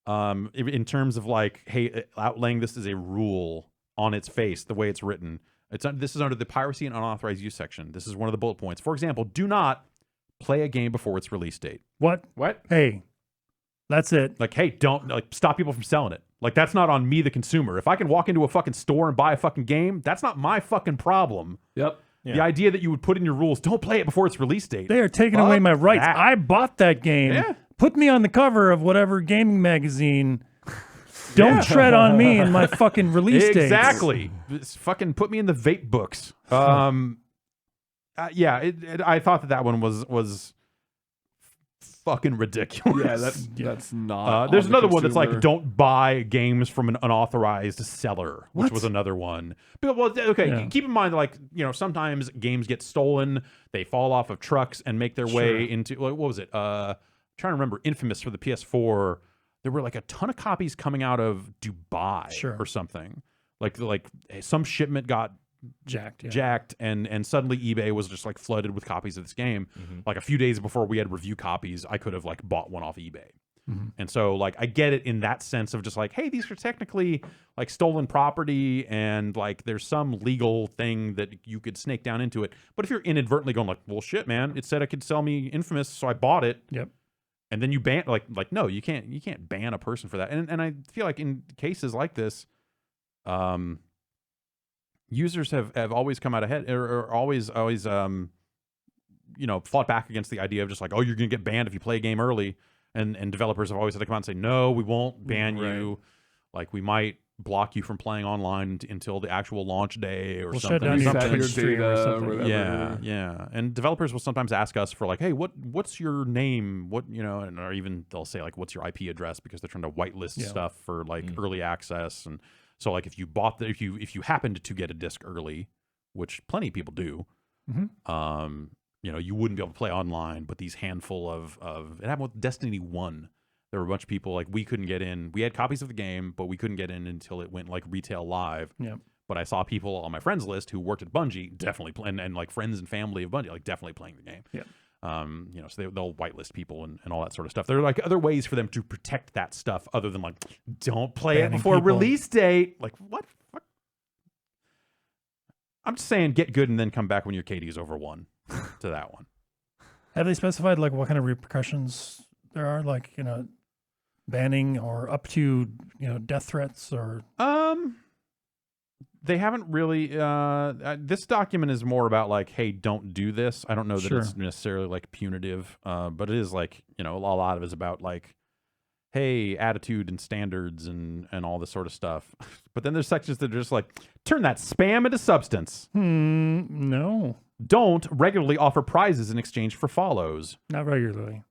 Speaker 1: In terms of like, hey, outlaying this as a rule on its face, the way it's written. This is under the piracy and unauthorized use section. This is one of the bullet points. For example, do not play a game before its release date.
Speaker 2: What? Hey, that's it.
Speaker 1: Like, hey, don't stop people from selling it. Like, that's not on me, the consumer. If I can walk into a fucking store and buy a fucking game, that's not my fucking problem.
Speaker 3: Yep.
Speaker 1: Yeah. The idea that you would put in your rules, don't play it before its release date.
Speaker 2: They are taking away my rights. I bought that game.
Speaker 1: Yeah.
Speaker 2: Put me on the cover of whatever gaming magazine. Don't tread on me in my fucking release date.
Speaker 1: Exactly. Fucking put me in the vape books. I thought that one was fucking ridiculous.
Speaker 3: Yeah, that's not.
Speaker 1: There's another one that's like, don't buy games from an unauthorized seller, which was another one. But, keep in mind that, like, sometimes games get stolen, they fall off of trucks and make their way into, what was it? I'm trying to remember, Infamous for the PS4. There were like a ton of copies coming out of Dubai or something. Like some shipment got jacked, and suddenly eBay was just like flooded with copies of this game. Like a few days before we had review copies, I could have like bought one off eBay. And so like I get it in that sense of just like, hey, these are technically like stolen property, and like there's some legal thing that you could snake down into it. But if you're inadvertently going like, well, shit, man, it said it could sell me Infamous, so I bought it.
Speaker 2: Yep.
Speaker 1: And then you ban no, you can't ban a person for that. And I feel like in cases like this, users have always come out ahead, or always fought back against the idea of just like, oh, you're gonna get banned if you play a game early, and developers have always had to come out and say, no, we won't ban you. Like, we might block you from playing online until the actual launch day or something.
Speaker 2: Shut down your stream or something.
Speaker 1: Yeah. And developers will sometimes ask us for like, hey, what's your name? Or even they'll say like, what's your IP address, because they're trying to whitelist stuff for like early access. And so like if you happened to get a disc early, which plenty of people do, you wouldn't be able to play online. But these handful of it happened with Destiny 1. There were a bunch of people like, we couldn't get in. We had copies of the game, but we couldn't get in until it went like retail live.
Speaker 2: Yep.
Speaker 1: But I saw people on my friends list who worked at Bungie definitely playing, and like friends and family of Bungie like definitely playing the game.
Speaker 2: Yeah.
Speaker 1: So they'll whitelist people and all that sort of stuff. There are like other ways for them to protect that stuff other than like, don't play it before release date. Like, what? I'm just saying, get good and then come back when your KD is over 1 to that one.
Speaker 2: Have they specified like what kind of repercussions there are? Like, banning or up to death threats or
Speaker 1: they haven't really this document is more about like, hey, don't do this. I don't know that it's necessarily like punitive, but it is like, a lot of it is about like, hey, attitude and standards and all this sort of stuff. But then there's sections that are just like, turn that spam into substance.
Speaker 2: No,
Speaker 1: Don't regularly offer prizes in exchange for follows.
Speaker 2: not regularly.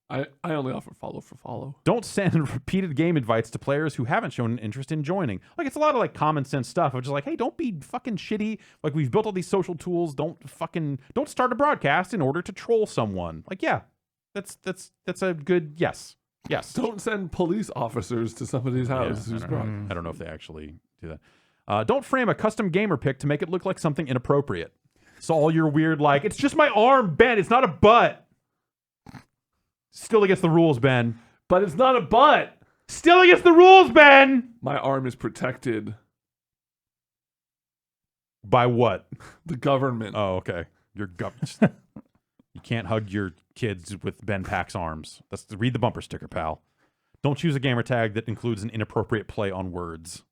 Speaker 3: I only offer follow for follow.
Speaker 1: Don't send repeated game invites to players who haven't shown an interest in joining. Like, it's a lot of like common sense stuff of just like, hey, don't be fucking shitty. Like, we've built all these social tools. Don't start a broadcast in order to troll someone. Like, yeah, that's a good yes. Yes.
Speaker 3: Don't send police officers to somebody's house who's drunk.
Speaker 1: I don't know if they actually do that. Don't frame a custom gamer pick to make it look like something inappropriate. So all your weird like, it's just my arm, Ben. It's not a butt. Still against the rules, Ben.
Speaker 3: But it's not a butt.
Speaker 1: Still against the rules, Ben.
Speaker 3: My arm is protected.
Speaker 1: By what?
Speaker 3: The government.
Speaker 1: Oh, okay. Your You can't hug your kids with Ben Pack's arms. Read the bumper sticker, pal. Don't choose a gamer tag that includes an inappropriate play on words.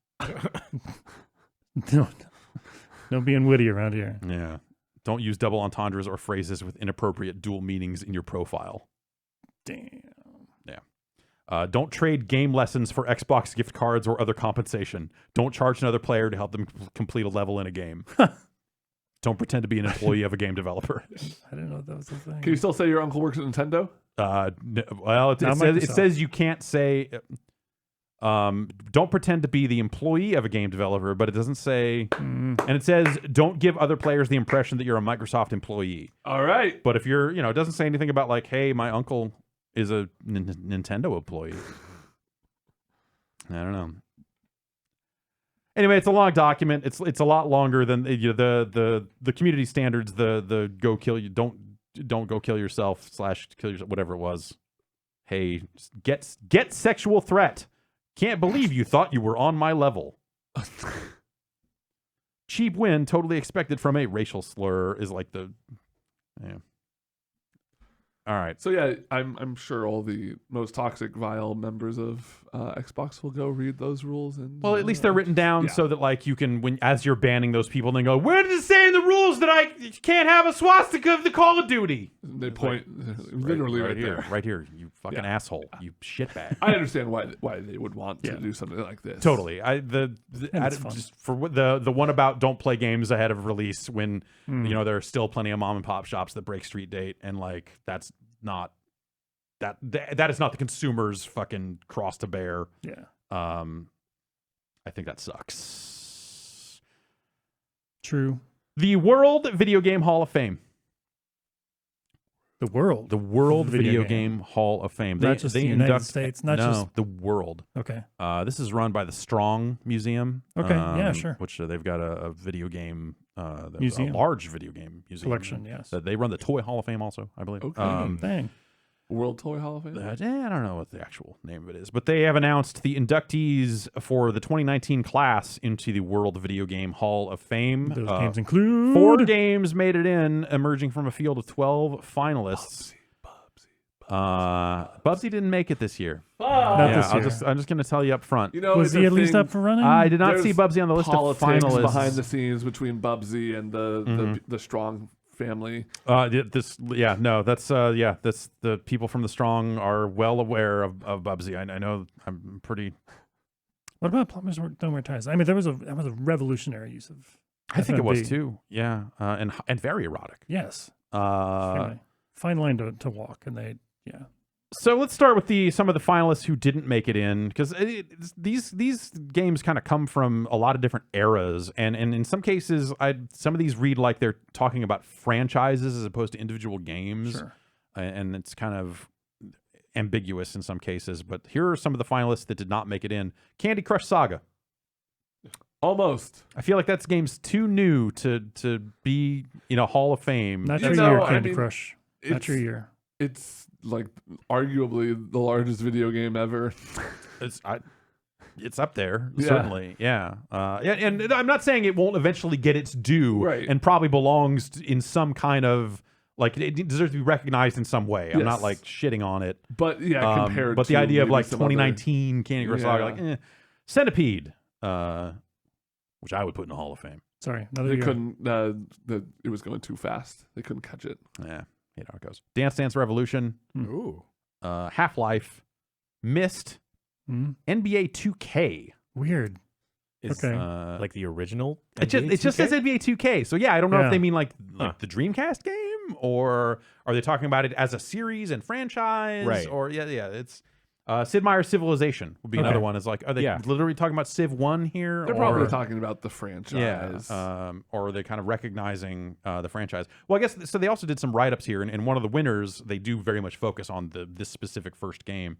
Speaker 2: No being witty around here.
Speaker 1: Yeah. Don't use double entendres or phrases with inappropriate dual meanings in your profile.
Speaker 2: Damn.
Speaker 1: Yeah. Don't trade game lessons for Xbox gift cards or other compensation. Don't charge another player to help them complete a level in a game. Don't pretend to be an employee of a game developer.
Speaker 2: I didn't know that was a thing.
Speaker 3: Can you still say your uncle works at Nintendo?
Speaker 1: Well, it says you can't say. Don't pretend to be the employee of a game developer, but it doesn't say. And it says don't give other players the impression that you're a Microsoft employee.
Speaker 3: All right.
Speaker 1: But if you're, it doesn't say anything about like, hey, my uncle is a Nintendo employee. I don't know. Anyway, it's a long document. It's a lot longer than the community standards. The go kill you don't go kill yourself / kill yourself, whatever it was. Hey, get sexual threat. Can't believe you thought you were on my level. Cheap win, totally expected from a racial slur is like the. Yeah. All right.
Speaker 3: So yeah, I'm sure all the most toxic, vile members of Xbox will go read those rules and.
Speaker 1: Well, at least they're written down so that like you can, as you're banning those people, then go, where does it say in the rules that I can't have a swastika of the Call of Duty?
Speaker 3: They point literally right
Speaker 1: here,
Speaker 3: there.
Speaker 1: right here. You fucking asshole. You shitbag.
Speaker 3: I understand why they would want to do something like this.
Speaker 1: Totally. Just for the one about don't play games ahead of release when there are still plenty of mom and pop shops that break street date and like that's not that is not the consumer's fucking cross to bear.
Speaker 2: Yeah.
Speaker 1: I think that sucks.
Speaker 2: True.
Speaker 1: The World Video Game Hall of Fame.
Speaker 2: The world.
Speaker 1: The World Video Game Hall of Fame.
Speaker 2: Not just the United States. Not just
Speaker 1: the world.
Speaker 2: Okay.
Speaker 1: This is run by the Strong Museum.
Speaker 2: Okay. Yeah, sure.
Speaker 1: Which they've got a video game
Speaker 2: museum.
Speaker 1: a large video game museum
Speaker 2: Collection. Yes.
Speaker 1: They run the Toy Hall of Fame also, I believe.
Speaker 3: Okay.
Speaker 2: Dang.
Speaker 3: World Toy Hall of Fame?
Speaker 1: I don't know what the actual name of it is, but they have announced the inductees for the 2019 class into the World Video Game Hall of Fame.
Speaker 2: Those games include
Speaker 1: 4 games made it in, emerging from a field of 12 finalists. Bubsy didn't make it this year.
Speaker 2: Not this year.
Speaker 1: I'm just going to tell you up front.
Speaker 2: Was he at least up for running?
Speaker 1: I did not see Bubsy on the list of finalists.
Speaker 3: Behind the scenes between Bubsy and the Strong family.
Speaker 1: That's the people from the Strong are well aware of Bubsy. I know. I'm pretty.
Speaker 2: What about Plumbers Don't Wear Ties? I mean, that was a revolutionary use of.
Speaker 1: I think it was
Speaker 2: FMV.
Speaker 1: too. Yeah, and very erotic.
Speaker 2: Yes. Fine line to walk, and they
Speaker 1: So let's start with some of the finalists who didn't make it in, because these games kind of come from a lot of different eras, and in some cases, some of these read like they're talking about franchises as opposed to individual games,
Speaker 2: Sure.
Speaker 1: And it's kind of ambiguous in some cases. But here are some of the finalists that did not make it in: Candy Crush Saga.
Speaker 3: Almost.
Speaker 1: I feel like that game's too new to be Hall of Fame.
Speaker 2: Not your year, Candy Crush. Not your year.
Speaker 3: It's like arguably the largest video game ever.
Speaker 1: It's up there, certainly. Yeah. And I'm not saying it won't eventually get its due,
Speaker 3: right,
Speaker 1: and probably belongs in some kind of like it deserves to be recognized in some way. I'm not like shitting on it,
Speaker 3: but compared.
Speaker 1: But
Speaker 3: to
Speaker 1: the idea of like
Speaker 3: some
Speaker 1: 2019 Candy Crush Saga, like Centipede, which I would put in the Hall of Fame.
Speaker 2: Sorry, another
Speaker 3: they
Speaker 2: year.
Speaker 3: couldn't. It was going too fast. They couldn't catch it.
Speaker 1: Yeah, you know how it goes. Dance Dance Revolution.
Speaker 4: Ooh.
Speaker 1: Half-Life, Myst, NBA 2K.
Speaker 2: Weird.
Speaker 4: Is
Speaker 2: Okay.
Speaker 4: like the original.
Speaker 1: It just says NBA 2K. So yeah, I don't know if they mean like the Dreamcast game, or are they talking about it as a series and franchise?
Speaker 4: Right.
Speaker 1: Or it's Sid Meier's Civilization would be another one. Is like, are they literally talking about Civ 1 here?
Speaker 3: They're probably talking about the franchise.
Speaker 1: Yeah. Or are they kind of recognizing the franchise? Well, I guess so. They also did some write-ups here, and one of the winners, they do very much focus on this specific first game.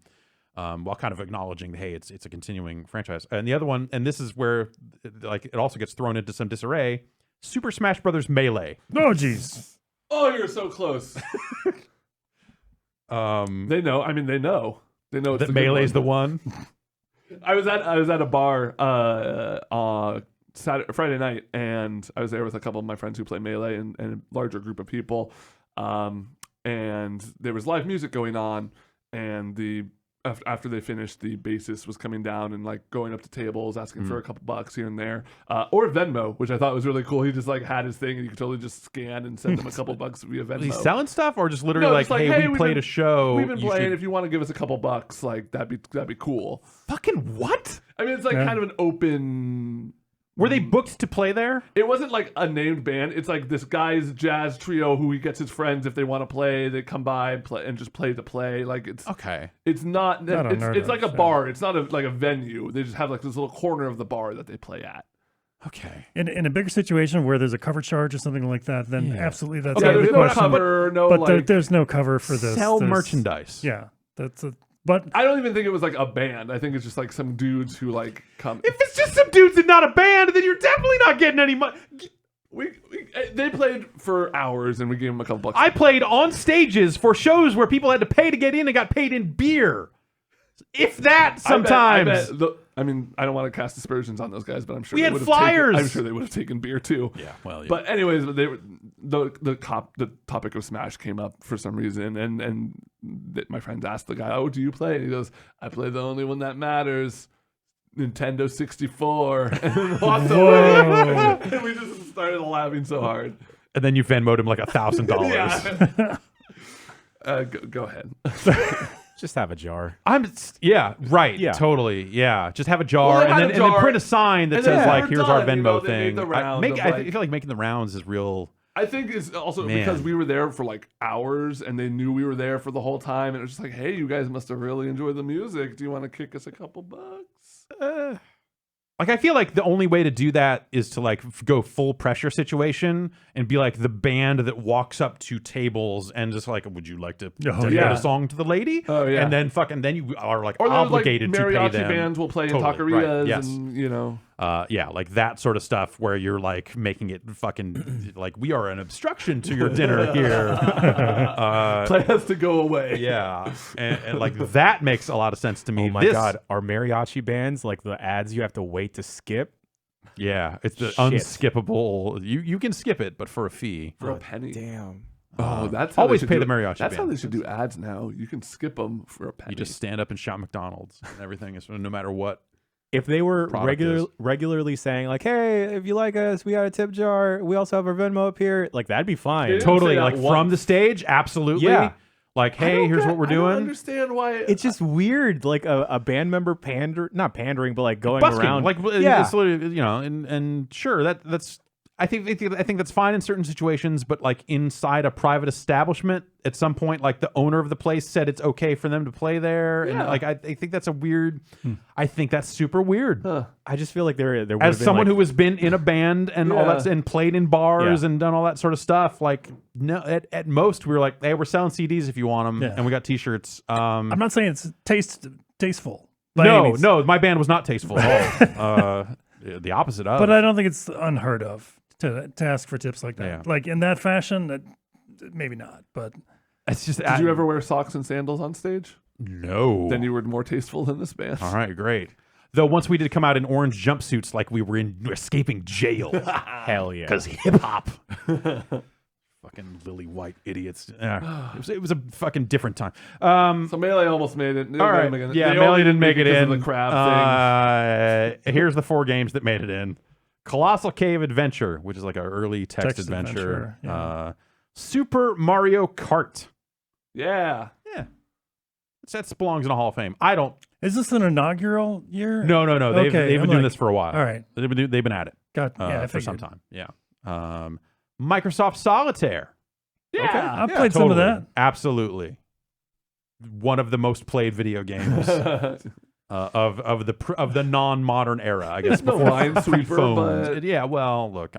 Speaker 1: While kind of acknowledging, hey, it's a continuing franchise. And the other one, and this is where like it also gets thrown into some disarray, Super Smash Brothers Melee.
Speaker 2: Oh, jeez.
Speaker 3: Oh, you're so close. They know. I mean, they know. They know
Speaker 1: that Melee's the one.
Speaker 3: I was at a bar Friday night, and I was there with a couple of my friends who play Melee and a larger group of people. And there was live music going on, and after they finished, the bassist was coming down and like going up to tables, asking for a couple bucks here and there, or Venmo, which I thought was really cool. He just like had his thing, and you could totally just scan and send them a couple bucks via Venmo.
Speaker 1: Was he selling stuff, or just literally
Speaker 3: No,
Speaker 1: like,
Speaker 3: just
Speaker 1: hey, we played a show.
Speaker 3: We've been playing. If you want to give us a couple bucks, like that'd be cool.
Speaker 1: Fucking what?
Speaker 3: I mean, it's like kind of an open.
Speaker 1: Were they booked to play there?
Speaker 3: It wasn't like a named band. It's like this guy's jazz trio who he gets his friends if they want to play. They come by and just play to play. Like it's
Speaker 1: okay.
Speaker 3: It's not. It's like a bar. It's not like a venue. They just have like this little corner of the bar that they play at.
Speaker 1: Okay.
Speaker 2: In a bigger situation where there's a cover charge or something like that, then absolutely that's
Speaker 3: Okay,
Speaker 2: out of the
Speaker 3: there's no
Speaker 2: question.
Speaker 3: cover.
Speaker 2: But there's no cover for this.
Speaker 1: Sell
Speaker 2: There's-
Speaker 1: merchandise.
Speaker 2: Yeah, but
Speaker 3: I don't even think it was like a band. I think it's just like some dudes who like come.
Speaker 1: If it's just some dudes and not a band, then you're definitely not getting any money.
Speaker 3: They played for hours, and we gave them a couple bucks.
Speaker 1: I played on stages for shows where people had to pay to get in and got paid in beer. If that sometimes.
Speaker 3: I mean, I don't want to cast aspersions on those guys, but I'm sure
Speaker 1: We
Speaker 3: they
Speaker 1: had
Speaker 3: would have
Speaker 1: flyers.
Speaker 3: I'm sure they would have taken beer too.
Speaker 1: Yeah, well, yeah.
Speaker 3: But anyways, the topic of Smash came up for some reason, and my friends asked the guy, "Oh, do you play?" And he goes, "I play the only one that matters, Nintendo 64." And then walked away. And we just started laughing so hard.
Speaker 1: And then you Venmo'd him like $1,000.
Speaker 3: Yeah. Go ahead.
Speaker 4: Just have a jar.
Speaker 1: Right.
Speaker 4: Yeah.
Speaker 1: Totally. Yeah. Just have a jar,
Speaker 3: Well,
Speaker 1: and then print a sign that
Speaker 3: and then
Speaker 1: says like,
Speaker 3: we're
Speaker 1: "Here's our
Speaker 3: done,
Speaker 1: Venmo
Speaker 3: they
Speaker 1: thing."
Speaker 3: made the round
Speaker 1: I feel like making the rounds is real.
Speaker 3: I think it's also
Speaker 1: Man.
Speaker 3: because we were there for like hours, and they knew we were there for the whole time, and it was just like, "Hey, you guys must have really enjoyed the music. Do you want to kick us a couple bucks?"
Speaker 1: Like, I feel like the only way to do that is to like go full pressure situation and be like the band that walks up to tables and just like, "Would you like to dedicate a song to the lady?"
Speaker 3: Oh, yeah.
Speaker 1: And then you are like
Speaker 3: Or
Speaker 1: obligated
Speaker 3: like
Speaker 1: to pay
Speaker 3: mariachi
Speaker 1: them.
Speaker 3: bands will play
Speaker 1: Totally,
Speaker 3: in taquerias,
Speaker 1: right, yes.
Speaker 3: and you know.
Speaker 1: Like that sort of stuff where you're like making it fucking like, we are an obstruction to your dinner here.
Speaker 3: Play has to go away.
Speaker 1: Yeah, and like that makes a lot of sense to me.
Speaker 4: Oh my god, are mariachi bands like the ads you have to wait to skip?
Speaker 1: Yeah, it's the
Speaker 4: Shit.
Speaker 1: unskippable. You can skip it, but for a fee.
Speaker 3: For a penny.
Speaker 4: Damn.
Speaker 3: Oh, that's how
Speaker 1: Always
Speaker 3: they should
Speaker 1: pay
Speaker 3: do
Speaker 1: the mariachi
Speaker 3: That's how
Speaker 1: band.
Speaker 3: they should do ads now. You can skip them for a penny.
Speaker 1: You just stand up and shout McDonald's and everything is no matter what.
Speaker 4: If they were
Speaker 1: Product is.
Speaker 4: regularly saying like, "Hey, if you like us, we got a tip jar. We also have our Venmo up here," like that'd be fine.
Speaker 3: Didn't
Speaker 1: Totally,
Speaker 3: say that
Speaker 1: like from
Speaker 3: once.
Speaker 1: the stage, absolutely.
Speaker 4: Yeah.
Speaker 1: Like, hey, here's what we're
Speaker 3: I don't
Speaker 1: doing.
Speaker 3: understand why.
Speaker 4: It's just weird, like a band member not pandering, but like going
Speaker 1: Busking,
Speaker 4: around.
Speaker 1: like
Speaker 4: yeah,
Speaker 1: it's literally, and sure that's. I think that's fine in certain situations, but like inside a private establishment, at some point, like the owner of the place said it's okay for them to play there, and like I think that's a weird. I think that's super weird.
Speaker 3: Huh.
Speaker 4: I just feel like there would
Speaker 1: As
Speaker 4: have been
Speaker 1: someone
Speaker 4: like,
Speaker 1: who has been in a band and all that and played in bars
Speaker 4: Yeah.
Speaker 1: and done all that sort of stuff, like no, at most we were like, hey, we're selling CDs if you want them, and we got T-shirts.
Speaker 2: I'm not saying it's tasteful. by any means.
Speaker 1: No, my band was not tasteful at all. The opposite of.
Speaker 2: But I don't think it's unheard of to ask for tips like that.
Speaker 1: Yeah.
Speaker 2: Like in that fashion, maybe not. But
Speaker 1: it's just.
Speaker 3: Did you ever wear socks and sandals on stage?
Speaker 1: No.
Speaker 3: Then you were more tasteful than this band.
Speaker 1: All right, great. Though once we did come out in orange jumpsuits, like we were escaping jail.
Speaker 4: hell yeah,
Speaker 1: Because hip hop. Fucking lily white idiots. It was a fucking different time.
Speaker 3: So Melee almost made it.
Speaker 1: All right.
Speaker 3: They
Speaker 1: Yeah,
Speaker 3: only
Speaker 1: Melee didn't make it
Speaker 3: because
Speaker 1: in.
Speaker 3: of the crab thing.
Speaker 1: Here's the 4 games that made it in. Colossal Cave Adventure, which is like an early text adventure.
Speaker 2: yeah.
Speaker 1: Super Mario Kart.
Speaker 3: Yeah.
Speaker 1: Yeah. That belongs in a Hall of Fame. I don't.
Speaker 2: Is this an inaugural year?
Speaker 1: No. They've
Speaker 2: Okay,
Speaker 1: been
Speaker 2: I'm
Speaker 1: doing
Speaker 2: like,
Speaker 1: this for a while.
Speaker 2: all right.
Speaker 1: They've been at it
Speaker 2: I
Speaker 1: for some
Speaker 2: figured.
Speaker 1: time. Yeah. Microsoft Solitaire.
Speaker 3: Yeah.
Speaker 2: I played some of
Speaker 1: Totally.
Speaker 2: that.
Speaker 1: Absolutely. One of the most played video games of the non-modern era, I guess.
Speaker 3: The
Speaker 1: before
Speaker 3: Minesweeper,
Speaker 1: phones.
Speaker 3: but-
Speaker 1: Yeah. Well, look,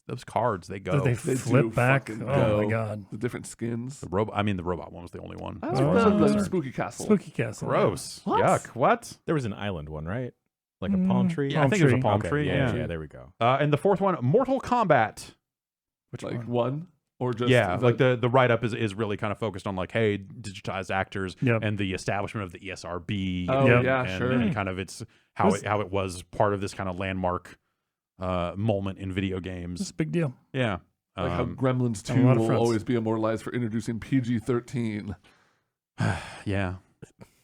Speaker 1: those cards they go.
Speaker 2: Did they
Speaker 3: They
Speaker 2: flip
Speaker 3: do
Speaker 2: back? Oh
Speaker 3: fucking
Speaker 2: my
Speaker 3: go.
Speaker 2: god.
Speaker 3: The different skins.
Speaker 1: The robot one was the only one.
Speaker 3: I
Speaker 1: as
Speaker 3: like
Speaker 1: far as I'm
Speaker 3: the
Speaker 1: concerned.
Speaker 3: Spooky Castle.
Speaker 2: Spooky Castle.
Speaker 1: Gross.
Speaker 3: What?
Speaker 1: Yuck. What?
Speaker 4: There was an island one, right? Like a palm tree.
Speaker 1: Yeah, I think it was a palm
Speaker 4: Okay,
Speaker 1: tree.
Speaker 4: Yeah, there we go.
Speaker 1: And the fourth one, Mortal Kombat.
Speaker 2: Which
Speaker 3: Like
Speaker 2: one?
Speaker 3: one or just
Speaker 1: Like the write up is really kind of focused on like, hey, digitized actors
Speaker 2: Yep.
Speaker 1: and the establishment of the ESRB.
Speaker 3: Oh
Speaker 2: Yep.
Speaker 3: yeah,
Speaker 1: and,
Speaker 3: sure.
Speaker 1: and kind of it's how it was part of this kind of landmark moment in video
Speaker 2: It's
Speaker 1: games.
Speaker 2: a big deal.
Speaker 1: Yeah.
Speaker 3: Like how Gremlins
Speaker 2: on a
Speaker 3: 2
Speaker 2: lot of
Speaker 3: will
Speaker 2: fronts.
Speaker 3: always be immortalized for introducing PG-13.
Speaker 1: Yeah.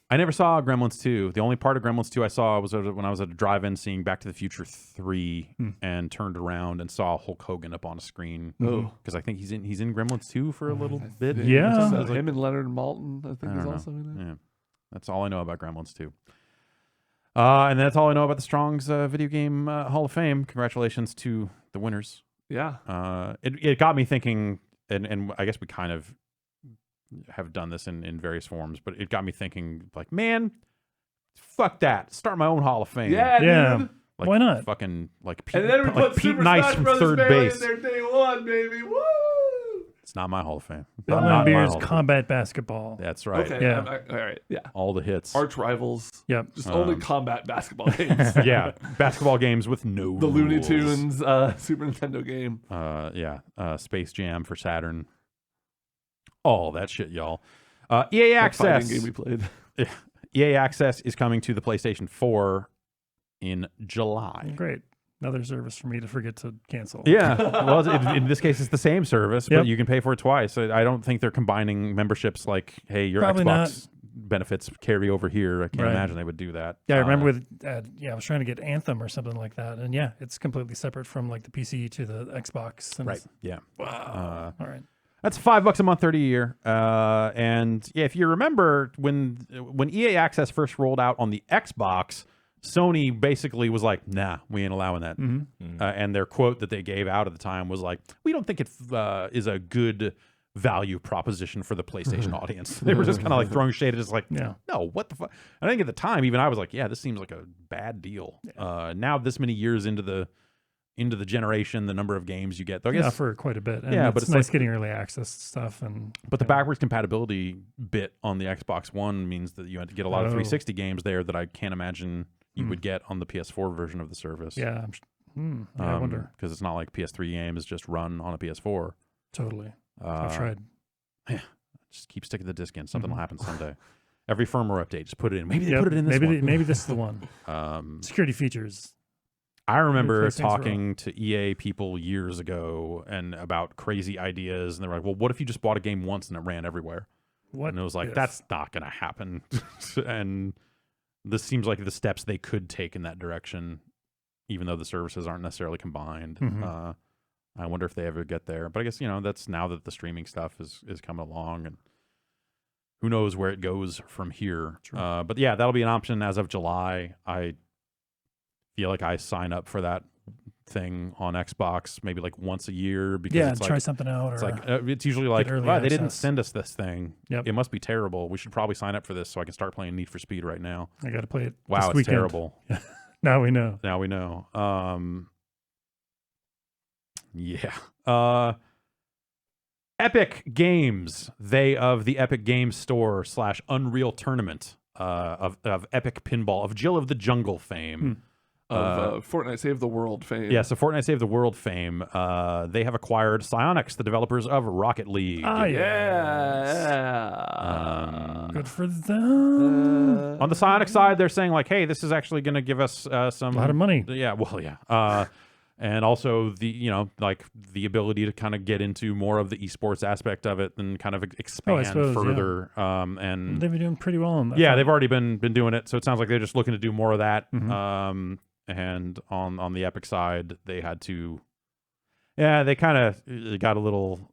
Speaker 1: I never saw Gremlins 2. The only part of Gremlins 2 I saw was when I was at a drive-in seeing Back to the Future 3 and turned around and saw Hulk Hogan up on a screen.
Speaker 3: Oh.
Speaker 1: Because I think he's in Gremlins 2 for a little bit.
Speaker 2: Yeah.
Speaker 1: I was like,
Speaker 3: Him and Leonard Maltin, I
Speaker 1: I
Speaker 3: think, is
Speaker 1: don't
Speaker 3: also in
Speaker 1: know.
Speaker 3: it.
Speaker 1: Yeah. That's all I know about Gremlins 2. And that's all I know about the Strong's Video Game Hall of Fame. Congratulations to the winners.
Speaker 3: Yeah.
Speaker 1: It got me thinking, and I guess we kind of have done this in various forms, but it got me thinking, like, man, fuck that. Start my own Hall of Fame.
Speaker 2: Yeah.
Speaker 3: dude.
Speaker 1: Like,
Speaker 2: Why not?
Speaker 1: Fucking like Pete,
Speaker 3: And then we
Speaker 1: like
Speaker 3: put
Speaker 1: Pete
Speaker 3: Super
Speaker 1: Nice
Speaker 3: Smash
Speaker 1: from
Speaker 3: Brothers
Speaker 1: third
Speaker 3: Melee
Speaker 1: base.
Speaker 3: in there day one, baby. Woo!
Speaker 1: It's not my Hall of Fame.
Speaker 2: Bill
Speaker 1: Not my
Speaker 2: Beer's
Speaker 1: Hall of Fame.
Speaker 2: combat basketball.
Speaker 1: That's right.
Speaker 3: Okay.
Speaker 2: Yeah.
Speaker 3: All right. Yeah.
Speaker 1: All the hits.
Speaker 3: Arch rivals.
Speaker 2: Yep.
Speaker 3: Just only combat basketball games.
Speaker 1: Yeah, basketball games with no
Speaker 3: The Looney
Speaker 1: rules.
Speaker 3: Tunes Super Nintendo game.
Speaker 1: Space Jam for Saturn. All that shit, y'all. EA
Speaker 3: That fighting
Speaker 1: Access.
Speaker 3: game we played.
Speaker 1: EA Access is coming to the PlayStation 4 in July.
Speaker 2: Great. Another service for me to forget to cancel.
Speaker 1: Yeah. Well, in this case, it's the same service, but
Speaker 2: Yep.
Speaker 1: you can pay for it twice. I don't think they're combining memberships like, hey, your
Speaker 2: Probably
Speaker 1: Xbox benefits carry over here. I can't
Speaker 2: Right.
Speaker 1: imagine they would do that.
Speaker 2: Yeah, I remember with I was trying to get Anthem or something like that, and yeah, it's completely separate from like the PC to the Xbox. And
Speaker 1: Right.
Speaker 2: it's-
Speaker 1: Yeah.
Speaker 2: Wow. All right.
Speaker 1: That's $5 a month, 30 a year. And yeah, if you remember when EA Access first rolled out on the Xbox, Sony basically was like, "Nah, we ain't allowing that." And their quote that they gave out at the time was like, "We don't think it is a good value proposition for the PlayStation audience." They were just kind of like throwing shade at us, like,
Speaker 2: Yeah.
Speaker 1: "No, what the fuck?" I think at the time, even I was like, "Yeah, this seems like a bad deal." Now, this many years into the generation, the number of games you get, though, I
Speaker 2: Yeah,
Speaker 1: guess,
Speaker 2: for quite a bit. And
Speaker 1: Yeah,
Speaker 2: it's
Speaker 1: but it's
Speaker 2: nice
Speaker 1: like-
Speaker 2: getting early access stuff and
Speaker 1: but the backwards compatibility bit on the Xbox One means that you had to get a lot of
Speaker 2: Oh.
Speaker 1: 360 games there that I can't imagine you would get on the PS4 version of the service.
Speaker 2: yeah, I wonder.
Speaker 1: Because it's not like PS3 games just run on a PS4.
Speaker 2: Totally.
Speaker 1: Uh,
Speaker 2: I've tried.
Speaker 1: Just keep sticking the disc in. Something will happen someday. Every firmware update, just put it in. Maybe they
Speaker 2: Yep,
Speaker 1: put it in this
Speaker 2: maybe
Speaker 1: one.
Speaker 2: maybe this is the one. Security features.
Speaker 1: I remember
Speaker 2: Those things were
Speaker 1: talking to EA people years ago and about crazy ideas, and they were like, "Well, what if you just bought a game once and it ran everywhere?"
Speaker 2: What?
Speaker 1: And it was like,
Speaker 2: if?
Speaker 1: "That's not going to happen." And this seems like the steps they could take in that direction, even though the services aren't necessarily combined. I wonder if they ever get there. But I guess, that's now that the streaming stuff is coming along, and who knows where it goes from here. But yeah, that'll be an option as of July. I feel like I sign up for that thing on Xbox maybe like once a year because
Speaker 2: Yeah,
Speaker 1: it's
Speaker 2: try
Speaker 1: like,
Speaker 2: something out.
Speaker 1: it's
Speaker 2: Or,
Speaker 1: like it's usually like,
Speaker 2: early
Speaker 1: wow, they didn't
Speaker 2: access.
Speaker 1: send us this thing.
Speaker 2: Yep.
Speaker 1: It must be terrible. We should probably sign up for this so I can start playing Need for Speed right now.
Speaker 2: I got to play it.
Speaker 1: Wow,
Speaker 2: this
Speaker 1: it's
Speaker 2: weekend.
Speaker 1: terrible.
Speaker 2: Now we know.
Speaker 1: Now we know. Yeah. Epic Games, they of the Epic Games Store / Unreal Tournament of Epic Pinball, of Jill of the Jungle fame.
Speaker 3: Of Fortnite Save the World fame.
Speaker 1: Yeah, so Fortnite Save the World fame. They have acquired Psyonix, the developers of Rocket League.
Speaker 2: Ah,
Speaker 3: Yeah.
Speaker 2: Good for them.
Speaker 1: On the Psyonix side, they're saying like, hey, this is actually going to give us some...
Speaker 2: A lot of money.
Speaker 1: Yeah, well, yeah. And also the the ability to kind of get into more of the esports aspect of it and kind of expand
Speaker 2: suppose,
Speaker 1: further. And
Speaker 2: They've been doing pretty well on that.
Speaker 1: yeah,
Speaker 2: front.
Speaker 1: they've already been doing it. So it sounds like they're just looking to do more of that.
Speaker 2: Mm-hmm.
Speaker 1: And on the Epic side, they had to, they kind of got a little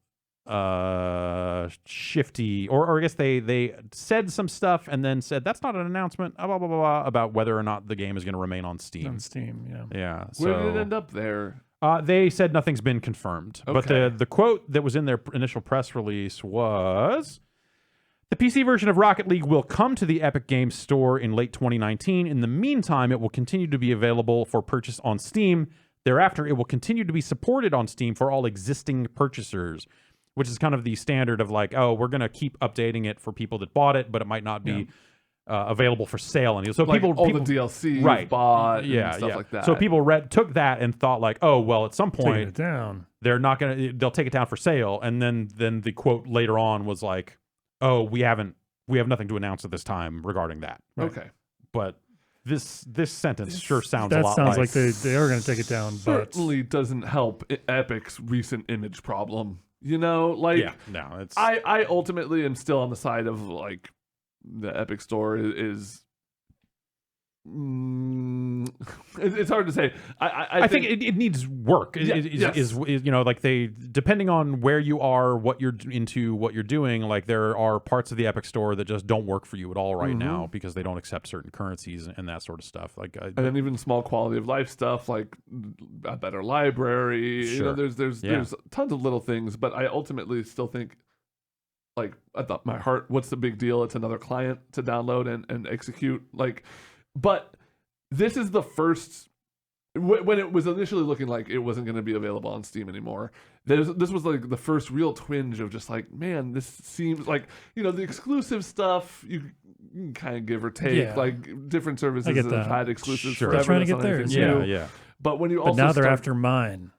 Speaker 1: shifty, or I guess they said some stuff and then said that's not an announcement, blah blah blah, blah about whether or not the game is going to remain on Steam.
Speaker 2: On Steam, yeah.
Speaker 1: Yeah.
Speaker 3: Where
Speaker 1: So
Speaker 3: did it end up there?
Speaker 1: they said nothing's been confirmed, but
Speaker 3: Okay.
Speaker 1: the quote that was in their initial press release was, the PC version of Rocket League will come to the Epic Games Store in late 2019. In the meantime, it will continue to be available for purchase on Steam. Thereafter, it will continue to be supported on Steam for all existing purchasers, which is kind of the standard of like, oh, we're going to keep updating it for people that bought it, but it might not be available for sale. And so
Speaker 3: Like
Speaker 1: people,
Speaker 3: all the DLC
Speaker 1: right,
Speaker 3: bought and stuff like that.
Speaker 1: So people took that and thought like, oh, well, at some
Speaker 2: Taking
Speaker 1: point
Speaker 2: it down.
Speaker 1: they're not gonna, they'll take it down for sale. And then the quote later on was like, oh, we have nothing to announce at this time regarding that.
Speaker 3: Okay.
Speaker 1: But this sentence sure sounds a
Speaker 2: That
Speaker 1: lot
Speaker 2: sounds like they are going to take it down, but
Speaker 3: Certainly doesn't help Epic's recent image problem. You know, like
Speaker 1: yeah, no, it's
Speaker 3: I ultimately am still on the side of like the Epic Store is it's hard to say. I
Speaker 1: think it needs work.
Speaker 3: Yes.
Speaker 1: Is you know, like they, depending on where you are, what you're into, what you're doing, like there are parts of the Epic Store that just don't work for you at all right now because they don't accept certain currencies and that sort of stuff. Like
Speaker 3: and then even small quality of life stuff like a better library. You know,
Speaker 1: Sure.
Speaker 3: there's tons of little things, but I ultimately still think, like, I thought my heart, what's the big deal? It's another client to download and execute. Like, but this is the first, when it was initially looking like it wasn't going to be available on Steam anymore, this was like the first real twinge of just like, man, this seems like, you know, the exclusive stuff you can kind of give or take.
Speaker 2: Yeah.
Speaker 3: Like different services
Speaker 2: I get
Speaker 3: have
Speaker 2: that.
Speaker 3: had exclusives
Speaker 1: Sure.
Speaker 3: forever.
Speaker 2: They're trying to
Speaker 3: That's
Speaker 2: get
Speaker 3: not
Speaker 2: theirs,
Speaker 3: anything
Speaker 1: yeah,
Speaker 3: new.
Speaker 1: yeah.
Speaker 3: But when you
Speaker 2: but
Speaker 3: also
Speaker 2: now they're
Speaker 3: start,
Speaker 2: after mine.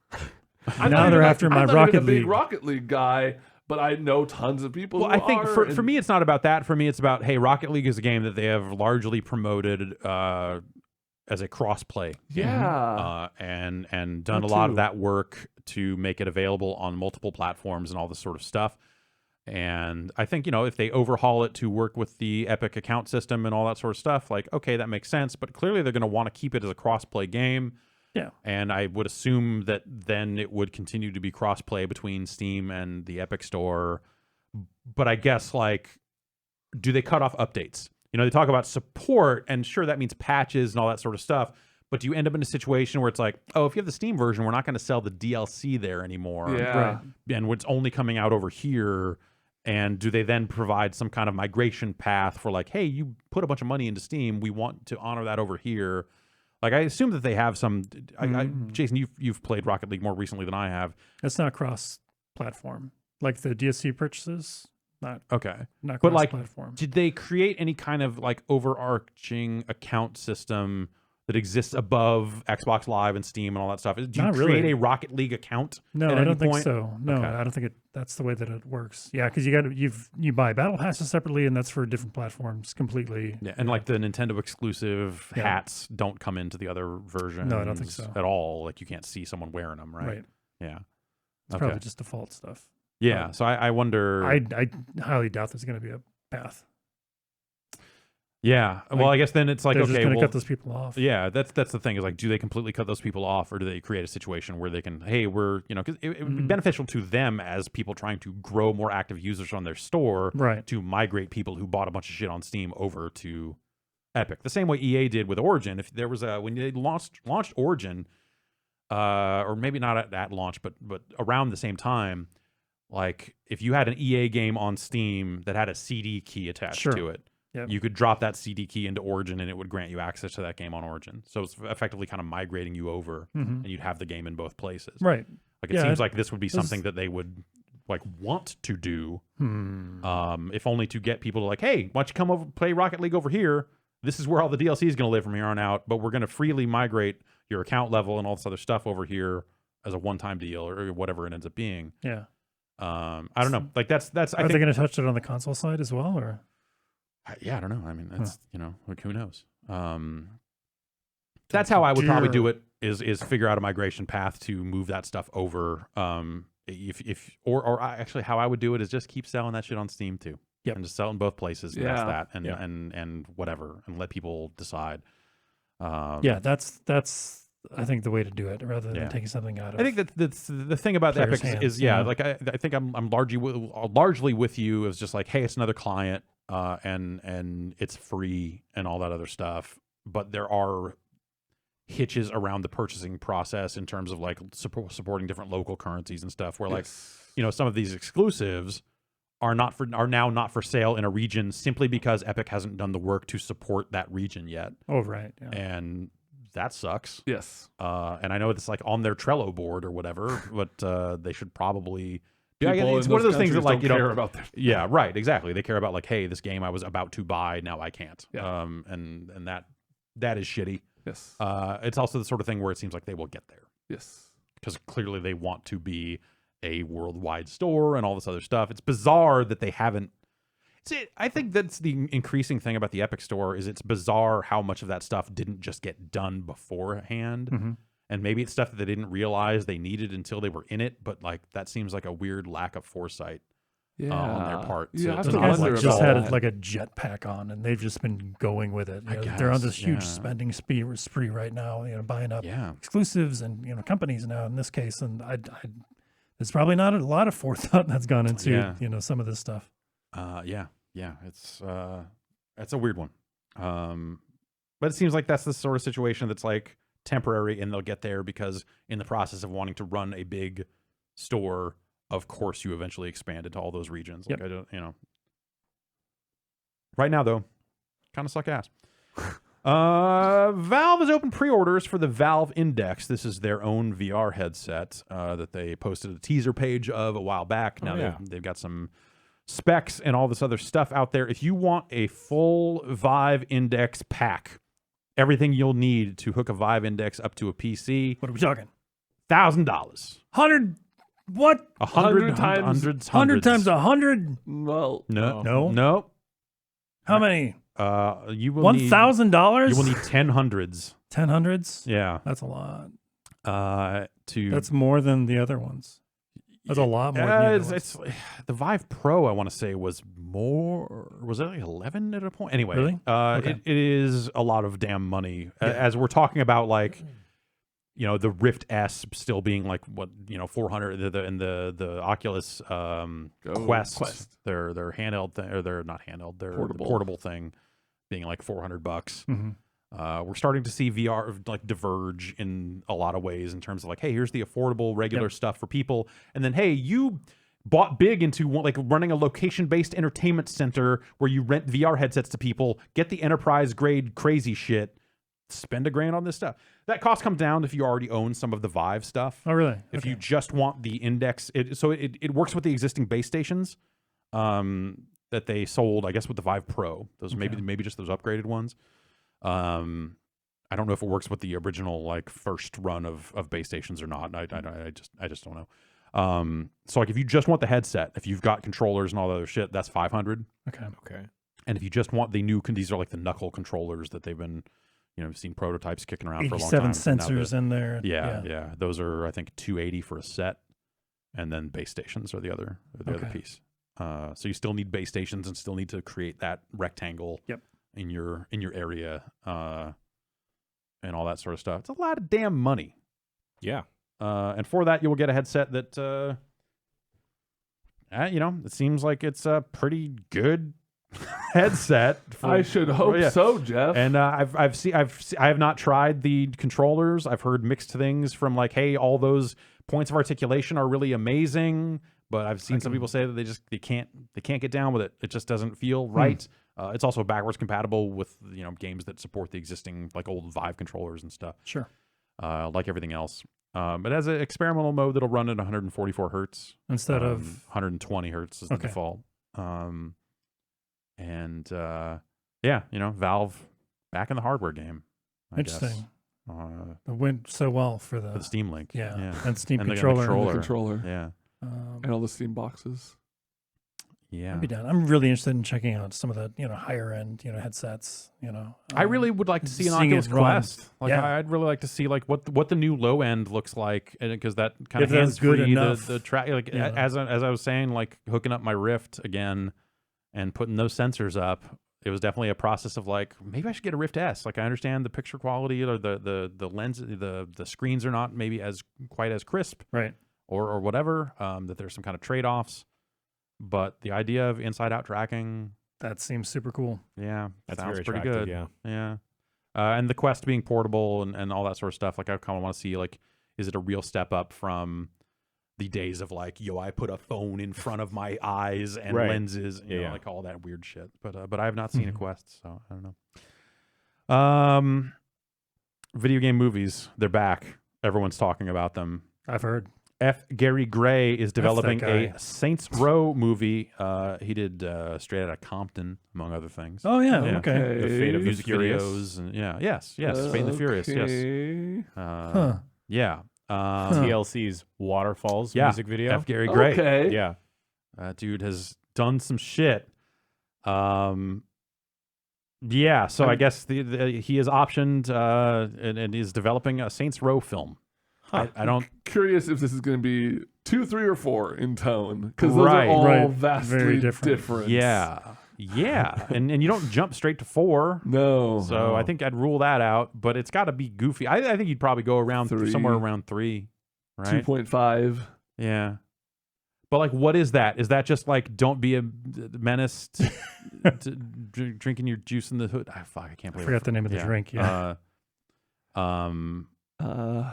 Speaker 3: I'm
Speaker 2: now
Speaker 3: not
Speaker 2: they're
Speaker 3: even-
Speaker 2: after my
Speaker 3: I'm not
Speaker 2: Rocket
Speaker 3: even a big
Speaker 2: League.
Speaker 3: Rocket League guy, but I know tons of people.
Speaker 1: Well,
Speaker 3: who
Speaker 1: I think
Speaker 3: are,
Speaker 1: for
Speaker 3: and-
Speaker 1: me, it's not about that. For me, it's about, hey, Rocket League is a game that they have largely promoted as a cross-play.
Speaker 3: yeah.
Speaker 1: And done
Speaker 2: That
Speaker 1: a lot
Speaker 2: too.
Speaker 1: of that work to make it available on multiple platforms and all this sort of stuff. And I think, you know, if they overhaul it to work with the Epic account system and all that sort of stuff, like, okay, that makes sense. But clearly they're going to want to keep it as a cross-play game.
Speaker 2: Yeah.
Speaker 1: And I would assume that then it would continue to be cross-play between Steam and the Epic Store. But I guess, like, do they cut off updates? You know, they talk about support, and sure, that means patches and all that sort of stuff. But do you end up in a situation where it's like, oh, if you have the Steam version, we're not going to sell the DLC there anymore.
Speaker 3: Yeah.
Speaker 2: Right.
Speaker 1: And it's only coming out over here. And do they then provide some kind of migration path for like, hey, you put a bunch of money into Steam, we want to honor that over here. Like, I assume that they have some. Jason, you've played Rocket League more recently than I have.
Speaker 2: It's not cross-platform. Like the DSC purchases, not
Speaker 1: Okay.
Speaker 2: not
Speaker 1: But, like,
Speaker 2: cross-platform.
Speaker 1: Did they create any kind of like overarching account system that exists above Xbox Live and Steam and all that stuff? Do you
Speaker 2: Not
Speaker 1: create
Speaker 2: really.
Speaker 1: a Rocket League account?
Speaker 2: No,
Speaker 1: at
Speaker 2: I
Speaker 1: any
Speaker 2: don't think
Speaker 1: point?
Speaker 2: so. No,
Speaker 1: Okay.
Speaker 2: I don't think that's the way that it works. Yeah, because you buy battle passes separately, and that's for different platforms completely.
Speaker 1: Yeah, and like the Nintendo exclusive
Speaker 2: Yeah.
Speaker 1: hats don't come into the other versions.
Speaker 2: No, I don't think so.
Speaker 1: at all. Like you can't see someone wearing them, right?
Speaker 2: Right.
Speaker 1: Yeah.
Speaker 2: It's
Speaker 1: Okay.
Speaker 2: probably just default stuff.
Speaker 1: Yeah. So I wonder.
Speaker 2: I highly doubt there's going to be a path.
Speaker 1: Yeah. Well,
Speaker 2: Like,
Speaker 1: I guess then it's like,
Speaker 2: They're
Speaker 1: okay,
Speaker 2: just going to
Speaker 1: well,
Speaker 2: cut those people off.
Speaker 1: yeah, that's the thing is like, do they completely cut those people off, or do they create a situation where they can, hey, we're, you know, because it would be beneficial to them as people trying to grow more active users on their store,
Speaker 2: Right.
Speaker 1: to migrate people who bought a bunch of shit on Steam over to Epic, the same way EA did with Origin. If there was when they launched Origin, or maybe not at launch, but around the same time, like if you had an EA game on Steam that had a CD key attached
Speaker 2: Sure.
Speaker 1: to it.
Speaker 2: Yep.
Speaker 1: You could drop that CD key into Origin and it would grant you access to that game on Origin. So it's effectively kind of migrating you over, and you'd have the game in both places.
Speaker 2: Right.
Speaker 1: Like it
Speaker 2: Yeah,
Speaker 1: seems like this would be
Speaker 2: this-
Speaker 1: something that they would like want to do, if only to get people to like, hey, why don't you come over play Rocket League over here? This is where all the DLC is going to live from here on out, but we're going to freely migrate your account level and all this other stuff over here as a one-time deal or whatever it ends up being.
Speaker 2: Yeah.
Speaker 1: I don't know. Like that's I
Speaker 2: Are
Speaker 1: think
Speaker 2: they going to touch it on the console side as well, or?
Speaker 1: yeah, I don't know. I mean, that's you know, like who knows? That's how I would probably do it. Is figure out a migration path to move that stuff over. Or actually, how I would do it is just keep selling that shit on Steam too.
Speaker 2: Yep.
Speaker 1: And just sell in both places. And that's
Speaker 3: Yeah.
Speaker 1: that. And
Speaker 2: Yeah.
Speaker 1: and whatever, and let people decide.
Speaker 2: Yeah, that's I think, the way to do it, rather than
Speaker 1: Yeah.
Speaker 2: taking something out of.
Speaker 1: I think that's the thing about
Speaker 2: players'
Speaker 1: Epic
Speaker 2: hands,
Speaker 1: is like I think I'm largely with you. Is just like, hey, it's another client, and it's free and all that other stuff. But there are hitches around the purchasing process in terms of like supporting different local currencies and stuff. Where like some of these exclusives are now not for sale in a region simply because Epic hasn't done the work to support that region yet.
Speaker 2: Oh, right. Yeah.
Speaker 1: And that sucks.
Speaker 3: Yes.
Speaker 1: And I know it's like on their Trello board or whatever, but they should probably.
Speaker 3: People
Speaker 1: It's
Speaker 3: in
Speaker 1: one of
Speaker 3: those
Speaker 1: those things that
Speaker 3: countries
Speaker 1: like
Speaker 3: don't care about their.
Speaker 1: Yeah, right. Exactly. They care about like, hey, this game I was about to buy, now I can't.
Speaker 3: Yeah.
Speaker 1: And that is shitty.
Speaker 3: Yes.
Speaker 1: It's also the sort of thing where it seems like they will get there
Speaker 3: Yes.
Speaker 1: because clearly they want to be a worldwide store and all this other stuff. It's bizarre that they haven't. See, I think that's the increasing thing about the Epic Store is it's bizarre how much of that stuff didn't just get done beforehand.
Speaker 2: Mm-hmm.
Speaker 1: And maybe it's stuff that they didn't realize they needed until they were in it. But like that seems like a weird lack of foresight on their part.
Speaker 3: Yeah, I have
Speaker 2: Those
Speaker 3: to
Speaker 2: guys
Speaker 3: wonder
Speaker 2: like just
Speaker 3: about
Speaker 2: had
Speaker 3: that.
Speaker 2: like a jetpack on, and they've just been going with it.
Speaker 1: I
Speaker 2: They're on
Speaker 1: guess,
Speaker 2: this huge
Speaker 1: yeah.
Speaker 2: spending spree right now. Buying up
Speaker 1: Yeah.
Speaker 2: exclusives and companies now in this case. And there's probably not a lot of forethought that's gone into some of this stuff.
Speaker 1: Yeah. It's a weird one. But it seems like that's the sort of situation that's like temporary, and they'll get there because in the process of wanting to run a big store, of course, you eventually expand into all those regions. Like
Speaker 2: Yep.
Speaker 1: I don't, Right now, though, kind of suck ass. Valve has opened pre-orders for the Valve Index. This is their own VR headset that they posted a teaser page of a while back. Now they've got some specs and all this other stuff out there. If you want a full Vive Index pack, everything you'll need to hook a Vive Index up to a PC,
Speaker 2: What are we talking?
Speaker 1: $1,000.
Speaker 2: 100? What?
Speaker 3: 100 times-
Speaker 1: hundreds.
Speaker 2: 100 times 100?
Speaker 3: Well,
Speaker 2: No. How many?
Speaker 1: You will need
Speaker 2: $1,000?
Speaker 1: you will need 10 hundreds.
Speaker 2: 10 hundreds?
Speaker 1: Yeah.
Speaker 2: That's a lot.
Speaker 1: To
Speaker 2: That's more than the other ones. That's a lot more. Than the other ones.
Speaker 1: it's the Vive Pro. I want to say was more. Was it like 11 at a point? Anyway,
Speaker 2: Really? Okay.
Speaker 1: it is a lot of damn money. As we're talking about, like the Rift S still being like what 400, and the Oculus Quest, their handheld thing, or they're not handheld, their portable thing, being like $400.
Speaker 2: Mm-hmm.
Speaker 1: We're starting to see VR like diverge in a lot of ways in terms of like, hey, here's the affordable regular stuff for people, and then hey, you bought big into like running a location-based entertainment center where you rent VR headsets to people, get the enterprise grade crazy shit, spend $1,000 on this stuff. That cost comes down if you already own some of the Vive stuff.
Speaker 2: Oh, really?
Speaker 1: If you just want the Index, it works with the existing base stations that they sold, I guess, with the Vive Pro. Those maybe just those upgraded ones. I don't know if it works with the original like first run of base stations or not. I just don't know. So like if you just want the headset, if you've got controllers and all the other shit, that's $500.
Speaker 2: Okay.
Speaker 1: And if you just want the new, these are like the knuckle controllers that they've been, seen prototypes kicking around for a long time.
Speaker 2: 87 sensors in there.
Speaker 1: Yeah. Those are I think $280 for a set, and then base stations are the other piece. So you still need base stations and still need to create that rectangle.
Speaker 2: Yep.
Speaker 1: In your area, and all that sort of stuff. It's a lot of damn money.
Speaker 4: Yeah.
Speaker 1: And for that, you will get a headset that, it seems like it's a pretty good headset.
Speaker 3: I should hope so, Jeff.
Speaker 1: And I have not tried the controllers. I've heard mixed things from like, hey, all those points of articulation are really amazing. But I've seen some people say that they can't get down with it. It just doesn't feel right. It's also backwards compatible with games that support the existing like old Vive controllers and stuff.
Speaker 2: Sure.
Speaker 1: Like everything else. It has an experimental mode that'll run at 144 hertz
Speaker 2: Instead of
Speaker 1: 120 hertz is the default. Valve back in the hardware game. I
Speaker 2: Interesting.
Speaker 1: guess.
Speaker 2: It went so well for the
Speaker 1: Steam Link.
Speaker 2: Yeah. And Steam
Speaker 1: And the
Speaker 2: controller.
Speaker 3: Controller.
Speaker 1: Yeah.
Speaker 3: And all the Steam boxes.
Speaker 1: Yeah.
Speaker 2: I'd be down. I'm really interested in checking out some of the higher end headsets.
Speaker 1: I really would like to see an
Speaker 2: seeing it
Speaker 1: Oculus
Speaker 2: run.
Speaker 1: Quest. I'd really like to see like what the new low end looks like, and because that kind
Speaker 2: If
Speaker 1: of
Speaker 2: that's
Speaker 1: hands
Speaker 2: good
Speaker 1: free
Speaker 2: enough.
Speaker 1: the track. Like as I was saying, like hooking up my Rift again and putting those sensors up it was definitely a process of like, maybe I should get a Rift S. Like I understand the picture quality or the lens, the screens are not maybe as quite as crisp,
Speaker 2: Right.
Speaker 1: or whatever. That there's some kind of trade-offs, but the idea of inside-out tracking,
Speaker 2: That seems super cool.
Speaker 1: yeah,
Speaker 4: That's
Speaker 1: sounds
Speaker 4: very
Speaker 1: pretty
Speaker 4: attractive,
Speaker 1: good.
Speaker 4: yeah.
Speaker 1: And the Quest being portable and all that sort of stuff. Like I kind of want to see like, is it a real step up from the days of like, yo, I put a phone in front of my eyes and
Speaker 4: Right.
Speaker 1: lenses, you know,
Speaker 4: Yeah.
Speaker 1: like all that weird shit. But I have not seen a
Speaker 2: Mhm.
Speaker 1: Quest, so I don't know. Video game movies, they're back. Everyone's talking about them.
Speaker 2: I've heard.
Speaker 1: F. Gary Gray is developing
Speaker 2: guy.
Speaker 1: a Saints Row movie. He did Straight Outta Compton, among other things.
Speaker 2: Oh yeah.
Speaker 1: Yeah.
Speaker 2: Okay.
Speaker 4: The Fate of the
Speaker 1: Music
Speaker 4: Furious.
Speaker 1: videos and yes, Fate and the Furious, yes.
Speaker 3: Okay.
Speaker 2: Huh.
Speaker 1: Yeah.
Speaker 4: TLC's Waterfalls
Speaker 1: Yeah.
Speaker 4: music video.
Speaker 1: F. Gary Gray.
Speaker 3: Okay.
Speaker 4: Yeah.
Speaker 1: That dude has done some shit. Yeah, so I guess he is optioned and is developing a Saints Row film. I don't.
Speaker 3: Curious if this is going to be 2, 3, or 4 in tone, because those
Speaker 1: Right.
Speaker 3: are all
Speaker 2: Right.
Speaker 3: vastly
Speaker 2: Very different.
Speaker 1: Yeah, and you don't jump straight to 4.
Speaker 3: No.
Speaker 1: So I think I'd rule that out. But it's got to be goofy. I think you'd probably go around
Speaker 3: 3.
Speaker 1: somewhere around 3, right?
Speaker 3: 2.5.
Speaker 1: Yeah. But like, what is that? Is that just like, don't be a menace to drinking your juice in the hood? I can't
Speaker 2: I
Speaker 1: believe
Speaker 2: forgot the name of the drink. Yeah.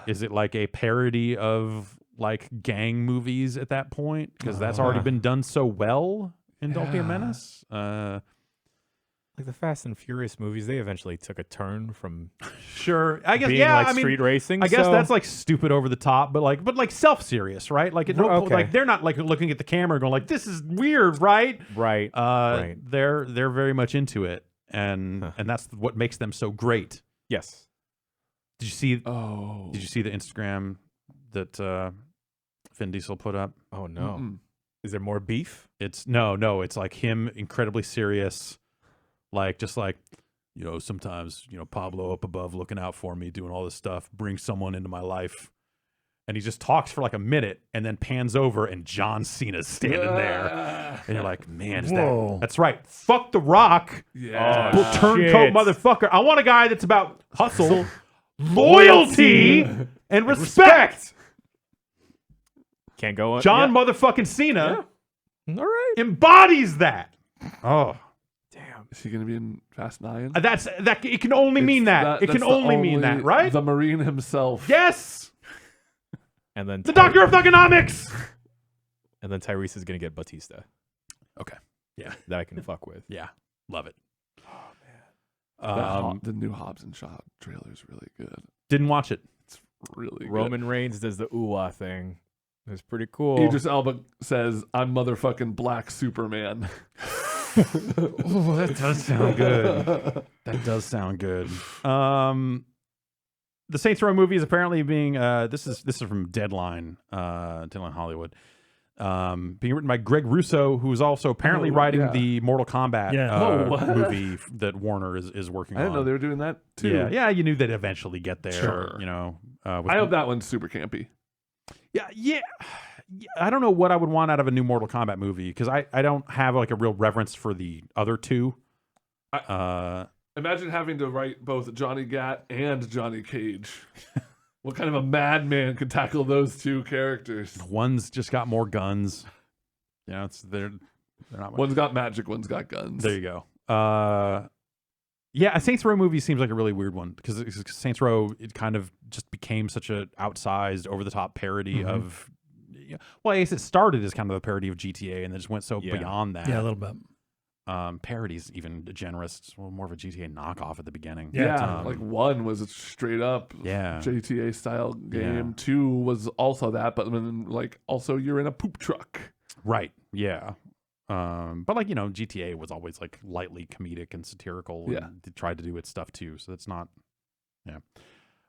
Speaker 1: Is it like a parody of like gang movies at that point? Because that's already been done so well in Don't Be a
Speaker 3: Yeah.
Speaker 1: Menace.
Speaker 4: Like the Fast and Furious movies, they eventually took a turn from
Speaker 1: Sure, I guess.
Speaker 4: being
Speaker 1: Yeah,
Speaker 4: like
Speaker 1: I mean,
Speaker 4: street racing.
Speaker 1: I guess
Speaker 4: so-
Speaker 1: that's like stupid over the top, but like self-serious, right? Like
Speaker 4: Okay.
Speaker 1: like they're not like looking at the camera going like, this is weird, right?
Speaker 4: right. Right.
Speaker 1: They're very much into it, and that's what makes them so great.
Speaker 4: Yes.
Speaker 1: Did you see?
Speaker 3: Oh.
Speaker 1: Did you see the Instagram that Vin Diesel put up?
Speaker 4: Oh no.
Speaker 3: Mm-mm.
Speaker 4: Is there more beef?
Speaker 1: It's no. It's like him incredibly serious, like just like, you know, sometimes, you know, Pablo up above looking out for me, doing all this stuff, brings someone into my life, and he just talks for like a minute, and then pans over, and John Cena's standing there, and you're like, man, is
Speaker 2: Whoa.
Speaker 1: that's right. Fuck The Rock,
Speaker 3: Yeah.
Speaker 4: Oh,
Speaker 1: turncoat
Speaker 4: shit.
Speaker 1: motherfucker. I want a guy that's about hustle, loyalty, and respect.
Speaker 4: Can't go on.
Speaker 1: John motherfucking Cena
Speaker 4: Yeah. All right.
Speaker 1: embodies that. Oh,
Speaker 4: Damn.
Speaker 3: Is he going to be in Fast 9?
Speaker 1: that. It can only mean that. It can only mean that, right?
Speaker 3: The Marine himself.
Speaker 1: Yes,
Speaker 4: And then
Speaker 1: the Doctor of Thugonomics.
Speaker 4: And then Tyrese is gonna get Batista.
Speaker 1: Okay. Yeah.
Speaker 4: That I can fuck with.
Speaker 1: Yeah, love it.
Speaker 3: The new Hobbs and Shaw trailer is really good.
Speaker 1: Didn't watch it.
Speaker 3: Really good.
Speaker 4: Roman Reigns does the ooh-ah thing. It's pretty cool.
Speaker 3: Idris Elba says, I'm motherfucking Black Superman.
Speaker 1: Oh, that does sound good. That does sound good. The Saints Row movie is apparently being this is from Deadline Hollywood. Being written by Greg Russo, who's also apparently writing
Speaker 3: yeah.
Speaker 1: the Mortal Kombat
Speaker 2: Yeah.
Speaker 3: What?
Speaker 1: movie that Warner is working on.
Speaker 3: I didn't know they were doing that too.
Speaker 1: Yeah, you knew they'd eventually get there.
Speaker 3: Sure.
Speaker 1: You know,
Speaker 3: I hope that one's super campy.
Speaker 1: Yeah. I don't know what I would want out of a new Mortal Kombat movie because I don't have like a real reverence for the other two.
Speaker 3: Imagine having to write both Johnny Gat and Johnny Cage. What kind of a madman could tackle those two characters?
Speaker 1: One's just got more guns. You know, they're not.
Speaker 3: One's got magic, one's got guns.
Speaker 1: There you go. Yeah, a Saints Row movie seems like a really weird one because Saints Row, it kind of just became such a outsized, over the top parody of. Well, I guess it started as kind of a parody of GTA and then just went so beyond that.
Speaker 2: Yeah, a little bit.
Speaker 1: Parody's even generous. It's more of a GTA knockoff at the beginning.
Speaker 3: Yeah, like 1 was a straight up GTA style game.
Speaker 1: Yeah.
Speaker 3: 2 was also that, but then like also you're in a poop truck.
Speaker 1: Right. Yeah. But like, you know, GTA was always like lightly comedic and satirical.
Speaker 3: Yeah.
Speaker 1: And it tried to do its stuff too. So that's not. Yeah.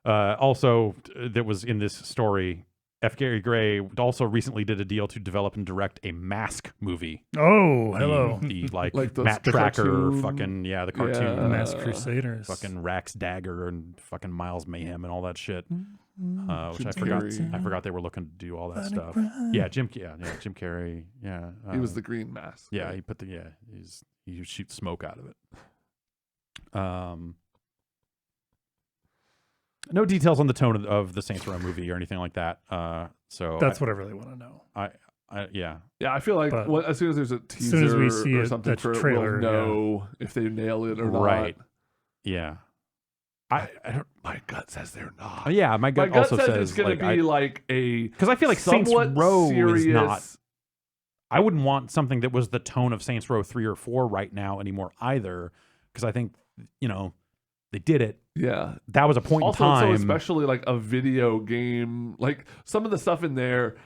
Speaker 1: Also, that was in this story. F. Gary Gray also recently did a deal to develop and direct a Mask movie.
Speaker 2: Oh, hello.
Speaker 1: The like
Speaker 3: the
Speaker 1: Matt Tracker,
Speaker 3: cartoon.
Speaker 1: fucking the cartoon,
Speaker 3: Yeah.
Speaker 2: Masked Crusaders.
Speaker 1: fucking Rax Dagger and fucking Miles Mayhem and all that shit. Which
Speaker 3: Jim
Speaker 1: I forgot.
Speaker 3: Carrey.
Speaker 1: I forgot they were looking to do all that stuff. Yeah, Jim Carrey. Yeah,
Speaker 3: He was the green mask.
Speaker 1: Yeah,
Speaker 3: right?
Speaker 1: he put he shoots smoke out of it. No details on the tone of the Saints Row movie or anything like that. So
Speaker 2: That's what I really want to know.
Speaker 1: Yeah.
Speaker 3: Yeah, I feel like
Speaker 2: But
Speaker 3: as soon as there's a
Speaker 2: as soon as
Speaker 3: teaser
Speaker 2: we see
Speaker 3: or
Speaker 2: it,
Speaker 3: something
Speaker 2: that
Speaker 3: for
Speaker 2: trailer,
Speaker 3: it, we'll know if they nail it or
Speaker 1: Right.
Speaker 3: not.
Speaker 1: Yeah. I don't.
Speaker 3: My gut says they're not.
Speaker 1: Yeah, my
Speaker 3: My
Speaker 1: gut
Speaker 3: gut
Speaker 1: also
Speaker 3: says
Speaker 1: says
Speaker 3: it's going to be like a
Speaker 1: because I feel like Saints
Speaker 3: somewhat
Speaker 1: Row
Speaker 3: serious.
Speaker 1: is not. I wouldn't want something that was the tone of Saints Row 3 or 4 right now anymore either, because I think they did it.
Speaker 3: Yeah.
Speaker 1: That was a point
Speaker 3: Also,
Speaker 1: in time.
Speaker 3: so especially like a video game, like some of the stuff in there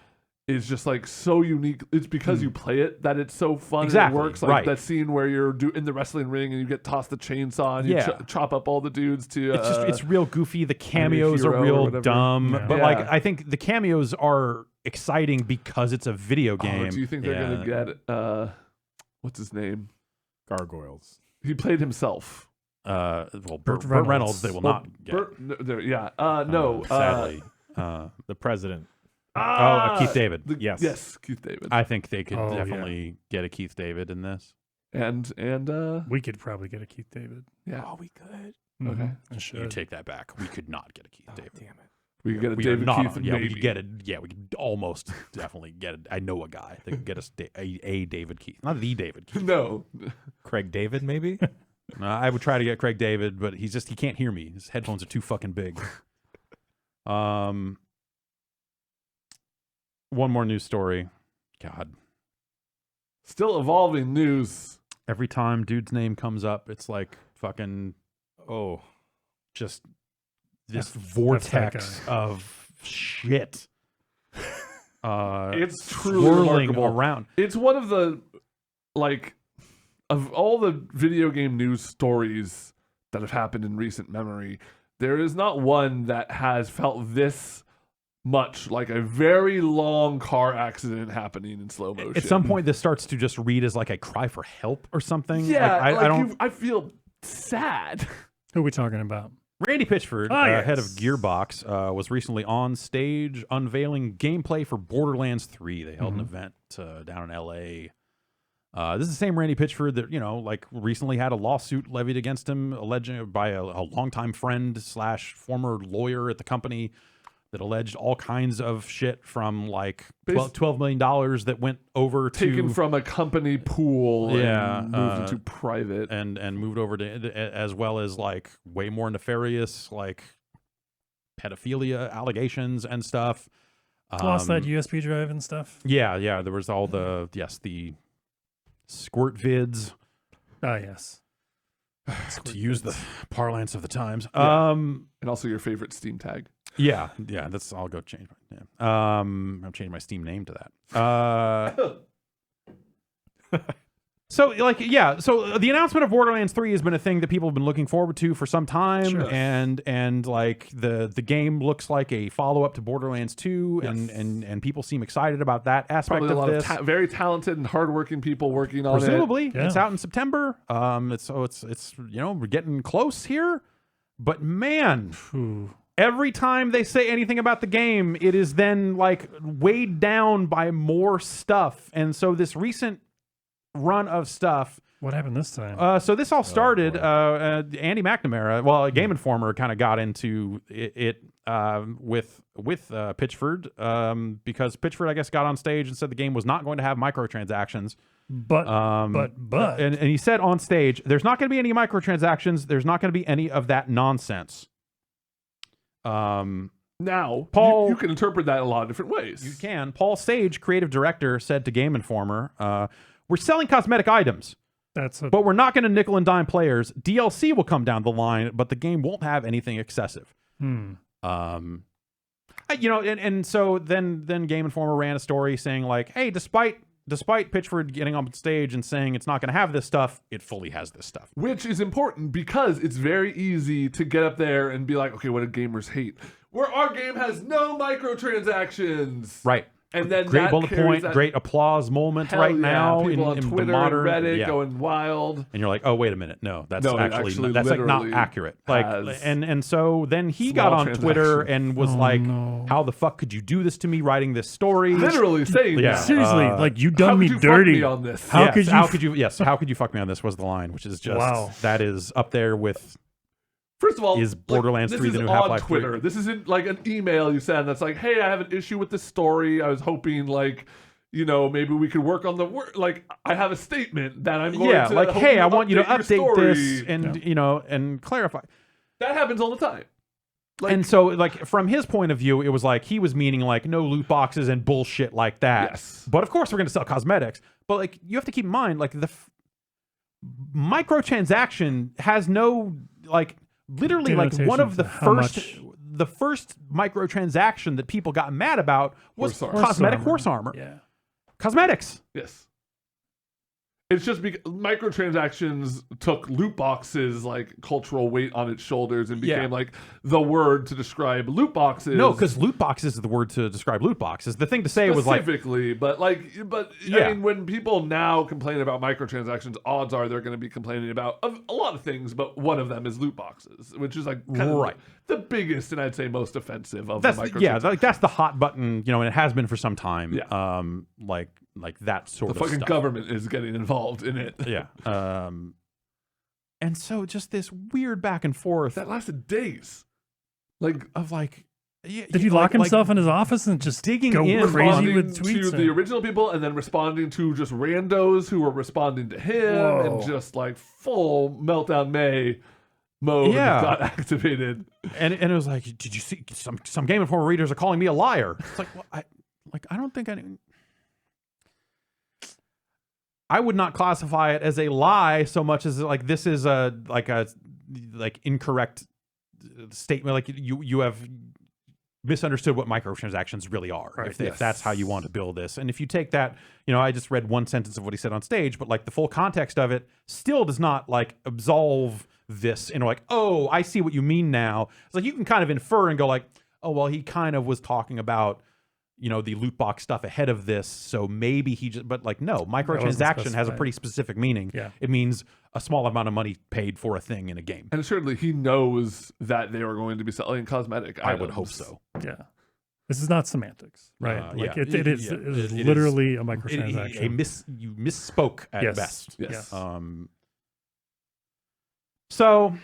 Speaker 3: is just like so unique. It's because you play it that it's so fun.
Speaker 1: Exactly,
Speaker 3: And it works. Like
Speaker 1: right.
Speaker 3: that scene where you're in the wrestling ring and you get tossed the chainsaw and you
Speaker 1: Yeah.
Speaker 3: chop up all the dudes to.
Speaker 1: It's real goofy. The cameos are
Speaker 3: hero or
Speaker 1: real
Speaker 3: whatever.
Speaker 1: dumb.
Speaker 2: Yeah.
Speaker 1: But
Speaker 3: Yeah.
Speaker 1: like I think the cameos are exciting because it's a video game.
Speaker 3: Oh, do you think they're gonna get what's his name?
Speaker 4: Gargoyles.
Speaker 3: He played himself.
Speaker 1: Well,
Speaker 2: Burt
Speaker 1: Burt
Speaker 2: Reynolds.
Speaker 1: Reynolds they will not get.
Speaker 3: No.
Speaker 1: Sadly.
Speaker 4: The president.
Speaker 1: Keith David.
Speaker 4: Yes.
Speaker 3: Yes, Keith David.
Speaker 1: I think they could
Speaker 2: Oh, yeah.
Speaker 1: definitely get a Keith David in this.
Speaker 3: and
Speaker 2: We could probably get a Keith David.
Speaker 3: yeah.
Speaker 4: Oh, we could.
Speaker 3: Okay.
Speaker 2: I
Speaker 1: You
Speaker 2: should.
Speaker 1: take that back. We could not get a Keith David.
Speaker 4: Damn it.
Speaker 3: We could get a
Speaker 1: We are
Speaker 3: David
Speaker 1: not.
Speaker 3: Keith.
Speaker 1: Yeah, we
Speaker 3: maybe.
Speaker 1: could get it. Yeah, we could almost definitely get it. I know a guy that could get us a David Keith, not the David Keith.
Speaker 3: No.
Speaker 4: Craig David, maybe?
Speaker 1: I would try to get Craig David, but he can't hear me. His headphones are too fucking big. One more news story. God,
Speaker 3: Still evolving news.
Speaker 1: every time dude's name comes up, it's like fucking just this vortex of shit.
Speaker 3: It's truly
Speaker 1: swirling
Speaker 3: remarkable.
Speaker 1: around.
Speaker 3: It's one of the of all the video game news stories that have happened in recent memory, there is not one that has felt this much like a very long car accident happening in slow motion.
Speaker 1: At some point, this starts to just read as like a cry for help or something.
Speaker 3: yeah,
Speaker 1: Like, I don't.
Speaker 3: I feel sad.
Speaker 2: Who are we talking about?
Speaker 1: Randy Pitchford,
Speaker 2: Yes.
Speaker 1: head of Gearbox, was recently on stage unveiling gameplay for Borderlands 3. They held an event down in L.A. This is the same Randy Pitchford that, recently had a lawsuit levied against him alleging by a longtime friend / former lawyer at the company that alleged all kinds of shit from $12 million that went over
Speaker 3: Taken
Speaker 1: to
Speaker 3: from a company pool and moved into private.
Speaker 1: and moved over to, as well as way more nefarious pedophilia allegations and stuff.
Speaker 2: Lost that USB drive and stuff.
Speaker 1: Yeah. There was all the squirt vids,
Speaker 2: Yes.
Speaker 1: to use the parlance of the times.
Speaker 3: Yeah. And also your favorite Steam tag.
Speaker 1: Yeah. That's. I'll go change. I'll change my Steam name to that. So the announcement of Borderlands 3 has been a thing that people have been looking forward to for some time,
Speaker 2: Sure.
Speaker 1: and the game looks like a follow up to Borderlands 2,
Speaker 3: Yes.
Speaker 1: and people seem excited about that aspect
Speaker 3: Probably a lot
Speaker 1: of this.
Speaker 3: of very talented and hardworking people working on it.
Speaker 1: Presumably,
Speaker 2: Yeah.
Speaker 1: it's out in September. It's we're getting close here, but man.
Speaker 2: Ooh.
Speaker 1: Every time they say anything about the game, it is then weighed down by more stuff. And so this recent run of stuff.
Speaker 2: What happened this time?
Speaker 1: So this all started. Andy McNamara, Game Informer, kind of got into it with Pitchford because Pitchford, I guess, got on stage and said the game was not going to have microtransactions.
Speaker 2: But
Speaker 1: And he said on stage, "There's not going to be any microtransactions. There's not going to be any of that nonsense."
Speaker 3: Now,
Speaker 1: Paul-
Speaker 3: you can interpret that a lot of different ways.
Speaker 1: You can. Paul Sage, creative director, said to Game Informer, "We're selling cosmetic items,
Speaker 2: that's
Speaker 1: but we're not going to nickel and dime players. DLC will come down the line, but the game won't have anything excessive." And so then Game Informer ran a story saying hey, despite Pitchford getting on stage and saying it's not going to have this stuff, it fully has this stuff.
Speaker 3: Which is important because it's very easy to get up there and be like, okay, what do gamers hate? Where our game has no microtransactions.
Speaker 1: Right.
Speaker 3: And then
Speaker 1: great
Speaker 3: that
Speaker 1: bullet
Speaker 3: carries
Speaker 1: point,
Speaker 3: that-
Speaker 1: great applause moment
Speaker 3: Hell
Speaker 1: right
Speaker 3: yeah,
Speaker 1: now
Speaker 3: people
Speaker 1: in
Speaker 3: on
Speaker 1: the
Speaker 3: Twitter
Speaker 1: modern
Speaker 3: and Reddit
Speaker 1: yeah.
Speaker 3: going wild.
Speaker 1: And you're like, oh, wait a minute. No, that's
Speaker 3: No, it
Speaker 1: actually that's like not
Speaker 3: literally
Speaker 1: accurate. Like,
Speaker 3: has
Speaker 1: and so then he
Speaker 3: small
Speaker 1: got on Twitter
Speaker 3: transactions.
Speaker 1: and was
Speaker 2: Oh,
Speaker 1: like,
Speaker 2: no.
Speaker 1: how the fuck could you do this to me writing this story?
Speaker 3: Literally saying
Speaker 1: Yeah.
Speaker 3: that.
Speaker 2: Seriously, like you done
Speaker 3: How
Speaker 2: me
Speaker 3: could you
Speaker 2: dirty.
Speaker 3: fuck me on this?
Speaker 2: How
Speaker 1: Yes,
Speaker 2: could you?
Speaker 1: how could you? Yes, how could you fuck me on this? Was the line, which is just
Speaker 2: Wow.
Speaker 1: that is up there with.
Speaker 3: First of all,
Speaker 1: Is Borderlands 3 the new
Speaker 3: This is
Speaker 1: Half-Life
Speaker 3: on
Speaker 1: 3?
Speaker 3: Twitter. This isn't like an email you send that's like, hey, I have an issue with this story. I was hoping like, maybe we could work on the work. Like, I have a statement that I'm going
Speaker 1: Yeah,
Speaker 3: to
Speaker 1: like,
Speaker 3: hope
Speaker 1: hey, I want you to
Speaker 3: your
Speaker 1: update this
Speaker 3: story.
Speaker 1: and and clarify.
Speaker 3: That happens all the time. Like,
Speaker 1: And so, like, from his point of view, it was like he was meaning like no loot boxes and bullshit like that.
Speaker 3: Yes.
Speaker 1: But of course, we're going to sell cosmetics. But like, you have to keep in mind, like the microtransaction has no like literally like one of the first microtransaction that people got mad about was
Speaker 3: Horse
Speaker 1: cosmetic horse armor.
Speaker 2: Yeah.
Speaker 1: Cosmetics.
Speaker 3: yes. It's just because microtransactions took loot boxes like cultural weight on its shoulders and became
Speaker 1: Yeah.
Speaker 3: like the word to describe loot boxes.
Speaker 1: No, because loot boxes is the word to describe loot boxes. The thing to say was like,
Speaker 3: specifically, but
Speaker 1: Yeah.
Speaker 3: I mean, when people now complain about microtransactions, odds are they're going to be complaining about a lot of things, but one of them is loot boxes, which is like kind of
Speaker 1: Right.
Speaker 3: the biggest and I'd say most offensive of
Speaker 1: that's
Speaker 3: the microtransactions.
Speaker 1: yeah, like that's the hot button, and it has been for some time.
Speaker 3: Yeah.
Speaker 1: Like that sort
Speaker 3: The
Speaker 1: of
Speaker 3: fucking
Speaker 1: stuff.
Speaker 3: government is getting involved in it.
Speaker 1: Yeah. And so just this weird back and forth
Speaker 3: That lasted days. Like
Speaker 1: of like, yeah,
Speaker 2: Did he lock himself in his office and just
Speaker 1: digging
Speaker 2: go
Speaker 1: in
Speaker 2: crazy
Speaker 3: responding
Speaker 2: with tweets?
Speaker 3: to the original people and then responding to just randos who were responding to him
Speaker 2: Whoa.
Speaker 3: and just like full meltdown May mode
Speaker 1: Yeah.
Speaker 3: got activated.
Speaker 1: and it was like, did you see some Game Informer readers are calling me a liar? It's like, well, I don't think I would not classify it as a lie so much as like this is a incorrect statement. Like you have misunderstood what microtransactions really are.
Speaker 2: Right.
Speaker 1: If that's how you want to build this, and if you take that, I just read one sentence of what he said on stage, but like the full context of it still does not like absolve this. And like, oh, I see what you mean now. It's like you can kind of infer and go like, oh, well, he kind of was talking about the loot box stuff ahead of this, so maybe he just, but like, no, microtransaction has a
Speaker 2: specified.
Speaker 1: pretty specific meaning.
Speaker 2: Yeah.
Speaker 1: It means a small amount of money paid for a thing in a game.
Speaker 3: And certainly he knows that they were going to be selling cosmetic
Speaker 1: I
Speaker 3: items.
Speaker 1: would hope so.
Speaker 2: Yeah. This is not semantics, right?
Speaker 1: Yeah.
Speaker 2: It is literally a microtransaction.
Speaker 1: You misspoke at
Speaker 2: Yes.
Speaker 1: best.
Speaker 3: Yes.
Speaker 1: So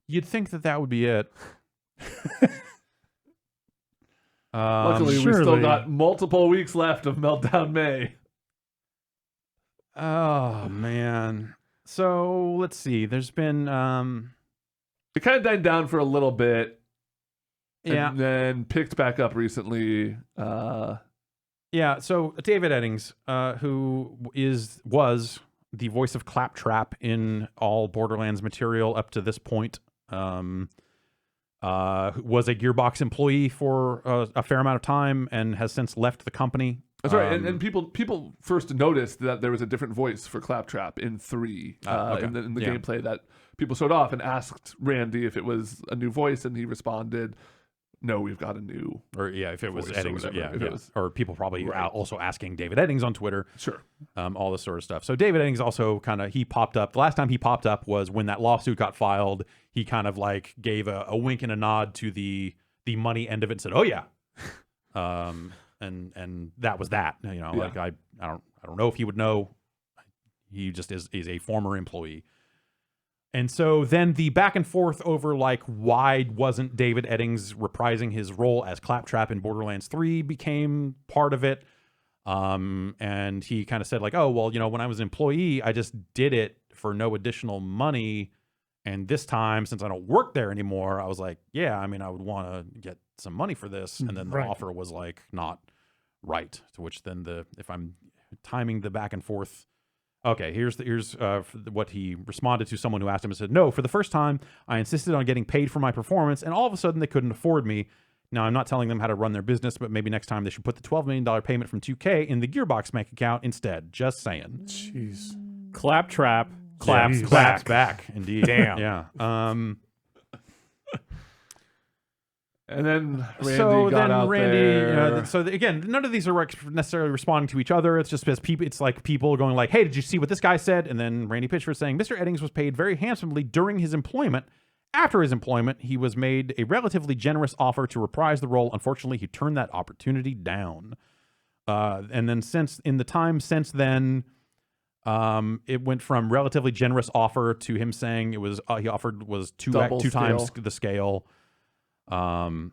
Speaker 1: you'd think that would be it.
Speaker 3: Luckily, we
Speaker 2: surely.
Speaker 3: still got multiple weeks left of Meltdown May.
Speaker 1: Oh man. So let's see. There's been
Speaker 3: It kind of died down for a little bit.
Speaker 1: yeah.
Speaker 3: And then picked back up recently.
Speaker 1: Yeah, so David Eddings, who was the voice of Claptrap in all Borderlands material up to this point, was a Gearbox employee for a fair amount of time and has since left the company.
Speaker 3: That's right. And people first noticed that there was a different voice for Claptrap in 3
Speaker 1: okay.
Speaker 3: in the
Speaker 1: Yeah.
Speaker 3: gameplay that people showed off and asked Randy if it was a new voice, and he responded, no, we've got a new.
Speaker 1: Or yeah, if it was
Speaker 3: Voice or
Speaker 1: Eddings,
Speaker 3: whatever, if it was-
Speaker 1: or people probably
Speaker 3: Right.
Speaker 1: also asking David Eddings on Twitter,
Speaker 3: Sure.
Speaker 1: all this sort of stuff. So David Eddings also he popped up. The last time he popped up was when that lawsuit got filed. He kind of like gave a wink and a nod to the money end of it and said, "Oh yeah," and that was that. Like I don't know if he would know. He just is a former employee. And so then the back and forth over like why wasn't David Eddings reprising his role as Claptrap in Borderlands 3 became part of it. And he kind of said like, oh, well, when I was an employee, I just did it for no additional money. And this time, since I don't work there anymore, I was like, yeah, I mean, I would want to get some money for this. And then the
Speaker 2: Right.
Speaker 1: offer was like not right. To which then if I'm timing the back and forth, okay, here's what he responded to someone who asked him and said, no, for the first time, I insisted on getting paid for my performance, and all of a sudden they couldn't afford me. Now, I'm not telling them how to run their business, but maybe next time they should put the $12 million payment from 2K in the Gearbox bank account instead. Just saying.
Speaker 2: Jeez.
Speaker 4: Claptrap
Speaker 2: Jeez.
Speaker 4: claps
Speaker 1: Back, indeed.
Speaker 4: Damn.
Speaker 1: Yeah.
Speaker 3: And then Randy
Speaker 1: so
Speaker 3: got
Speaker 1: then
Speaker 3: out
Speaker 1: Randy,
Speaker 3: there.
Speaker 1: Again, none of these are necessarily responding to each other. It's just as people. It's like people going like, "Hey, did you see what this guy said?" And then Randy Pitchford saying, "Mr. Eddings was paid very handsomely during his employment. After his employment, he was made a relatively generous offer to reprise the role. Unfortunately, he turned that opportunity down. And then since then, it went from relatively generous offer to him saying it was he offered was two times the scale." And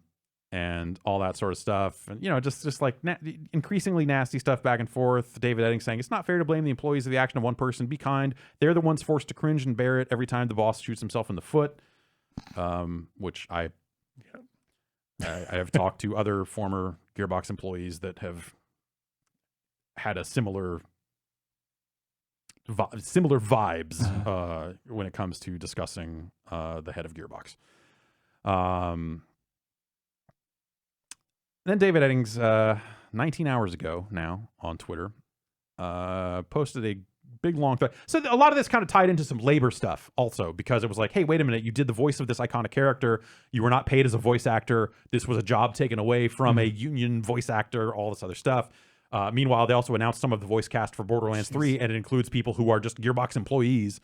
Speaker 1: all that sort of stuff, and just like increasingly nasty stuff back and forth. David Eddings saying it's not fair to blame the employees of the action of one person. Be kind; they're the ones forced to cringe and bear it every time the boss shoots himself in the foot. Which I have talked to other former Gearbox employees that have had a similar vibes when it comes to discussing the head of Gearbox. Then David Eddings, 19 hours ago now on Twitter, posted a big long thread. So a lot of this kind of tied into some labor stuff also, because it was like, hey, wait a minute, you did the voice of this iconic character. You were not paid as a voice actor. This was a job taken away from a union voice actor, all this other stuff. Meanwhile, they also announced some of the voice cast for Borderlands 3, and it includes people who are just Gearbox employees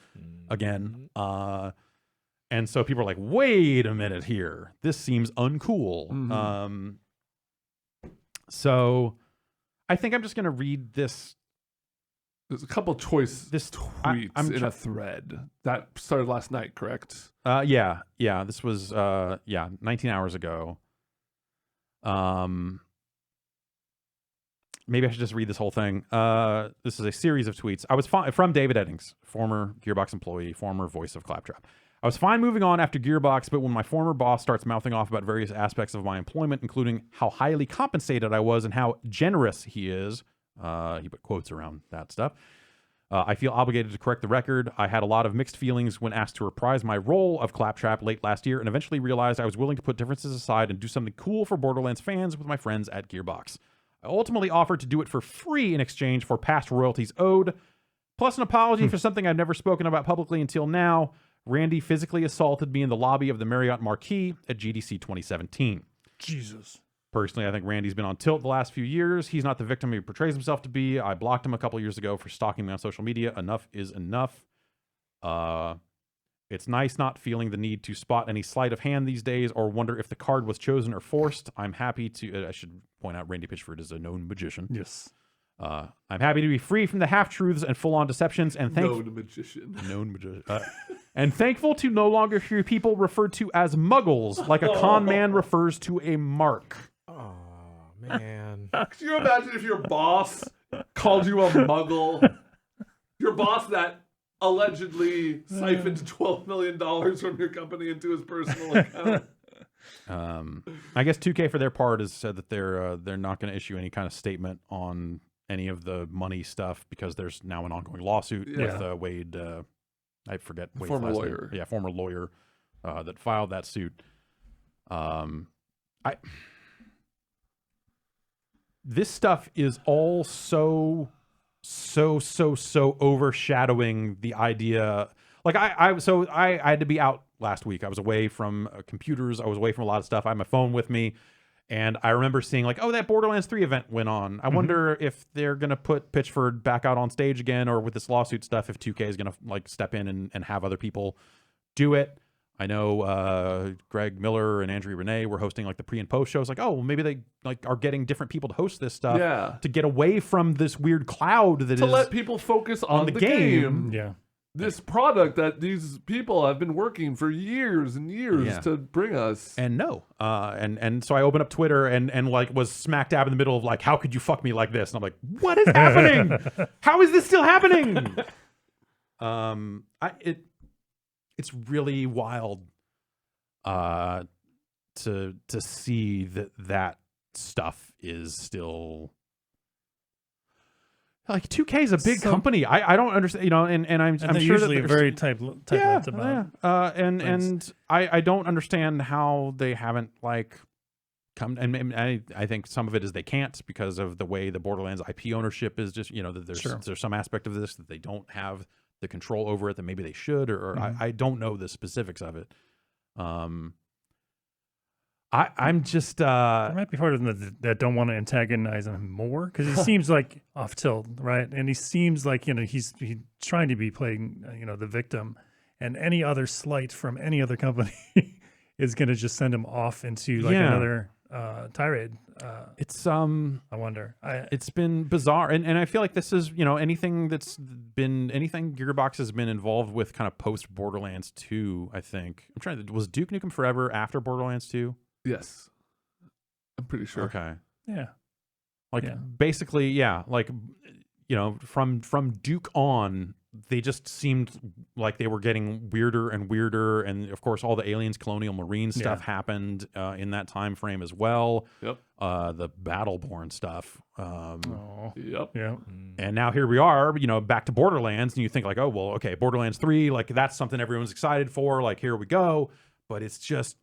Speaker 1: again. And so people are like, wait a minute here. This seems uncool. So I think I'm just going to read this.
Speaker 3: There's a couple tweets in a thread that started last night, correct?
Speaker 1: Yeah. This was 19 hours ago. Maybe I should just read this whole thing. This is a series of tweets. I was from David Eddings, former Gearbox employee, former voice of Claptrap. I was fine moving on after Gearbox, but when my former boss starts mouthing off about various aspects of my employment, including how highly compensated I was and how generous he is, he put quotes around that stuff, I feel obligated to correct the record. I had a lot of mixed feelings when asked to reprise my role of Claptrap late last year, and eventually realized I was willing to put differences aside and do something cool for Borderlands fans with my friends at Gearbox. I ultimately offered to do it for free in exchange for past royalties owed, plus an apology for something I've never spoken about publicly until now. Randy physically assaulted me in the lobby of the Marriott Marquis at GDC 2017.
Speaker 2: Jesus.
Speaker 1: Personally, I think Randy's been on tilt the last few years. He's not the victim he portrays himself to be. I blocked him a couple years ago for stalking me on social media. Enough is enough. It's nice not feeling the need to spot any sleight of hand these days or wonder if the card was chosen or forced. I'm happy to... I should point out Randy Pitchford is a known magician.
Speaker 2: Yes.
Speaker 1: I'm happy to be free from the half-truths and full-on deceptions and
Speaker 3: Known magician.
Speaker 1: And thankful to no longer hear people referred to as muggles like a con man refers to a mark.
Speaker 4: Oh, man.
Speaker 3: Can you imagine if your boss called you a muggle? Your boss that allegedly siphoned $12 million from your company into his personal account.
Speaker 1: I guess 2K for their part has said that they're not going to issue any kind of statement on any of the money stuff because there's now an ongoing lawsuit with Wade. I forget Wade's
Speaker 3: former
Speaker 1: last
Speaker 3: lawyer.
Speaker 1: name. Yeah, former lawyer that filed that suit. This stuff is all so overshadowing the idea. Like I had to be out last week. I was away from computers. I was away from a lot of stuff. I had my phone with me, and I remember seeing like, oh, that Borderlands 3 event went on. I wonder if they're gonna put Pitchford back out on stage again, or with this lawsuit stuff, if 2K is gonna like step in and have other people do it. I know Greg Miller and Andrea Renee were hosting like the pre and post shows. Like, oh, well, maybe they like are getting different people to host this stuff to get away from this weird cloud that
Speaker 3: to let people focus on the game.
Speaker 2: Yeah.
Speaker 3: This product that these people have been working for years and years to bring us.
Speaker 1: And and so I opened up Twitter and like was smack dab in the middle of like, how could you fuck me like this? And I'm like, what is happening? How is this still happening? It's really wild to see that stuff is still like 2K is a big company. I don't understand, and I'm sure
Speaker 2: usually
Speaker 1: that
Speaker 2: very tight-lipped about
Speaker 1: and I don't understand how they haven't like come, and I think some of it is they can't because of the way the Borderlands IP ownership is just, there's some aspect of this that they don't have the control over it that maybe they should, or I don't know the specifics of it. I'm just
Speaker 2: There might be part of them that don't want to antagonize him more because he seems like off tilt, right? And he seems like he's trying to be playing the victim, and any other slight from any other company is going to just send him off into like another tirade.
Speaker 1: it's
Speaker 2: I wonder.
Speaker 1: It's been bizarre, and I feel like this is anything Gearbox has been involved with kind of post Borderlands 2. I think was Duke Nukem Forever after Borderlands 2.
Speaker 3: Yes, I'm pretty sure.
Speaker 1: Okay,
Speaker 2: Yeah.
Speaker 1: Basically, yeah, like from Duke on, they just seemed like they were getting weirder and weirder, and of course all the Aliens Colonial Marine stuff happened in that time frame as well.
Speaker 3: Yep.
Speaker 1: The Battleborn stuff.
Speaker 3: Yep.
Speaker 2: Yeah.
Speaker 1: And now here we are, back to Borderlands, and you think like, oh well, okay, Borderlands 3, like that's something everyone's excited for, like here we go, but it's just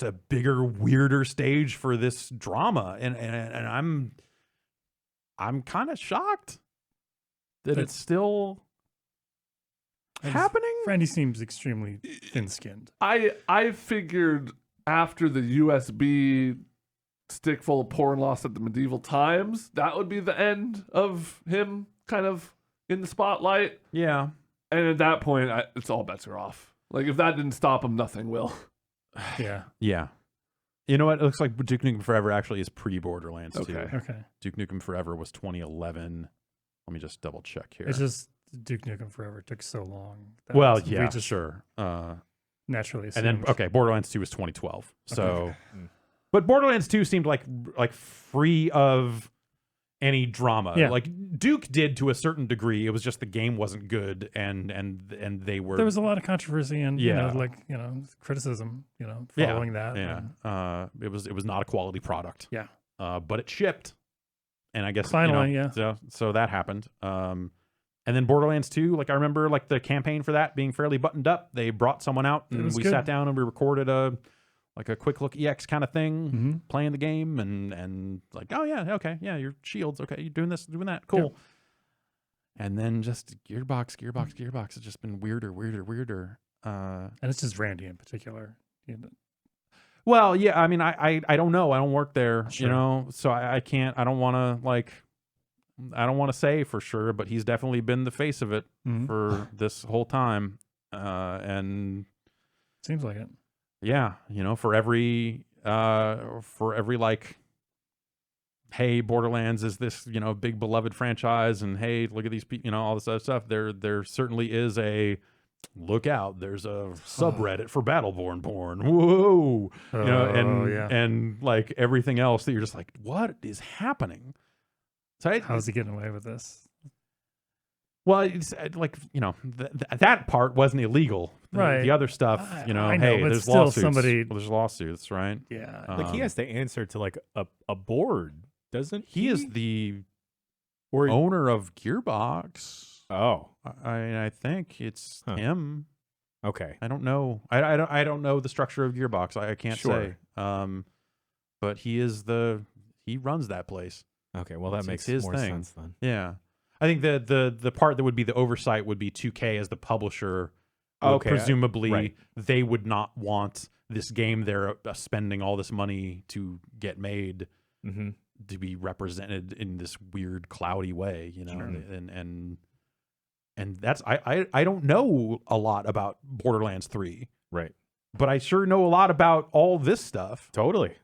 Speaker 1: a bigger, weirder stage for this drama, and I'm kind of shocked that it's still happening.
Speaker 2: Randy seems extremely thin-skinned.
Speaker 3: I figured after the USB stick full of porn lost at the medieval times, that would be the end of him kind of in the spotlight.
Speaker 1: Yeah.
Speaker 3: And at that point, it's all bets are off. Like, if that didn't stop him, nothing will.
Speaker 2: Yeah.
Speaker 1: Yeah. You know what? It looks like Duke Nukem Forever actually is pre-Borderlands 2.
Speaker 2: Okay.
Speaker 1: Duke Nukem Forever was 2011. Let me just double check here.
Speaker 2: It's just Duke Nukem Forever took so long. that
Speaker 1: well,
Speaker 2: we
Speaker 1: yeah,
Speaker 2: just
Speaker 1: sure.
Speaker 2: naturally
Speaker 1: And then,
Speaker 2: assumed.
Speaker 1: okay, Borderlands 2 was 2012. So,
Speaker 2: Okay.
Speaker 1: but Borderlands 2 seemed like free of any drama.
Speaker 2: Yeah.
Speaker 1: Like Duke did to a certain degree. It was just the game wasn't good, and they were.
Speaker 2: There was a lot of controversy and
Speaker 1: Yeah.
Speaker 2: criticism, following that.
Speaker 1: Yeah.
Speaker 2: and-
Speaker 1: It was not a quality product.
Speaker 2: Yeah.
Speaker 1: But it shipped, and I guess
Speaker 2: Finally, yeah.
Speaker 1: So that happened. And then Borderlands 2, like I remember, like the campaign for that being fairly buttoned up. They brought someone out, and
Speaker 2: was
Speaker 1: we
Speaker 2: good.
Speaker 1: sat down and we recorded a quick look EX kind of thing,
Speaker 2: Mhm.
Speaker 1: playing the game, and like, oh yeah, okay, yeah, your shields, okay, you're doing this, doing that, cool. And then just Gearbox has just been weirder.
Speaker 2: And it's just Randy in particular.
Speaker 1: Well, yeah, I mean, I don't know. I don't work there,
Speaker 2: Sure.
Speaker 1: so I can't. I don't want to say for sure, but he's definitely been the face of it
Speaker 2: Mhm.
Speaker 1: for this whole time, and
Speaker 2: Seems like it.
Speaker 1: yeah, for every like, hey, Borderlands is this big beloved franchise, and hey, look at these people, all this other stuff. There certainly is a look out. There's a subreddit for Battleborn porn. Whoa, and like everything else that you're just like, what is happening? So
Speaker 2: How's he getting away with this?
Speaker 1: well, it's like that part wasn't illegal.
Speaker 2: Right.
Speaker 1: The other stuff,
Speaker 2: I
Speaker 1: hey,
Speaker 2: know, but
Speaker 1: there's
Speaker 2: still
Speaker 1: lawsuits.
Speaker 2: somebody-
Speaker 1: Well, there's lawsuits, right?
Speaker 2: Yeah.
Speaker 4: Like he has to answer to like a board, doesn't he?
Speaker 1: He is the
Speaker 4: or
Speaker 1: owner of Gearbox.
Speaker 4: oh,
Speaker 1: I think it's
Speaker 4: Huh.
Speaker 1: him.
Speaker 4: okay.
Speaker 1: I don't know. I don't know the structure of Gearbox. I can't
Speaker 4: Sure.
Speaker 1: say. But he runs that place.
Speaker 4: Okay, well that
Speaker 1: It's
Speaker 4: makes
Speaker 1: his
Speaker 4: more
Speaker 1: thing.
Speaker 4: sense then.
Speaker 1: Yeah. I think the part that would be the oversight would be 2K as the publisher.
Speaker 4: Okay,
Speaker 1: Presumably
Speaker 4: right.
Speaker 1: they would not want this game they're spending all this money to get made
Speaker 4: Mm-hmm.
Speaker 1: to be represented in this weird cloudy way,
Speaker 4: Sure.
Speaker 1: and that's I don't know a lot about Borderlands 3,
Speaker 4: Right.
Speaker 1: but I sure know a lot about all this stuff.
Speaker 4: Totally.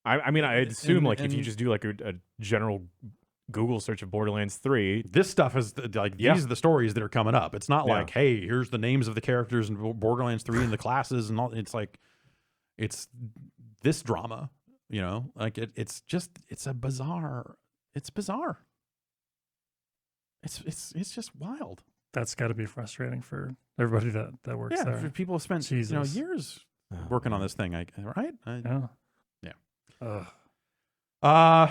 Speaker 4: I mean, I'd assume like if you
Speaker 1: and-
Speaker 4: just do like a general Google search of Borderlands 3,
Speaker 1: This stuff is
Speaker 4: Yeah.
Speaker 1: these are the stories that are coming up. It's not
Speaker 4: Yeah.
Speaker 1: like, hey, here's the names of the characters in Borderlands 3 and the classes and all. It's like, it's this drama, like it's a bizarre. It's bizarre. It's just wild.
Speaker 2: That's got to be frustrating for everybody that works
Speaker 1: Yeah,
Speaker 2: there.
Speaker 1: people have spent
Speaker 2: Jesus.
Speaker 1: years
Speaker 4: Oh,
Speaker 1: working on
Speaker 4: man.
Speaker 1: this thing, right?
Speaker 2: Yeah.
Speaker 1: Yeah.
Speaker 2: Ugh.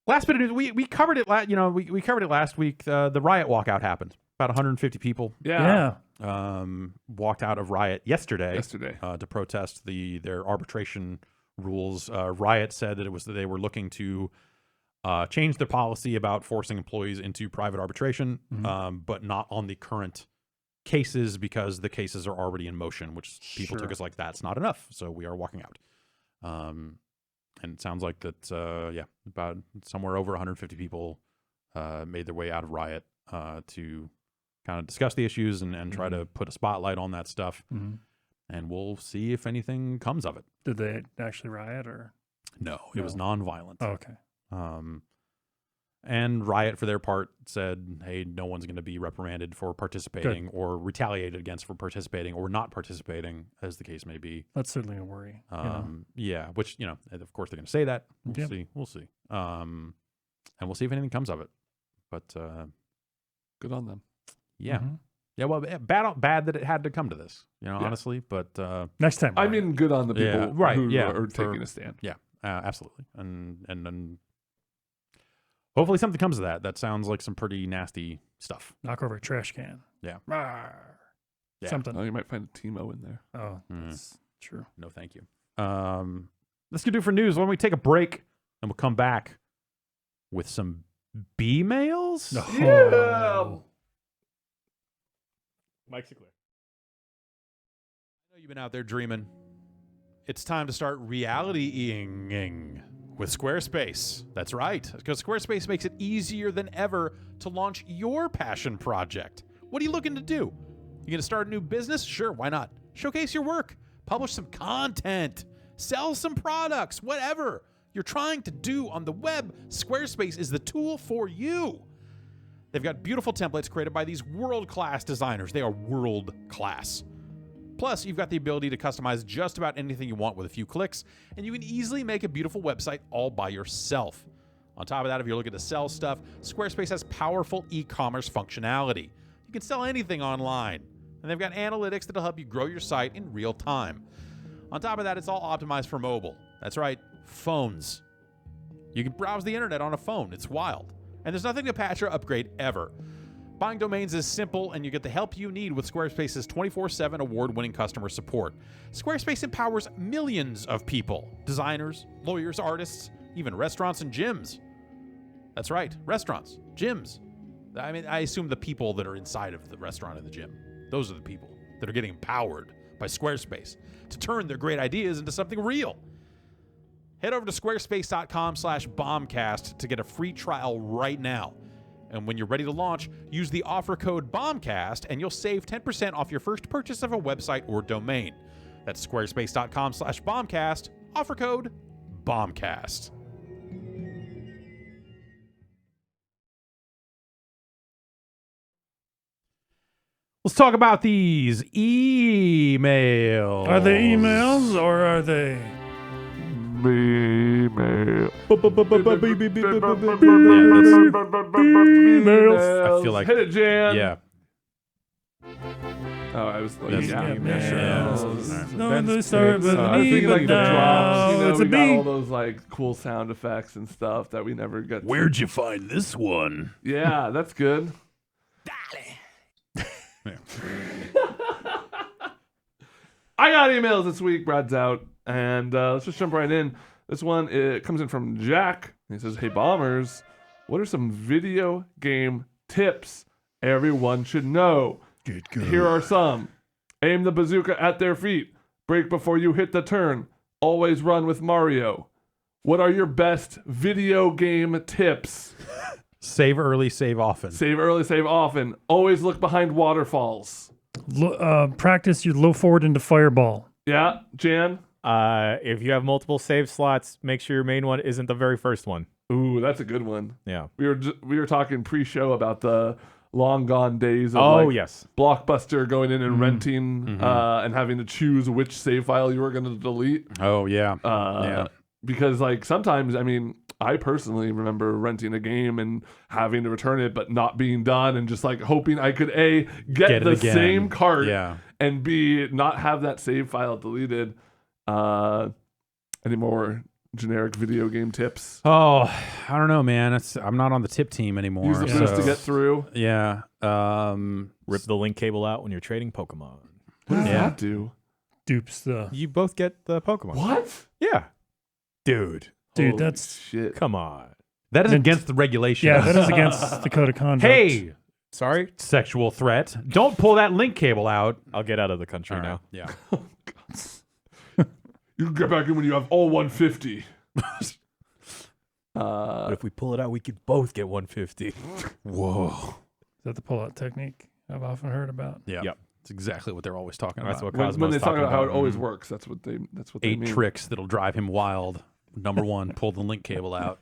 Speaker 1: Last bit of news, we covered it. We covered it last week. The Riot walkout happened. About 150 people
Speaker 3: Yeah.
Speaker 1: walked out of Riot yesterday
Speaker 3: Yesterday.
Speaker 1: to protest their arbitration rules. Riot said that they were looking to change their policy about forcing employees into private arbitration,
Speaker 2: Mhm.
Speaker 1: but not on the current cases because the cases are already in motion, which people took
Speaker 2: Sure.
Speaker 1: as like, that's not enough. So we are walking out. And it sounds like that, about somewhere over 150 people made their way out of Riot to kind of discuss the issues and try to put a spotlight on that stuff.
Speaker 2: Mhm.
Speaker 1: And we'll see if anything comes of it.
Speaker 2: Did they actually riot or?
Speaker 1: No, it was nonviolent.
Speaker 2: Oh, okay.
Speaker 1: And Riot, for their part, said, hey, no one's going to be reprimanded for participating or retaliated against for participating or not participating, as the case may be.
Speaker 2: That's certainly a worry.
Speaker 1: Yeah, which, of course they're going to say that. We'll
Speaker 2: Yep.
Speaker 1: see. We'll see. And we'll see if anything comes of it. But,
Speaker 3: Good on them.
Speaker 1: yeah.
Speaker 2: Mhm.
Speaker 1: Yeah, well, bad that it had to come to this,
Speaker 3: Yeah.
Speaker 1: honestly. But,
Speaker 2: Next time.
Speaker 3: I
Speaker 2: Riot.
Speaker 3: mean, good on the people
Speaker 1: Yeah, right,
Speaker 3: who
Speaker 1: yeah,
Speaker 3: are
Speaker 1: for-
Speaker 3: taking a stand.
Speaker 1: yeah, absolutely. And hopefully something comes of that. That sounds like some pretty nasty stuff.
Speaker 2: knock over a trash can.
Speaker 1: Yeah.
Speaker 2: Rawr.
Speaker 1: Yeah.
Speaker 2: Something.
Speaker 3: Oh, you might find a Timo in there.
Speaker 2: Oh,
Speaker 1: Mm.
Speaker 2: that's true.
Speaker 1: No, thank you. Let's do for news. Why don't we take a break and we'll come back with some B-mails?
Speaker 2: Oh.
Speaker 4: Mike's clear.
Speaker 1: I know you've been out there dreaming. It's time to start reality-ing with Squarespace. That's right, because Squarespace makes it easier than ever to launch your passion project. What are you looking to do? You going to start a new business? Sure, why not? Showcase your work, publish some content, sell some products, whatever you're trying to do on the web, Squarespace is the tool for you. They've got beautiful templates created by these world-class designers. They are world-class. Plus, you've got the ability to customize just about anything you want with a few clicks, and you can easily make a beautiful website all by yourself. On top of that, if you're looking to sell stuff, Squarespace has powerful e-commerce functionality. You can sell anything online, and they've got analytics that'll help you grow your site in real time. On top of that, it's all optimized for mobile. That's right, phones. You can browse the internet on a phone. It's wild. And there's nothing to patch or upgrade ever. Buying domains is simple, and you get the help you need with Squarespace's 24/7 award-winning customer support. Squarespace empowers millions of people, designers, lawyers, artists, even restaurants and gyms. That's right, restaurants, gyms. I mean, I assume the people that are inside of the restaurant and the gym. Those are the people that are getting empowered by Squarespace to turn their great ideas into something real. Head over to squarespace.com/bombcast to get a free trial right now. And when you're ready to launch, use the offer code BOMBCAST and you'll save 10% off your first purchase of a website or domain. That's squarespace.com/bombcast, offer code BOMBCAST. Let's talk about these emails.
Speaker 2: Are they emails or are they?
Speaker 1: I feel like,
Speaker 3: Hit it, Jan.
Speaker 1: yeah.
Speaker 3: Oh, I was like,
Speaker 1: That's-
Speaker 3: yeah,
Speaker 1: yeah, sure.
Speaker 3: emails.
Speaker 2: No, they started with
Speaker 3: I was
Speaker 2: me,
Speaker 3: thinking
Speaker 2: but
Speaker 3: like the drops. You
Speaker 2: now
Speaker 3: know,
Speaker 2: it's
Speaker 3: we
Speaker 2: a
Speaker 3: got all
Speaker 2: B.
Speaker 3: those like cool sound effects and stuff that we never got. to-
Speaker 1: Where'd you find this one?
Speaker 3: Yeah, that's good.
Speaker 1: Yeah.
Speaker 3: I got emails this week. Brad's out, and let's just jump right in. This one it comes in from Jack. He says, "Hey bombers, what are some video game tips everyone should know? Here are some: aim the bazooka at their feet. Brake before you hit the turn. Always run with Mario. What are your best video game tips?
Speaker 1: Save early, save often.
Speaker 3: Save early, save often. Always look behind waterfalls.
Speaker 2: Practice your low forward into fireball.
Speaker 3: Yeah, Jan?
Speaker 4: If you have multiple save slots, make sure your main one isn't the very first one.
Speaker 3: Ooh, that's a good one.
Speaker 4: Yeah.
Speaker 3: We were talking pre-show about the long gone days of
Speaker 4: Oh,
Speaker 3: like
Speaker 4: yes.
Speaker 3: Blockbuster going in and renting and having to choose which save file you were going to delete.
Speaker 1: Oh, yeah. Yeah.
Speaker 3: Because like sometimes, I mean, I personally remember renting a game and having to return it, but not being done, and just like hoping I could A, get
Speaker 1: it
Speaker 3: the
Speaker 1: again.
Speaker 3: same cart,
Speaker 1: Yeah.
Speaker 3: and B, not have that save file deleted. Any more generic video game tips?
Speaker 1: Oh, I don't know, man. I'm not on the tip team anymore.
Speaker 3: Use the boost to get through.
Speaker 1: Yeah.
Speaker 4: Rip the link cable out when you're trading Pokemon.
Speaker 3: What does
Speaker 1: Yeah.
Speaker 3: that do?
Speaker 2: Dupes the
Speaker 4: You both get the Pokemon.
Speaker 3: What?
Speaker 4: Yeah. Dude.
Speaker 2: dude.
Speaker 3: Holy
Speaker 2: That's
Speaker 3: shit.
Speaker 4: Come on.
Speaker 1: That is
Speaker 2: Then-
Speaker 1: against the regulations.
Speaker 2: yeah. That is against the code of conduct.
Speaker 1: Hey,
Speaker 4: Sorry,
Speaker 1: Sexual threat. Don't pull that link cable out.
Speaker 4: I'll get out of the country
Speaker 1: All right,
Speaker 4: now.
Speaker 1: Yeah.
Speaker 3: You can get back in when you have all 150.
Speaker 4: But if we pull it out, we could both get 150.
Speaker 1: Whoa.
Speaker 2: Is that the pull-out technique I've often heard about?
Speaker 1: Yeah.
Speaker 4: Yep.
Speaker 1: It's exactly what they're always talking
Speaker 4: That's
Speaker 1: about.
Speaker 4: what Cosmo's
Speaker 3: When they talk
Speaker 4: talking
Speaker 3: about how it
Speaker 4: about.
Speaker 3: always works, that's what they
Speaker 1: 8
Speaker 3: mean.
Speaker 1: tricks that'll drive him wild. Number 1, pull the link cable out.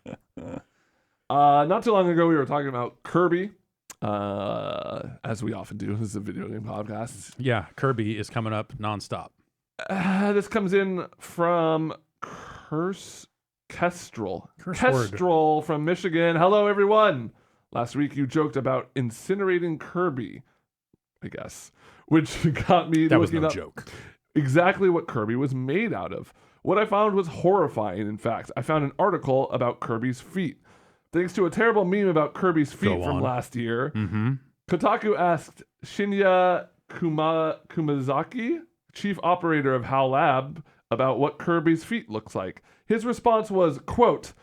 Speaker 3: Not too long ago, we were talking about Kirby, as we often do. This is a video game podcast.
Speaker 1: Yeah, Kirby is coming up nonstop.
Speaker 3: This comes in from Kestrel.
Speaker 2: Curse word.
Speaker 3: Kestrel from Michigan. Hello, everyone. Last week, you joked about incinerating Kirby, I guess, which got me
Speaker 1: That was
Speaker 3: looking
Speaker 1: no
Speaker 3: up
Speaker 1: joke.
Speaker 3: exactly what Kirby was made out of. What I found was horrifying, in fact. I found an article about Kirby's feet. Thanks to a terrible meme about Kirby's feet
Speaker 1: Go
Speaker 3: from
Speaker 1: on.
Speaker 3: last year,
Speaker 1: Mm-hmm.
Speaker 3: Kotaku asked Shinya Kumazaki, chief operator of HAL Lab, about what Kirby's feet looks like. His response was, quote,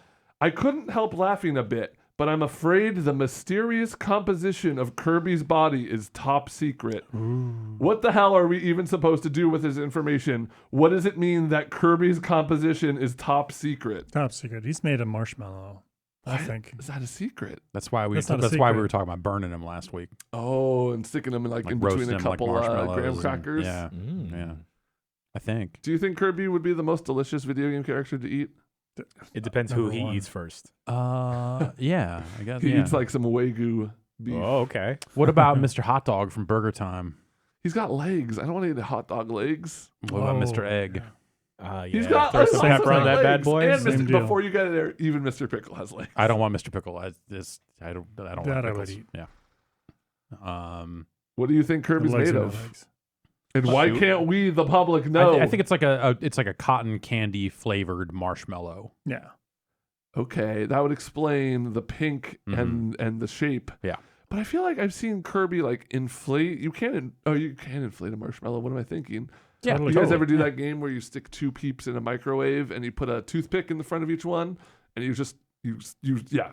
Speaker 3: "I couldn't help laughing a bit, but I'm afraid the mysterious composition of Kirby's body is top secret. What the hell are we even supposed to do with this information? What does it mean that Kirby's composition is top secret?"
Speaker 2: Top secret. He's made of marshmallow, I think.
Speaker 3: Is that a secret?
Speaker 1: That's why we
Speaker 2: That's not a
Speaker 1: why we
Speaker 2: secret.
Speaker 1: were talking about burning him last week.
Speaker 3: Oh, and sticking them in like in
Speaker 1: roasting
Speaker 3: between a
Speaker 1: him like
Speaker 3: couple
Speaker 1: marshmallows
Speaker 3: graham
Speaker 1: and-
Speaker 3: crackers.
Speaker 1: Yeah.
Speaker 4: Mm.
Speaker 1: Yeah. I think.
Speaker 3: Do you think Kirby would be the most delicious video game character to eat?
Speaker 4: It depends who
Speaker 2: Number
Speaker 4: he
Speaker 2: one.
Speaker 4: eats first.
Speaker 1: Yeah, I guess.
Speaker 3: He
Speaker 1: Yeah.
Speaker 3: eats like some Wagyu beef.
Speaker 4: Oh, okay.
Speaker 1: What about Mr. Hot Dog from Burger Time?
Speaker 3: He's got legs. I don't want to eat hot dog legs.
Speaker 1: What about
Speaker 2: Oh,
Speaker 1: Mr. Egg?
Speaker 4: Yeah.
Speaker 3: He's got
Speaker 4: Throw some
Speaker 2: same
Speaker 4: pepper on
Speaker 2: thing.
Speaker 4: that bad boy.
Speaker 3: And
Speaker 2: Same
Speaker 3: Mr.
Speaker 2: deal.
Speaker 3: Before you get there, even Mr. Pickle has legs.
Speaker 1: I don't want Mr. Pickle. I don't
Speaker 2: That
Speaker 1: like
Speaker 2: I
Speaker 1: pickles.
Speaker 2: would eat.
Speaker 1: Yeah.
Speaker 3: What do you think Kirby's
Speaker 2: Legs
Speaker 3: made
Speaker 2: are no
Speaker 3: of?
Speaker 2: legs.
Speaker 3: And why
Speaker 1: Shoot.
Speaker 3: can't we, the public, know?
Speaker 1: I think it's like a cotton candy flavored marshmallow.
Speaker 2: Yeah.
Speaker 3: Okay, that would explain the pink and the shape.
Speaker 1: Yeah.
Speaker 3: But I feel like I've seen Kirby like inflate. You can inflate a marshmallow. What am I thinking?
Speaker 1: Yeah,
Speaker 3: You guys ever do that game where you stick 2 peeps in a microwave and you put a toothpick in the front of each one and you just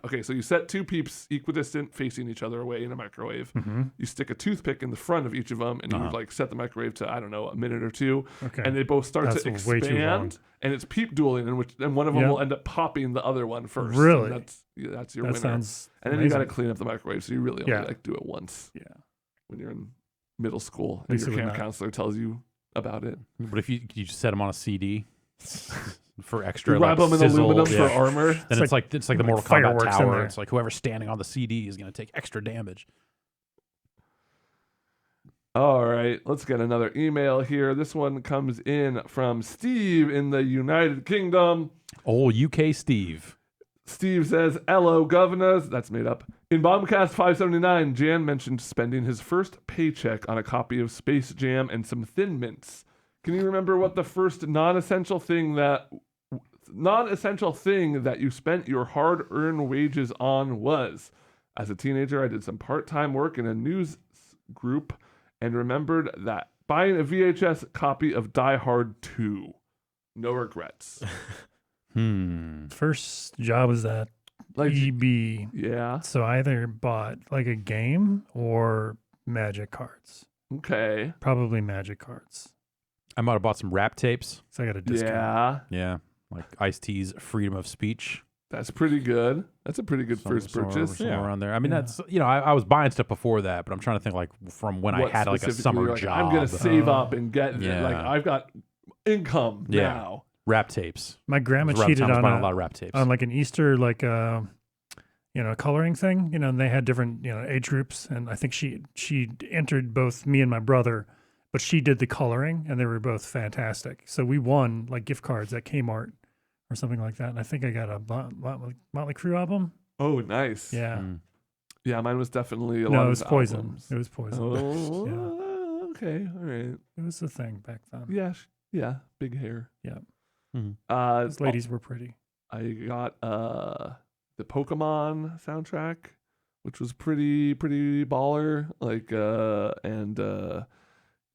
Speaker 3: okay, so you set 2 peeps equidistant facing each other away in a microwave.
Speaker 2: Mm-hmm.
Speaker 3: You stick a toothpick in the front of each of them and you like set the microwave to I don't know, a minute or 2
Speaker 2: Okay.
Speaker 3: and they both start
Speaker 2: That's
Speaker 3: to
Speaker 2: way too long.
Speaker 3: expand and it's peep dueling and one of them
Speaker 2: Yep.
Speaker 3: will end up popping the other one first.
Speaker 2: Really?
Speaker 3: And that's your
Speaker 2: that
Speaker 3: winner.
Speaker 2: sounds
Speaker 3: And then you got to
Speaker 2: amazing.
Speaker 3: clean up the microwave, so you really only
Speaker 2: Yeah.
Speaker 3: like do it once
Speaker 2: Yeah.
Speaker 3: when you're in middle school and
Speaker 2: Makes
Speaker 3: your
Speaker 2: it
Speaker 3: camp
Speaker 2: not-
Speaker 3: counselor tells you about it.
Speaker 1: But if you just set them on a CD for extra,
Speaker 3: You wrap
Speaker 1: like,
Speaker 3: them in
Speaker 1: sizzle,
Speaker 3: aluminum
Speaker 1: yeah.
Speaker 3: for armor.
Speaker 1: Then it's like the
Speaker 2: like
Speaker 1: Mortal Kombat
Speaker 2: fireworks in
Speaker 1: tower.
Speaker 2: there.
Speaker 1: It's like whoever's standing on the CD is going to take extra damage.
Speaker 3: All right, let's get another email here. This one comes in from Steve in the United Kingdom.
Speaker 1: Old UK Steve.
Speaker 3: Steve says, "Hello, governors." That's made up. In Bombcast 579, Jan mentioned spending his first paycheck on a copy of Space Jam and some Thin Mints. Can you remember what the first non-essential thing that you spent your hard-earned wages on was? As a teenager, I did some part-time work in a news group and remembered that buying a VHS copy of Die Hard 2. No regrets.
Speaker 2: First job was at
Speaker 3: Like,
Speaker 2: EB.
Speaker 3: yeah,
Speaker 2: So I either bought like a game or magic cards.
Speaker 3: okay.
Speaker 2: Probably magic cards.
Speaker 1: I might have bought some rap tapes.
Speaker 2: So I got a discount.
Speaker 3: Yeah,
Speaker 1: Yeah. Like Ice-T's Freedom of Speech.
Speaker 3: that's pretty good. That's a pretty good first
Speaker 1: Somewhere-
Speaker 3: purchase.
Speaker 1: somewhere around there. I mean,
Speaker 2: Yeah.
Speaker 1: that's, I was buying stuff before that, but I'm trying to think like from when I
Speaker 3: What
Speaker 1: had like a
Speaker 3: specifically
Speaker 1: summer
Speaker 3: you're like,
Speaker 1: job.
Speaker 3: I'm gonna save up and get it.
Speaker 1: Yeah.
Speaker 3: Like I've got income
Speaker 1: Yeah.
Speaker 3: now.
Speaker 1: Rap tapes.
Speaker 2: My grandma
Speaker 1: It was around the
Speaker 2: cheated
Speaker 1: time I was
Speaker 2: on
Speaker 1: buying a lot of rap tapes.
Speaker 2: like an Easter coloring thing, and they had different age groups, and I think she entered both me and my brother, but she did the coloring and they were both fantastic. So we won like gift cards at Kmart or something like that, and I think I got a Motley Crue album.
Speaker 3: Oh, nice.
Speaker 2: Yeah.
Speaker 3: Yeah, mine was definitely a lot
Speaker 2: No, it
Speaker 3: of
Speaker 2: was Poison.
Speaker 3: albums.
Speaker 2: It was Poison.
Speaker 3: Oh, okay, all right.
Speaker 2: It was the thing back then.
Speaker 3: Yeah, yeah, big hair.
Speaker 2: Yeah.
Speaker 1: Mhm.
Speaker 2: Those ladies were pretty.
Speaker 3: I got the Pokemon soundtrack, which was pretty baller. Like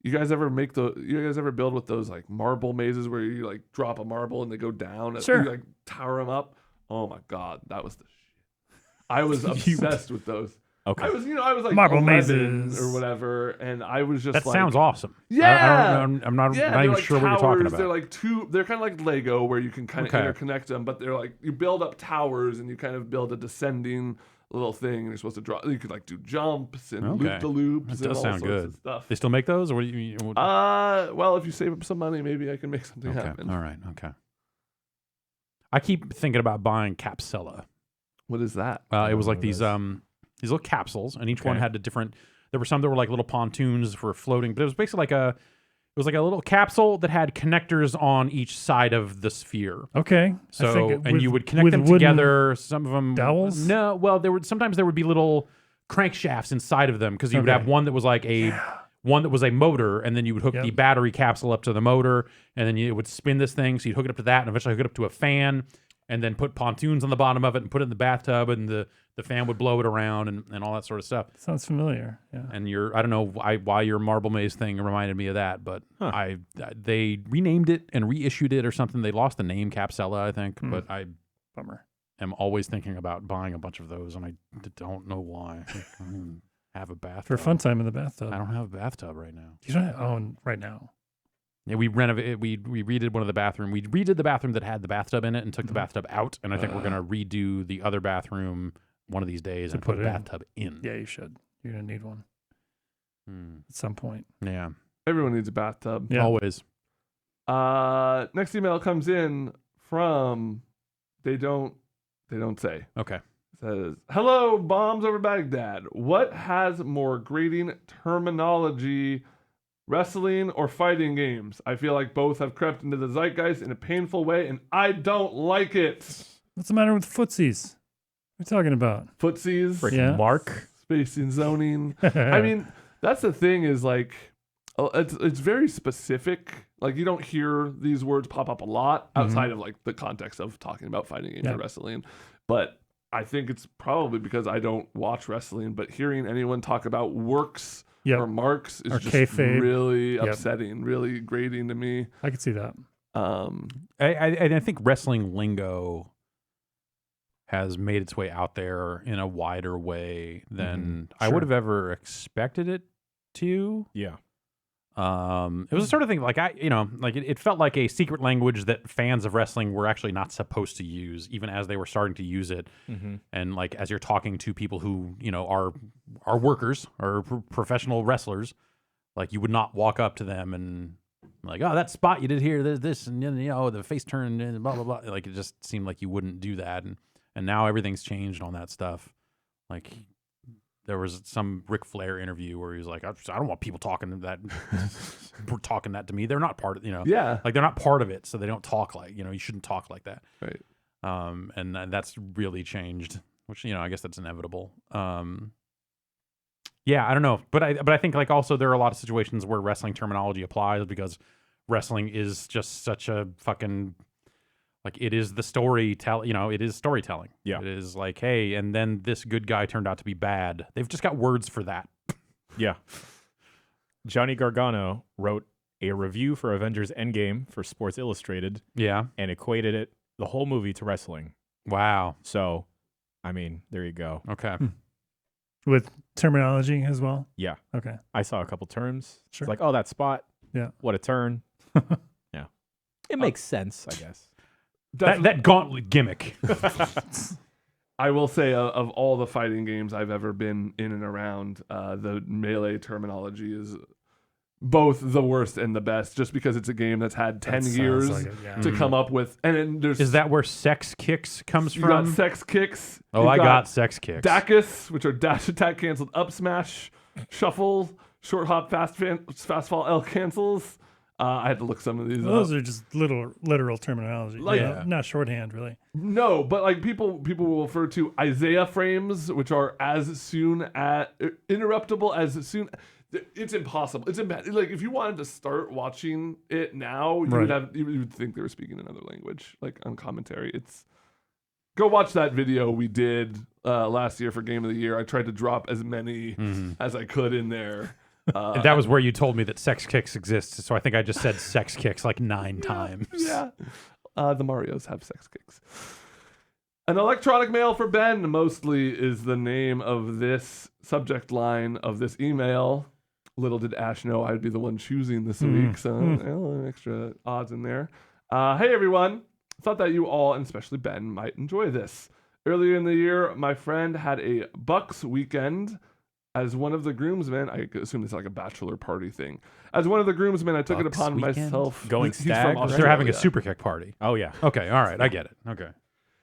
Speaker 3: you guys ever build with those like marble mazes where you like drop a marble and they go down and
Speaker 2: Sure.
Speaker 3: you like tower them up? Oh my god, that was the shit. I was obsessed with those.
Speaker 4: Okay.
Speaker 3: I was like
Speaker 2: Marble
Speaker 3: 11
Speaker 2: mazes.
Speaker 3: or whatever, and I was just
Speaker 1: That
Speaker 3: like,
Speaker 1: sounds awesome.
Speaker 3: Yeah,
Speaker 1: I'm not
Speaker 3: they're
Speaker 1: even
Speaker 3: like
Speaker 1: sure what you're talking
Speaker 3: towers.
Speaker 1: about.
Speaker 3: They're kind of like Lego, where you can kind of
Speaker 1: Okay.
Speaker 3: interconnect them, but they're like you build up towers and you kind of build a descending little thing, and you're supposed to draw. You could like do jumps and
Speaker 1: Okay.
Speaker 3: loop the loops
Speaker 1: That
Speaker 3: and
Speaker 1: does
Speaker 3: all
Speaker 1: sound
Speaker 3: sorts
Speaker 1: good.
Speaker 3: of stuff.
Speaker 1: They still make those, or what do you?
Speaker 3: Well, if you save up some money, maybe I can make something
Speaker 1: Okay.
Speaker 3: happen.
Speaker 1: All right. Okay. I keep thinking about buying Capsella.
Speaker 3: What is that?
Speaker 1: It was
Speaker 4: know
Speaker 1: like
Speaker 4: what
Speaker 1: these
Speaker 4: it is.
Speaker 1: these little capsules, and each one
Speaker 4: Okay.
Speaker 1: had a different. There were some that were like little pontoons for floating, but it was basically like a little capsule that had connectors on each side of the sphere.
Speaker 2: Okay.
Speaker 1: So and you would connect them
Speaker 2: wooden
Speaker 1: together. Some of them
Speaker 2: dowels?
Speaker 1: No, well, sometimes there would be little crankshafts inside of them because you would
Speaker 2: Okay.
Speaker 1: have one that was like one that was a motor, and then you would hook the
Speaker 2: Yep.
Speaker 1: battery capsule up to the motor, and then it would spin this thing. So you'd hook it up to that, and eventually hook it up to a fan, and then put pontoons on the bottom of it and put it in the bathtub, and the fan would blow it around and all that sort of stuff.
Speaker 2: Sounds familiar. Yeah.
Speaker 1: And I don't know why your marble maze thing reminded me of that, but they renamed it and reissued it or something. They lost the name Capsella, I think, but I
Speaker 2: Bummer.
Speaker 1: am always thinking about buying a bunch of those, and I don't know why. I don't have a bathtub.
Speaker 2: For fun time in the bathtub.
Speaker 1: I don't have a bathtub right now.
Speaker 2: You don't own right now.
Speaker 1: Yeah, we renovated. We redid one of the bathroom. We redid the bathroom that had the bathtub in it and took the bathtub out, and I think we're gonna redo the other bathroom one of these days and put
Speaker 2: put
Speaker 1: a
Speaker 2: it in.
Speaker 1: bathtub in.
Speaker 2: Yeah, you should. You're gonna need one at some point.
Speaker 1: Yeah.
Speaker 3: Everyone needs a bathtub.
Speaker 2: Yeah.
Speaker 1: Always.
Speaker 3: Next email comes in from they don't say.
Speaker 1: Okay.
Speaker 3: Says, "Hello, bombs over Baghdad. What has more grating terminology, wrestling or fighting games? I feel like both have crept into the zeitgeist in a painful way, and I don't like it.
Speaker 2: What's the matter with footsies? What are you talking about?
Speaker 3: Footsies,
Speaker 4: Frick,
Speaker 2: Yeah.
Speaker 4: Mark.
Speaker 3: spacing, zoning. I mean, that's the thing is like, it's very specific. Like you don't hear these words pop up a lot outside of like the context of talking about fighting games or wrestling, but." I think it's probably because I don't watch wrestling, but hearing anyone talk about works
Speaker 2: Yep.
Speaker 3: or marks is
Speaker 2: Or
Speaker 3: just
Speaker 2: kayfabe.
Speaker 3: really
Speaker 2: Yep.
Speaker 3: upsetting, really grating to me.
Speaker 2: I could see that.
Speaker 1: I think wrestling lingo has made its way out there in a wider way than I would have ever expected it to.
Speaker 4: Yeah.
Speaker 1: It was the sort of thing like it felt like a secret language that fans of wrestling were actually not supposed to use, even as they were starting to use it. And like as you're talking to people who are workers or professional wrestlers, like you would not walk up to them and like, oh, that spot you did here, there's this, and the face turn and blah blah blah. Like it just seemed like you wouldn't do that, and now everything's changed on that stuff. Like. There was some Ric Flair interview where he was like, I don't want people talking that talking that to me. They're not part of,
Speaker 3: Yeah.
Speaker 1: like they're not part of it. So they don't talk like, you shouldn't talk like that.
Speaker 3: Right.
Speaker 1: And that's really changed, which, I guess that's inevitable. Yeah, I don't know. But I think like also there are a lot of situations where wrestling terminology applies because wrestling is just such a fucking, like it is the it is storytelling.
Speaker 4: Yeah.
Speaker 1: It is like, hey, and then this good guy turned out to be bad. They've just got words for that.
Speaker 4: Yeah. Johnny Gargano wrote a review for Avengers Endgame for Sports Illustrated
Speaker 1: Yeah.
Speaker 4: and equated the whole movie to wrestling.
Speaker 1: Wow.
Speaker 4: So, I mean, there you go.
Speaker 1: Okay.
Speaker 2: With terminology as well.
Speaker 4: Yeah.
Speaker 2: Okay.
Speaker 4: I saw a couple terms.
Speaker 2: Sure.
Speaker 4: It's like, oh, that spot.
Speaker 2: Yeah.
Speaker 4: What a turn. Yeah. It makes sense, I guess.
Speaker 1: That gauntlet gimmick.
Speaker 3: I will say of all the fighting games I've ever been in and around, the melee terminology is both the worst and the best, just because it's a game that's had 10
Speaker 2: sounds
Speaker 3: years
Speaker 2: like it, yeah.
Speaker 3: to come up with. And then there's
Speaker 1: Is that where sex kicks comes
Speaker 3: you
Speaker 1: from?
Speaker 3: got sex kicks.
Speaker 1: Oh,
Speaker 3: you've
Speaker 1: I got sex kicks.
Speaker 3: Dacus, which are dash attack canceled, up smash, shuffle, short hop, fast fall, L cancels. I had to look some of these
Speaker 2: Those
Speaker 3: up.
Speaker 2: are just literal terminology.
Speaker 3: Like-
Speaker 2: not shorthand, really.
Speaker 3: No, but like people will refer to Isaiah frames, which are as soon as interruptible as soon. It's impossible. It's like if you wanted to start watching it now, you would think they were speaking another language, like on commentary. It's go watch that video we did last year for Game of the Year. I tried to drop as many as I could in there.
Speaker 1: That was where you told me that sex kicks exist. So I think I just said sex kicks like 9 times.
Speaker 3: Yeah. The Marios have sex kicks. An electronic mail for Ben, mostly, is the name of this subject line of this email. Little did Ash know I'd be the one choosing this week, so extra odds in there. Hey, everyone. Thought that you all, and especially Ben, might enjoy this. Earlier in the year, my friend had a Bucks weekend. As one of the groomsmen, I assume it's like a bachelor party thing. As one of the groomsmen, I took it
Speaker 1: Bucks
Speaker 3: upon
Speaker 1: weekend?
Speaker 3: myself.
Speaker 4: Going
Speaker 3: He's
Speaker 4: stag?
Speaker 3: from
Speaker 4: They're
Speaker 1: They're having a
Speaker 3: Australia.
Speaker 1: super kick party.
Speaker 4: Oh yeah.
Speaker 1: Okay, all right, I get it. Okay.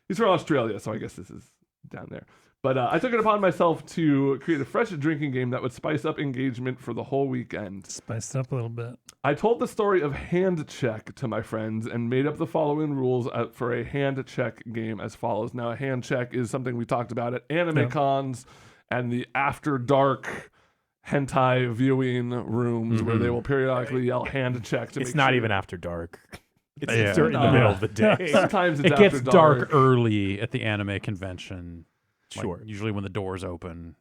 Speaker 3: He's from Australia, so I guess this is down there. But I took it upon myself to create a fresh drinking game that would spice up engagement for the whole weekend.
Speaker 2: Spiced up a little bit.
Speaker 3: I told the story of hand check to my friends and made up the following rules for a hand check game as follows. Now, a hand check is something we talked about at anime cons and the after dark hentai viewing rooms where they will periodically yell hand check to
Speaker 4: It's
Speaker 3: make
Speaker 4: not
Speaker 3: sure.
Speaker 4: even after dark. It's
Speaker 1: Yeah.
Speaker 4: during the middle of the day.
Speaker 3: Sometimes it's
Speaker 1: It gets
Speaker 3: after
Speaker 1: dark early at the anime convention. like,
Speaker 4: Sure.
Speaker 1: usually when the doors open.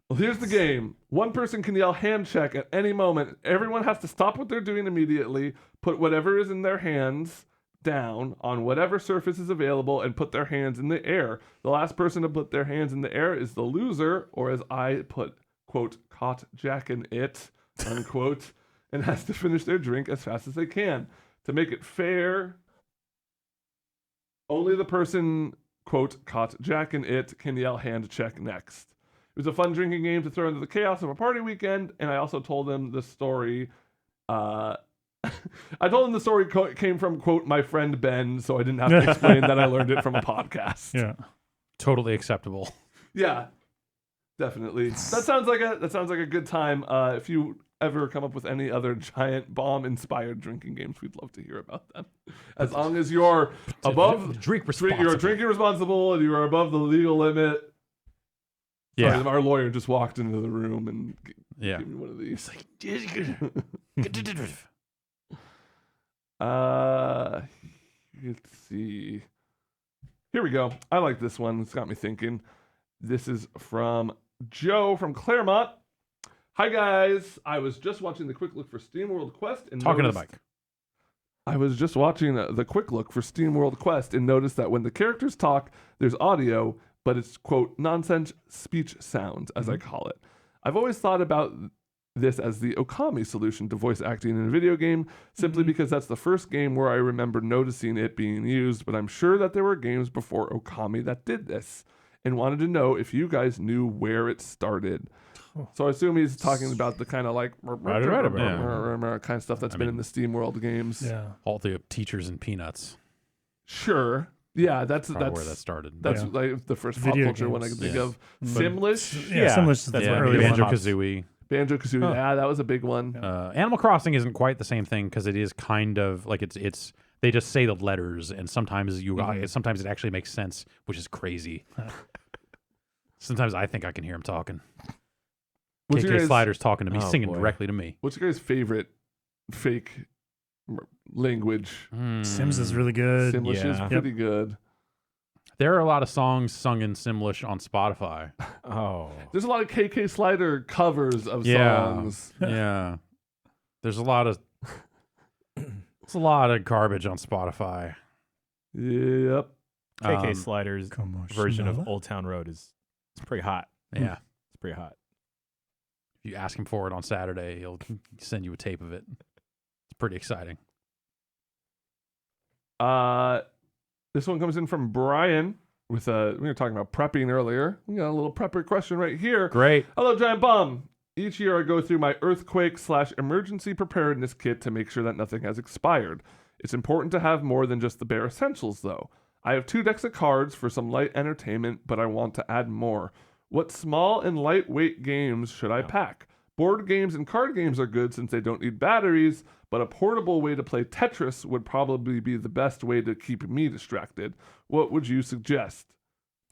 Speaker 3: Well, here's the game. One person can yell hand check at any moment. Everyone has to stop what they're doing immediately, put whatever is in their hands down on whatever surface is available, and put their hands in the air. The last person to put their hands in the air is the loser, or as I put, quote, caught jacking it, unquote, and has to finish their drink as fast as they can. To make it fair, only the person, quote, caught jacking it can yell hand check next. It was a fun drinking game to throw into the chaos of a party weekend, and I also told them the story. I told them the story came from, quote, my friend Ben, so I didn't have to explain that I learned it from a podcast.
Speaker 2: Yeah.
Speaker 1: Totally acceptable.
Speaker 3: Yeah, definitely. That sounds like a good time. If you ever come up with any other giant bomb inspired drinking games, we'd love to hear about them. As long as you're above
Speaker 1: Drink responsibly.
Speaker 3: you're drinking responsible and you are above the legal limit.
Speaker 1: Yeah.
Speaker 3: Sorry, our lawyer just walked into the room and
Speaker 1: Yeah.
Speaker 3: gave me one of these. Let's see. Here we go. I like this one. It's got me thinking. This is from Joe from Claremont. Hi guys. I was just watching the quick look for SteamWorld Quest and
Speaker 1: Talking to the
Speaker 3: noticed-
Speaker 1: mic.
Speaker 3: I was just watching the quick look for SteamWorld Quest and noticed that when the characters talk, there's audio, but it's, quote, nonsense speech sounds, as I call it. I've always thought about this as the Okami solution to voice acting in a video game, simply because that's the first game where I remember noticing it being used, but I'm sure that there were games before Okami that did this, and wanted to know if you guys knew where it started. So I assume he's talking about the kind of like kind of stuff that's been in the SteamWorld games.
Speaker 2: Yeah.
Speaker 1: All the teachers and peanuts.
Speaker 3: Sure. Yeah, that's
Speaker 1: Probably where that started.
Speaker 3: That's
Speaker 2: Yeah.
Speaker 3: like the first pop
Speaker 2: Video
Speaker 3: culture one I
Speaker 2: games.
Speaker 3: can think
Speaker 1: Yeah.
Speaker 3: of. Simlish,
Speaker 2: Yeah. That's the
Speaker 1: yeah,
Speaker 2: early
Speaker 1: Banjo
Speaker 2: one.
Speaker 1: Kazooie.
Speaker 3: Banjo-Kazooie.
Speaker 1: Huh.
Speaker 3: Yeah, that was a big one.
Speaker 1: Animal Crossing isn't quite the same thing because it is kind of like it's they just say the letters and sometimes sometimes it actually makes sense, which is crazy. Sometimes I think I can hear him talking.
Speaker 3: What's your
Speaker 1: KK
Speaker 3: guys-
Speaker 1: Slider's talking to me,
Speaker 4: Oh,
Speaker 1: singing
Speaker 4: boy.
Speaker 1: directly to me.
Speaker 3: What's your guys' favorite fake language?
Speaker 2: Sims is really good.
Speaker 3: Simlish is
Speaker 4: Yeah.
Speaker 3: pretty good.
Speaker 1: There are a lot of songs sung in Simlish on Spotify.
Speaker 4: Oh.
Speaker 3: There's a lot of KK Slider covers of
Speaker 1: Yeah.
Speaker 3: songs.
Speaker 1: Yeah, there's a lot of garbage on Spotify.
Speaker 3: Yep.
Speaker 4: KK Slider's
Speaker 2: Come on,
Speaker 4: version of
Speaker 2: Shinola.
Speaker 4: Old Town Road is it's pretty hot.
Speaker 1: Yeah,
Speaker 4: It's pretty hot.
Speaker 1: if you ask him for it on Saturday, he'll send you a tape of it. It's pretty exciting.
Speaker 3: This one comes in from Brian with we were talking about prepping earlier. We got a little prepper question right here.
Speaker 1: Great.
Speaker 3: Hello, Giant Bomb. Each year I go through my earthquake/emergency preparedness kit to make sure that nothing has expired. It's important to have more than just the bare essentials, though. I have 2 decks of cards for some light entertainment, but I want to add more. What small and lightweight games should I pack? Board games and card games are good since they don't need batteries, but a portable way to play Tetris would probably be the best way to keep me distracted. What would you suggest?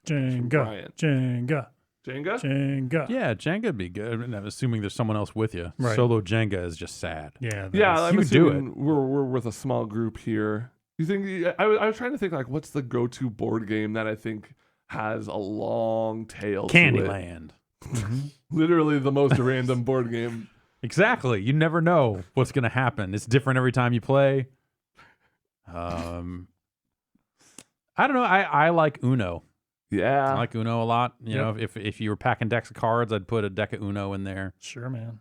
Speaker 2: Jenga.
Speaker 3: Brian.
Speaker 2: Jenga.
Speaker 3: Jenga?
Speaker 2: Jenga.
Speaker 1: Yeah, Jenga would be good. I'm assuming there's someone else with you.
Speaker 2: Right.
Speaker 1: Solo Jenga is just sad.
Speaker 2: Yeah.
Speaker 3: Yeah, I'm
Speaker 1: You could do
Speaker 3: assuming we're with a small group here. You think I was trying to think like what's the go-to board game that I think has a long tail to it?
Speaker 1: Candyland.
Speaker 3: Literally the most random board game.
Speaker 1: Exactly. You never know what's going to happen. It's different every time you play. I don't know. I like Uno.
Speaker 3: Yeah.
Speaker 1: I like Uno a lot. You know, if you were packing decks of cards, I'd put a deck of Uno in there.
Speaker 2: Sure, man.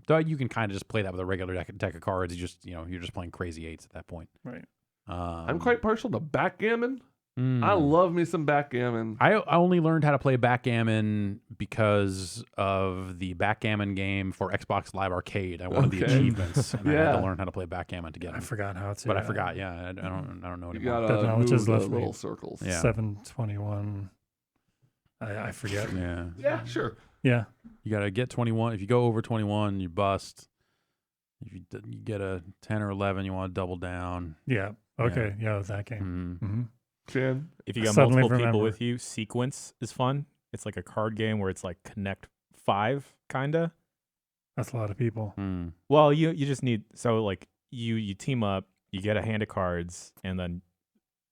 Speaker 1: Though you can kind of just play that with a regular deck of cards. You're just playing crazy eights at that point.
Speaker 2: Right.
Speaker 3: I'm quite partial to backgammon. I love me some backgammon.
Speaker 1: I only learned how to play backgammon because of the backgammon game for Xbox Live Arcade. I wanted the achievements, and I had to learn how to play backgammon to get them.
Speaker 2: I forgot how to.
Speaker 1: But I forgot. Yeah, I don't know
Speaker 3: You
Speaker 1: anymore.
Speaker 3: gotta
Speaker 2: Technology
Speaker 3: move
Speaker 2: has
Speaker 3: the
Speaker 2: left me.
Speaker 3: little circles.
Speaker 1: Yeah.
Speaker 2: 721. I forget.
Speaker 1: Yeah,
Speaker 3: Yeah, sure.
Speaker 2: Yeah.
Speaker 1: you gotta get 21. If you go over 21, you bust. If you get a 10 or 11, you want to double down.
Speaker 2: Yeah. Okay. Yeah, with that game. Mm-hmm.
Speaker 3: Chan?
Speaker 4: If you got
Speaker 2: Suddenly
Speaker 4: multiple
Speaker 2: remember.
Speaker 4: people with you, Sequence is fun. It's like a card game where it's like Connect 5, kinda.
Speaker 2: That's a lot of people.
Speaker 4: Well, you just need like you team up, you get a hand of cards, and then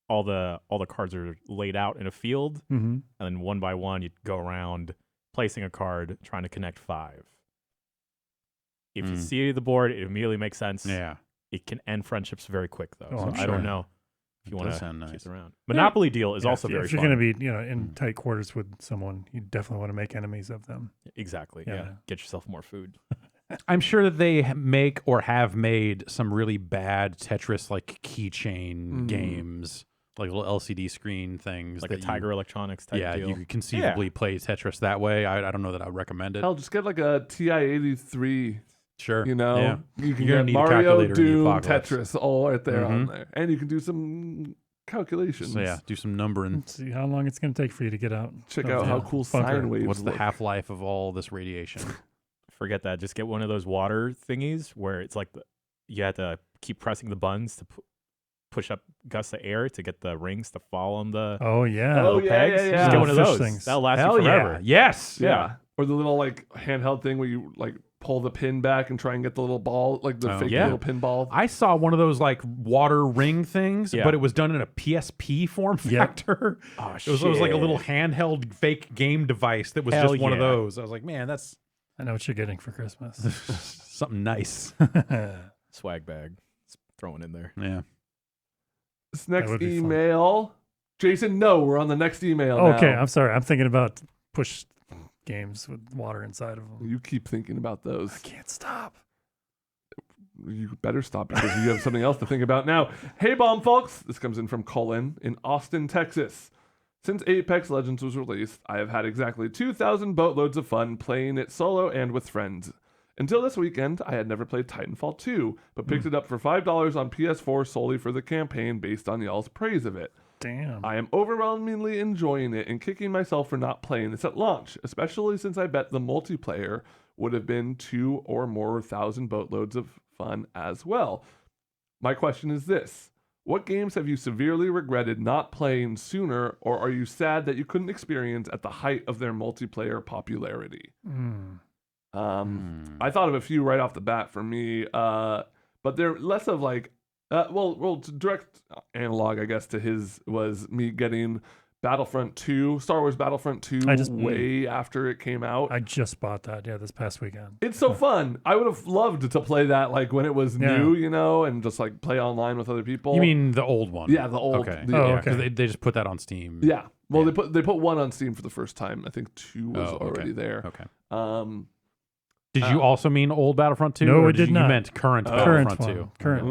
Speaker 4: all the cards are laid out in a field, and then one by one you go around placing a card, trying to connect 5. If you see the board, it immediately makes sense.
Speaker 1: Yeah.
Speaker 4: It can end friendships very quick though.
Speaker 2: Oh,
Speaker 4: So
Speaker 2: I'm
Speaker 4: I
Speaker 2: sure.
Speaker 4: don't know if you
Speaker 1: It
Speaker 4: want
Speaker 1: does
Speaker 4: to
Speaker 1: sound
Speaker 4: keep
Speaker 1: nice.
Speaker 4: it around. Monopoly Deal is also very
Speaker 2: If you're
Speaker 4: fun.
Speaker 2: going to be, in tight quarters with someone, you definitely want to make enemies of them.
Speaker 4: Exactly.
Speaker 2: Yeah.
Speaker 4: Yeah. Get yourself more food.
Speaker 1: I'm sure that they make or have made some really bad Tetris like keychain games, like little LCD screen things,
Speaker 4: Like a Tiger Electronics type deal.
Speaker 1: you could conceivably play Tetris that way. I don't know that I would recommend it.
Speaker 3: Hell, just get like a TI-83.
Speaker 1: Sure,
Speaker 3: You know,
Speaker 1: yeah.
Speaker 3: you can
Speaker 1: You're gonna
Speaker 3: get
Speaker 1: need a
Speaker 3: Mario,
Speaker 1: calculator in the
Speaker 3: Doom,
Speaker 1: apocalypse.
Speaker 3: Tetris, all right there on there, and you can do some calculations.
Speaker 1: So yeah, do some numbering.
Speaker 2: Let's see how long it's going to take for you to get out.
Speaker 3: Check
Speaker 2: of
Speaker 3: out
Speaker 2: the
Speaker 3: how cool
Speaker 2: bunker.
Speaker 3: sine waves
Speaker 1: What's the
Speaker 3: look.
Speaker 1: half-life of all this radiation?
Speaker 4: Forget that. Just get one of those water thingies where it's like you have to keep pressing the buttons to push up gusts of air to get the rings to fall on the
Speaker 2: Oh, yeah.
Speaker 3: Oh,
Speaker 4: little
Speaker 3: yeah,
Speaker 4: pegs.
Speaker 3: yeah, yeah.
Speaker 4: Just get one of
Speaker 2: Fish
Speaker 4: those.
Speaker 2: things.
Speaker 4: That'll last
Speaker 1: Hell
Speaker 4: you forever.
Speaker 1: yeah! Yes,
Speaker 3: Yeah. Or the little like handheld thing where you like pull the pin back and try and get the little ball, like the fake
Speaker 1: yeah.
Speaker 3: little pinball.
Speaker 1: I saw one of those like water ring things,
Speaker 4: Yeah.
Speaker 1: but it was done in a PSP form factor.
Speaker 4: Oh,
Speaker 1: It was like a little handheld fake game device that was
Speaker 4: Hell
Speaker 1: just one of
Speaker 4: yeah.
Speaker 1: those. I was like, man, that's
Speaker 2: I know what you're getting for Christmas.
Speaker 1: something nice.
Speaker 4: swag bag. Just throwing in there.
Speaker 1: Yeah.
Speaker 3: This next
Speaker 2: would be fun.
Speaker 3: email, Jason. No, we're on the next email.
Speaker 2: Okay,
Speaker 3: now.
Speaker 2: I'm sorry. I'm thinking about push games with water inside of them.
Speaker 3: You keep thinking about those.
Speaker 2: I can't stop.
Speaker 3: You better stop because you have something else to think about now. Hey, bomb folks. This comes in from Colin in Austin, Texas. Since Apex Legends was released, I have had exactly 2,000 boatloads of fun playing it solo and with friends. Until this weekend, I had never played Titanfall 2, but picked it up for $5 on PS4 solely for the campaign based on y'all's praise of it.
Speaker 2: Damn.
Speaker 3: I am overwhelmingly enjoying it and kicking myself for not playing this at launch, especially since I bet the multiplayer would have been 2 or more thousand boatloads of fun as well. My question is this. What games have you severely regretted not playing sooner, or are you sad that you couldn't experience at the height of their multiplayer popularity? I thought of a few right off the bat for me, but they're less of like, direct analog, I guess, to his was me getting Battlefront 2, Star Wars Battlefront 2 way after it came out.
Speaker 2: I just bought that, this past weekend.
Speaker 3: It's so fun. I would have loved to play that like when it was new, and just like play online with other people.
Speaker 1: You mean the old one?
Speaker 3: Yeah, the old.
Speaker 1: Okay.
Speaker 3: the-
Speaker 1: Because they just put that on Steam.
Speaker 3: Yeah. Well, they put one on Steam for the first time. I think 2 was already there.
Speaker 1: Okay. Did you also mean old Battlefront 2?
Speaker 2: No,
Speaker 1: or
Speaker 2: it did not.
Speaker 1: You meant current
Speaker 2: Current
Speaker 1: Battlefront 2.
Speaker 2: one. Current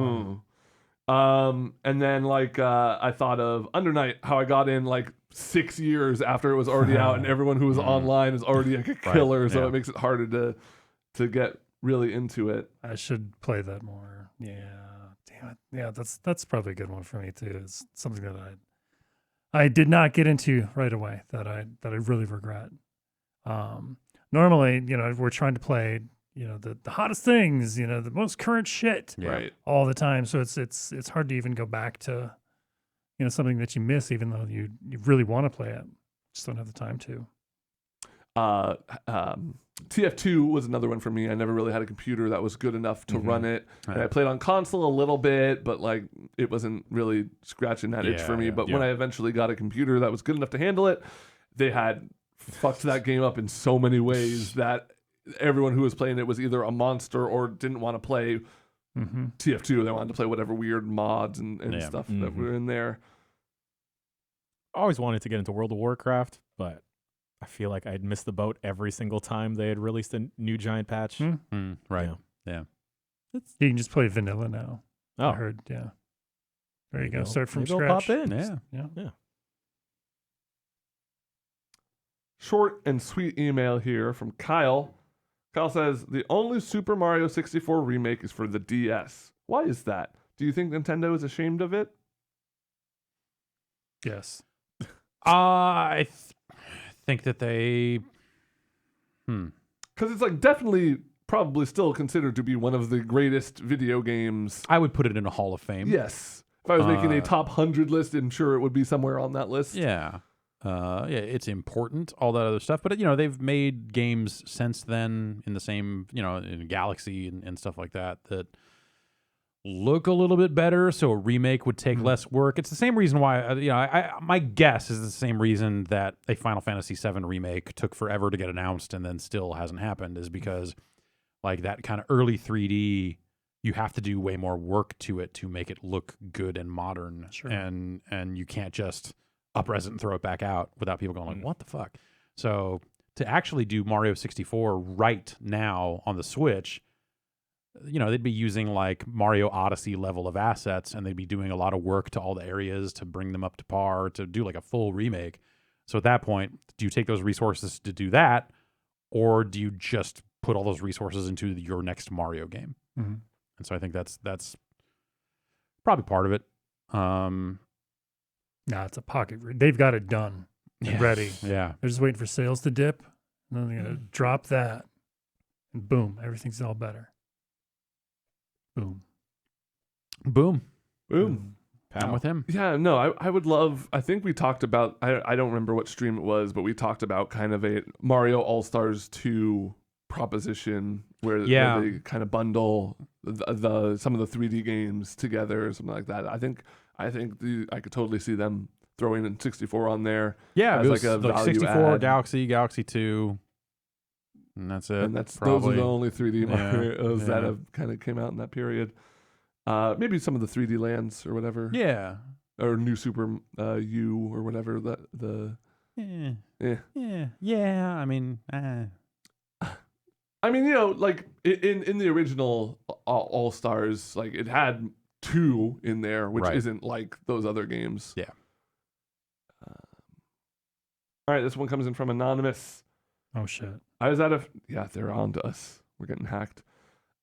Speaker 2: one.
Speaker 3: And then like I thought of Undernight, how I got in like 6 years after it was already out, and everyone who was online is already like a killer, so
Speaker 1: yeah.
Speaker 3: it makes it harder to get really into it.
Speaker 2: I should play that more. Yeah. Damn it. Yeah, that's probably a good one for me too. It's something that I did not get into right away that I really regret. Normally, we're trying to play, the hottest things, the most current shit
Speaker 1: Yeah.
Speaker 3: Right.
Speaker 2: all the time. So it's hard to even go back to, something that you miss, even though you really want to play it. Just don't have the time to.
Speaker 3: TF2 was another one for me. I never really had a computer that was good enough to run it. And I played on console a little bit, but like it wasn't really scratching that itch for me. But when I eventually got a computer that was good enough to handle it, they had fucked that game up in so many ways that everyone who was playing it was either a monster or didn't want to play TF2. They wanted to play whatever weird mods and stuff that were in there.
Speaker 4: always wanted to get into World of Warcraft, but I feel like I'd missed the boat every single time they had released a new giant patch.
Speaker 1: Right.
Speaker 4: Yeah.
Speaker 2: You can just play vanilla now.
Speaker 4: Oh,
Speaker 2: I heard. Yeah. There you go. Start from
Speaker 4: maybe I'll
Speaker 2: scratch.
Speaker 4: pop in.
Speaker 1: Yeah.
Speaker 3: Short and sweet email here from Kyle. Kyle says, the only Super Mario 64 remake is for the DS. Why is that? Do you think Nintendo is ashamed of it?
Speaker 2: Yes.
Speaker 1: I think that they.
Speaker 3: Because it's like definitely probably still considered to be one of the greatest video games.
Speaker 1: I would put it in a Hall of Fame.
Speaker 3: Yes. If I was making a top 100 list, I'm sure it would be somewhere on that list.
Speaker 1: Yeah. It's important, all that other stuff. But, they've made games since then in the same, in Galaxy and stuff like that look a little bit better. So a remake would take less work. It's the same reason why, my guess is the same reason that a Final Fantasy VII remake took forever to get announced and then still hasn't happened, is because like that kind of early 3D, you have to do way more work to it to make it look good and modern.
Speaker 2: Sure.
Speaker 1: And you can't just up-res it and throw it back out without people going like, what the fuck? So to actually do Mario 64 right now on the Switch, they'd be using like Mario Odyssey level of assets, and they'd be doing a lot of work to all the areas to bring them up to par to do like a full remake. So at that point, do you take those resources to do that, or do you just put all those resources into your next Mario game?
Speaker 2: Mm-hmm.
Speaker 1: And so I think that's probably part of it.
Speaker 2: It's a pocket. They've got it done and ready.
Speaker 1: Yeah.
Speaker 2: They're just waiting for sales to dip, and then they're gonna drop that, and boom, everything's all better. Boom.
Speaker 1: Boom.
Speaker 2: Pow.
Speaker 1: I'm with him.
Speaker 3: Yeah, no, I would love, I think we talked about, I don't remember what stream it was, but we talked about kind of a Mario All-Stars 2 proposition where they kind of bundle the some of the 3D games together or something like that. I think I could totally see them throwing in 64 on there.
Speaker 1: Yeah,
Speaker 3: as
Speaker 1: it was
Speaker 3: like a
Speaker 1: like
Speaker 3: value
Speaker 1: 64,
Speaker 3: add.
Speaker 1: Galaxy 2, and that's it.
Speaker 3: And those
Speaker 1: probably.
Speaker 3: are the only 3D Marios that
Speaker 1: yeah.
Speaker 3: have kind of came out in that period. Maybe some of the 3D lands or whatever.
Speaker 1: Yeah.
Speaker 3: Or New Super U or whatever.
Speaker 1: Yeah. I mean,
Speaker 3: I mean, like in the original All Stars, like it had 2 in there, which isn't like those other games.
Speaker 1: Yeah.
Speaker 3: All right, this one comes in from Anonymous.
Speaker 2: Oh shit.
Speaker 3: They're on to us. We're getting hacked.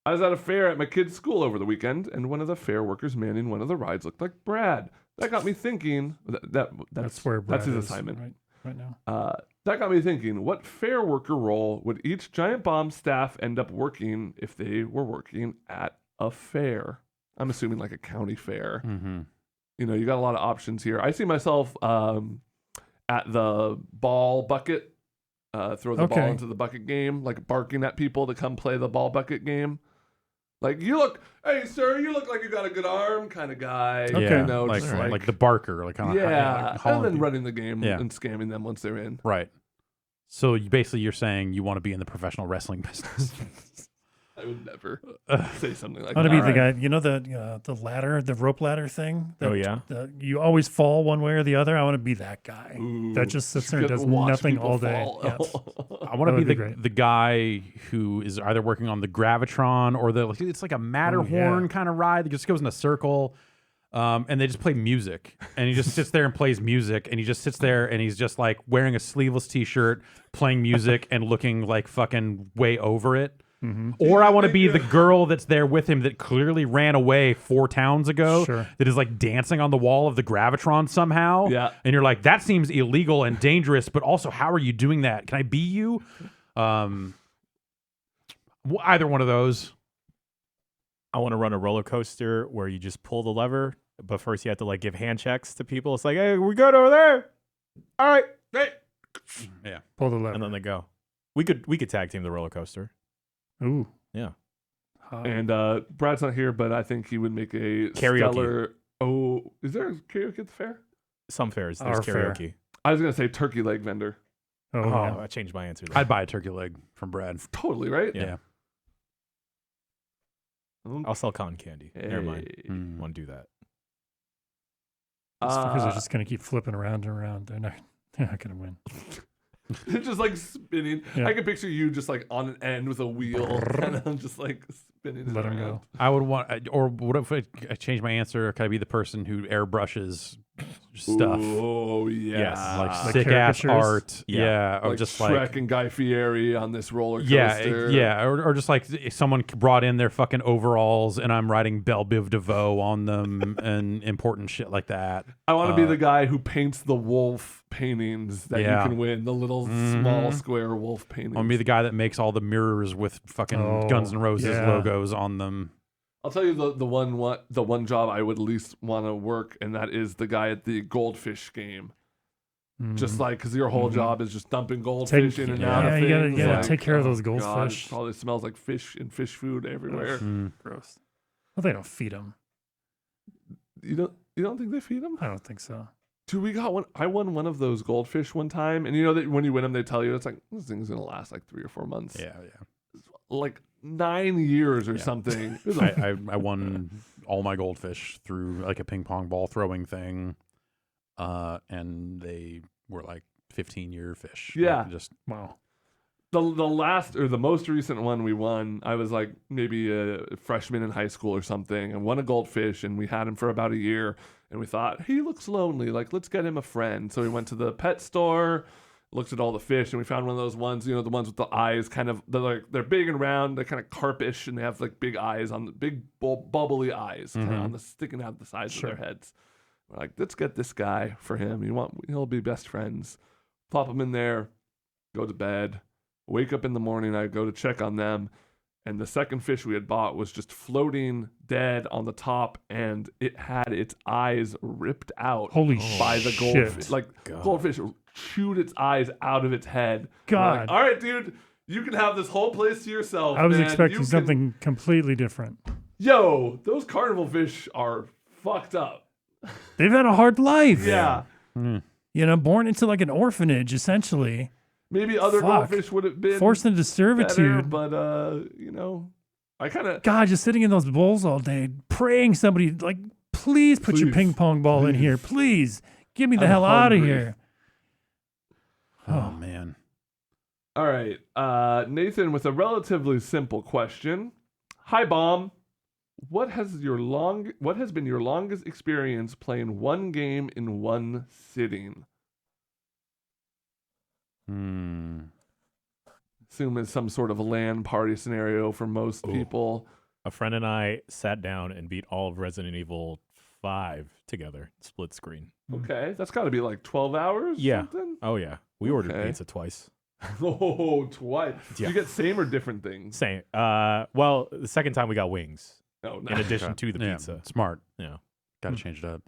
Speaker 3: I was at a fair at my kid's school over the weekend, and one of the fair workers manning one of the rides looked like Brad. That got me thinking. That's
Speaker 2: where Brad
Speaker 3: that's his
Speaker 2: is
Speaker 3: assignment
Speaker 2: right now.
Speaker 3: That got me thinking. What fair worker role would each Giant Bomb staff end up working if they were working at a fair? I'm assuming like a county fair.
Speaker 1: mm-hmm.
Speaker 3: You got a lot of options here. I see myself at the ball bucket. Throw the ball into the bucket game, like barking at people to come play the ball bucket game. Like, hey sir, you look like you got a good arm kind of guy.
Speaker 2: Okay.
Speaker 1: Like the barker, like kind of
Speaker 3: and then running the game and scamming them once they're in.
Speaker 1: Right. So you're saying you want to be in the professional wrestling business.
Speaker 3: I would never say something like
Speaker 2: I
Speaker 3: that.
Speaker 2: want to be the guy, the ladder, the rope ladder thing. You always fall one way or the other. I want to be that guy that just sits there and does nothing all day. Yes.
Speaker 1: I want to be the guy who is either working on the Gravitron or it's like a Matterhorn kind of ride that just goes in a circle. And they just play music, and he just sits there and plays music, and he just sits there and he's just like wearing a sleeveless t-shirt, playing music and looking like fucking way over it.
Speaker 2: Mm-hmm.
Speaker 1: Or I want to be the girl that's there with him that clearly ran away 4 towns ago, that is like dancing on the wall of the Gravitron somehow.
Speaker 3: Yeah.
Speaker 1: And you're like, that seems illegal and dangerous, but also how are you doing that? Can I be you? Either one of those.
Speaker 4: I want to run a roller coaster where you just pull the lever, but first you have to like give hand checks to people. It's like, hey, we good over there? All right. Hey.
Speaker 1: Yeah.
Speaker 2: Pull the lever.
Speaker 4: And then they go. We could tag team the roller coaster.
Speaker 2: Ooh.
Speaker 4: Yeah.
Speaker 3: And Brad's not here, but I think he would make a
Speaker 4: karaoke.
Speaker 3: Stellar. Oh, is there karaoke at the fair?
Speaker 4: Some fairs, there's
Speaker 2: Our fair.
Speaker 4: karaoke.
Speaker 3: I was gonna say turkey leg vendor.
Speaker 2: Oh,
Speaker 4: I
Speaker 2: yeah.
Speaker 4: changed my answer. There.
Speaker 1: I'd buy a turkey leg from Brad.
Speaker 3: Totally right.
Speaker 1: Yeah.
Speaker 4: I'll sell cotton candy. Never mind.
Speaker 3: Hey.
Speaker 4: Want to do that?
Speaker 2: fuckers are just gonna keep flipping around and around. They're not gonna win.
Speaker 3: They're just like spinning.
Speaker 2: Yeah.
Speaker 3: I can picture you just like on an end with a wheel, kind of just like spinning.
Speaker 2: Let 'em
Speaker 3: around.
Speaker 2: go.
Speaker 1: I would want, or what if I change my answer? Could I be the person who airbrushes stuff?
Speaker 3: Oh yeah,
Speaker 4: Yes,
Speaker 2: Like
Speaker 1: Sick ass
Speaker 2: caricatures?
Speaker 1: art.
Speaker 4: Yeah.
Speaker 1: Yeah. Or
Speaker 3: like
Speaker 1: just
Speaker 3: Shrek
Speaker 1: like.
Speaker 3: and Guy Fieri on this roller
Speaker 1: Yeah,
Speaker 3: coaster.
Speaker 1: yeah, or just like someone brought in their fucking overalls and I'm writing Belle Biv DeVoe on them and important shit like that.
Speaker 3: I want to be the guy who paints the wolf paintings that
Speaker 1: Yeah.
Speaker 3: you can win, the little small square wolf paintings.
Speaker 1: I'm gonna be the guy that makes all the mirrors with fucking
Speaker 2: Oh,
Speaker 1: Guns N' Roses
Speaker 2: yeah.
Speaker 1: logos on them.
Speaker 3: I'll tell you the one job I would least want to work, and that is the guy at the goldfish game. Just like because your whole job is just dumping goldfish in and out
Speaker 2: yeah,
Speaker 3: of
Speaker 2: you
Speaker 3: things.
Speaker 2: gotta
Speaker 3: Like,
Speaker 2: take care of those
Speaker 3: God,
Speaker 2: goldfish.
Speaker 3: it probably smells like fish and fish food everywhere.
Speaker 2: Gross. Well, they don't feed them.
Speaker 3: You don't think they feed them?
Speaker 2: I don't think so.
Speaker 3: Dude, we got one. I won one of those goldfish one time, and you know that when you win them, they tell you it's like this thing's gonna last like 3 or 4 months.
Speaker 1: Yeah.
Speaker 3: Like 9 years or something. It was like,
Speaker 1: I won all my goldfish through like a ping pong ball throwing thing, and they were like 15-year fish.
Speaker 3: Yeah.
Speaker 1: Like, just
Speaker 2: Wow.
Speaker 3: the last or the most recent one we won, I was like maybe a freshman in high school or something, and won a goldfish, and we had him for about a year, and we thought he looks lonely, like let's get him a friend. So we went to the pet store, looked at all the fish, and we found one of those ones, the ones with the eyes kind of they're big and round, they're kind of carpish, and they have like big eyes on the big bubbly eyes kind of on the sticking out the sides of their heads. We're like, let's get this guy for him. He'll be best friends. Plop him in there, go to bed. Wake up in the morning, I go to check on them, and the second fish we had bought was just floating dead on the top, and it had its eyes ripped out
Speaker 2: Holy
Speaker 3: by the
Speaker 2: shit.
Speaker 3: goldfish. Like, goldfish chewed its eyes out of its head.
Speaker 2: God.
Speaker 3: We're like, all right, dude, you can have this whole place to yourself.
Speaker 2: I was
Speaker 3: man.
Speaker 2: expecting
Speaker 3: You can-
Speaker 2: something completely different.
Speaker 3: Yo, those carnival fish are fucked up.
Speaker 2: They've had a hard life.
Speaker 3: Yeah.
Speaker 2: Born into like an orphanage, essentially.
Speaker 3: Maybe other
Speaker 2: Fuck.
Speaker 3: goldfish would have been
Speaker 2: Forced into
Speaker 3: better,
Speaker 2: servitude.
Speaker 3: but I kind of
Speaker 2: God, just sitting in those bowls all day, praying somebody, like, please put your
Speaker 3: Please.
Speaker 2: ping pong ball in here. Please. Get me the
Speaker 3: I'm
Speaker 2: hell out of
Speaker 3: hungry.
Speaker 2: here.
Speaker 1: oh man.
Speaker 3: All right, Nathan, with a relatively simple question. Hi, Bomb. What has been your longest experience playing one game in one sitting? Assume it's some sort of a LAN party scenario for most people.
Speaker 4: A friend and I sat down and beat all of Resident Evil 5 together, split screen.
Speaker 3: Okay, that's got to be like 12 hours.
Speaker 4: Yeah.
Speaker 3: Something?
Speaker 4: Oh yeah, we ordered
Speaker 3: Okay.
Speaker 4: pizza twice.
Speaker 3: Oh, twice.
Speaker 4: Yeah.
Speaker 3: You get same or different things?
Speaker 4: Same. Well, the second time we got wings
Speaker 3: Oh,
Speaker 4: in
Speaker 3: nice.
Speaker 4: addition to the
Speaker 1: Yeah,
Speaker 4: pizza.
Speaker 1: smart.
Speaker 4: Yeah.
Speaker 1: Got to change it up.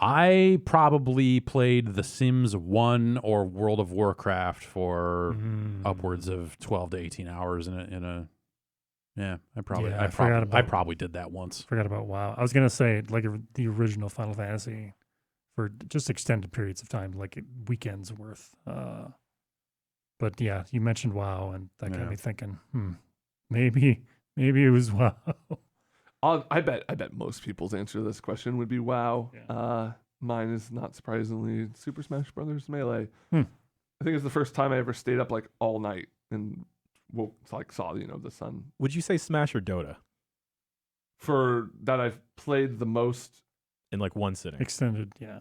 Speaker 1: I probably played The Sims 1 or World of Warcraft for upwards of 12 to 18 hours in a yeah, I probably did that once.
Speaker 2: Forgot about WoW. I was going to say, like, the original Final Fantasy for just extended periods of time, like weekends worth. But yeah, you mentioned WoW, and that got
Speaker 1: Yeah.
Speaker 2: me thinking, maybe it was WoW.
Speaker 3: I bet most people's answer to this question would be WoW.
Speaker 2: Yeah.
Speaker 3: Mine is not surprisingly Super Smash Brothers Melee.
Speaker 2: Hmm.
Speaker 3: I think it's the first time I ever stayed up like all night and saw the sun.
Speaker 4: Would you say Smash or Dota
Speaker 3: For that, I've played the most.
Speaker 4: in like one sitting?
Speaker 2: Extended, yeah.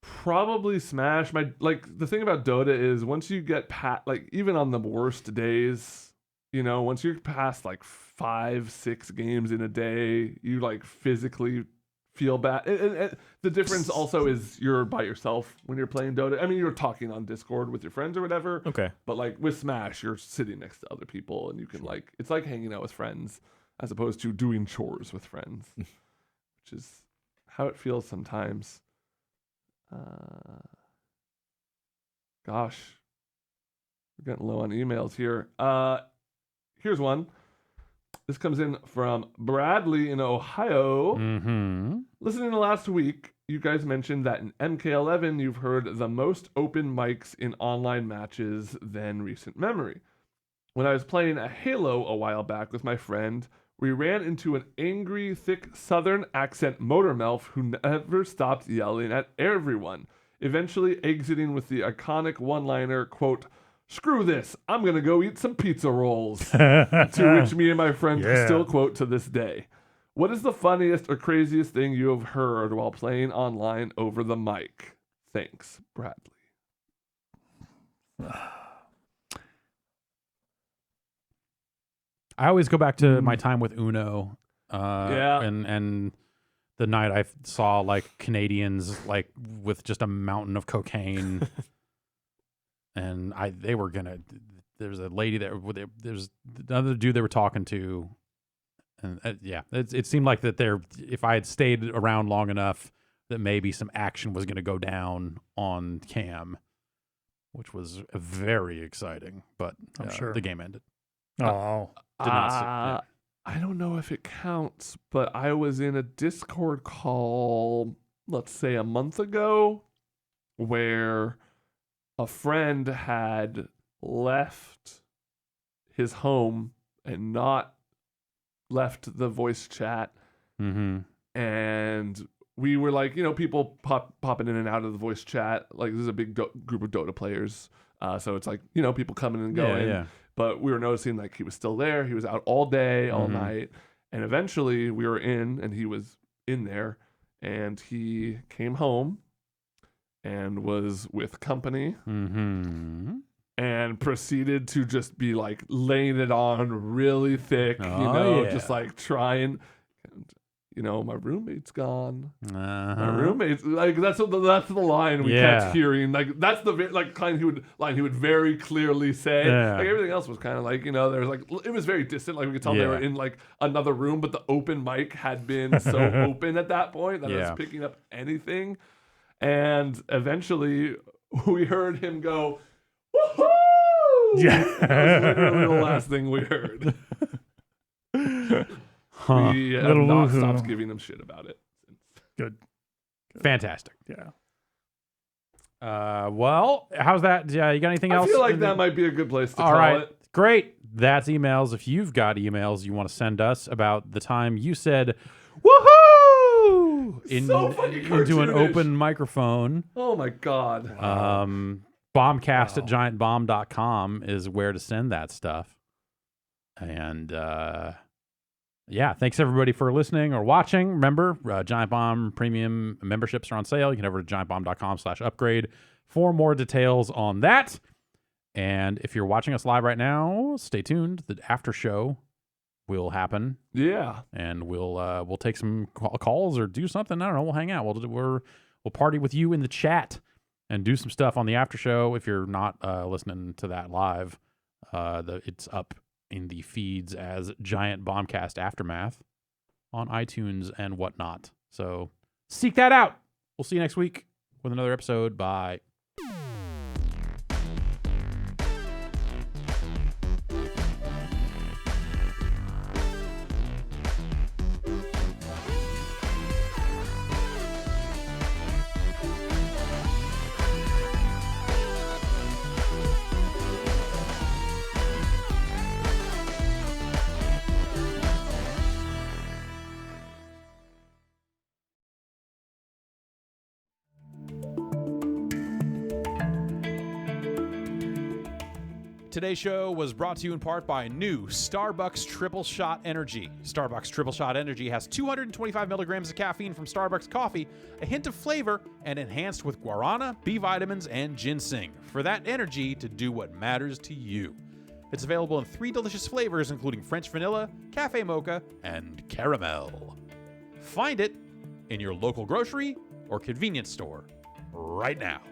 Speaker 3: Probably Smash. The thing about Dota is once you get even on the worst days, once you're past like 5-6 games in a day, you like physically feel bad. And the difference also is you're by yourself when you're playing Dota. I mean, you're talking on Discord with your friends or whatever.
Speaker 4: Okay.
Speaker 3: But like with Smash, you're sitting next to other people and you can it's like hanging out with friends as opposed to doing chores with friends, which is how it feels sometimes. Gosh, we're getting low on emails here. Here's one. This comes in from Bradley in Ohio.
Speaker 1: Mm-hmm.
Speaker 3: Listening to last week, you guys mentioned that in MK11 you've heard the most open mics in online matches than recent memory. When I was playing a Halo a while back with my friend, We ran into an angry, thick Southern accent motor melf who never stopped yelling at everyone, eventually exiting with the iconic one-liner, quote, "Screw this, I'm gonna go eat some pizza rolls," to which me and my friend still quote to this day. What is the funniest or craziest thing you have heard while playing online over the mic? Thanks, Bradley.
Speaker 1: I always go back to my time with Uno.
Speaker 3: Yeah.
Speaker 1: And the night I saw like Canadians like with just a mountain of cocaine, and they were gonna. There's a lady there. There's another dude they were talking to, and it seemed like that if I had stayed around long enough, that maybe some action was gonna go down on cam, which was very exciting. But
Speaker 2: I'm sure
Speaker 1: the game ended.
Speaker 2: Oh.
Speaker 1: Did not see, yeah.
Speaker 3: I don't know if it counts, but I was in a Discord call, let's say a month ago, where a friend had left his home and not left the voice chat.
Speaker 1: Mm-hmm.
Speaker 3: And we were like, people popping in and out of the voice chat. Like, this is a big group of Dota players. So it's like, people coming and going.
Speaker 1: Yeah.
Speaker 3: But we were noticing like he was still there. He was out all day, all night. And eventually we were in and he was in there. And he came home and was with company.
Speaker 1: Mm-hmm.
Speaker 3: And proceeded to just be like laying it on really thick, just like trying. My roommate's gone. My roommate's like that's the line we kept hearing. Like that's the line he would very clearly say.
Speaker 1: Yeah.
Speaker 3: Like everything else was kind of like there was like it was very distant. Like we could tell they were in like another room, but the open mic had been so open at that point that it was picking up anything. And eventually we heard him go, "Woohoo!"
Speaker 2: Yeah,
Speaker 3: that was literally the last thing we heard. We have
Speaker 2: Little
Speaker 3: not
Speaker 2: woohoo.
Speaker 3: stopped giving them shit about it.
Speaker 2: Good.
Speaker 1: Fantastic.
Speaker 2: Yeah.
Speaker 1: Well, how's that? Yeah, you got anything else?
Speaker 3: I feel like that might be a good place to
Speaker 1: All
Speaker 3: call
Speaker 1: right.
Speaker 3: it.
Speaker 1: Great. That's emails. If you've got emails you want to send us about the time you said "woohoo"
Speaker 3: So fucking
Speaker 1: into an
Speaker 3: cartoonish.
Speaker 1: open microphone.
Speaker 3: Oh my god.
Speaker 1: Bombcast at giantbomb.com is where to send that stuff. And thanks everybody for listening or watching. Remember, Giant Bomb premium memberships are on sale. You can head over to giantbomb.com/upgrade for more details on that. And if you're watching us live right now, stay tuned. The after show will happen,
Speaker 3: Yeah.
Speaker 1: and we'll take some calls or do something. I don't know. We'll hang out. We'll party with you in the chat and do some stuff on the after show. If you're not listening to that live, it's up in the feeds as Giant Bombcast Aftermath on iTunes and whatnot. So seek that out. We'll see you next week with another episode. Bye. Today's show was brought to you in part by new Starbucks Triple Shot Energy. Starbucks Triple Shot Energy has 225 milligrams of caffeine from Starbucks coffee, a hint of flavor, and enhanced with guarana, B vitamins, and ginseng for that energy to do what matters to you. It's available in 3 delicious flavors, including French vanilla, cafe mocha, and caramel. Find it in your local grocery or convenience store right now.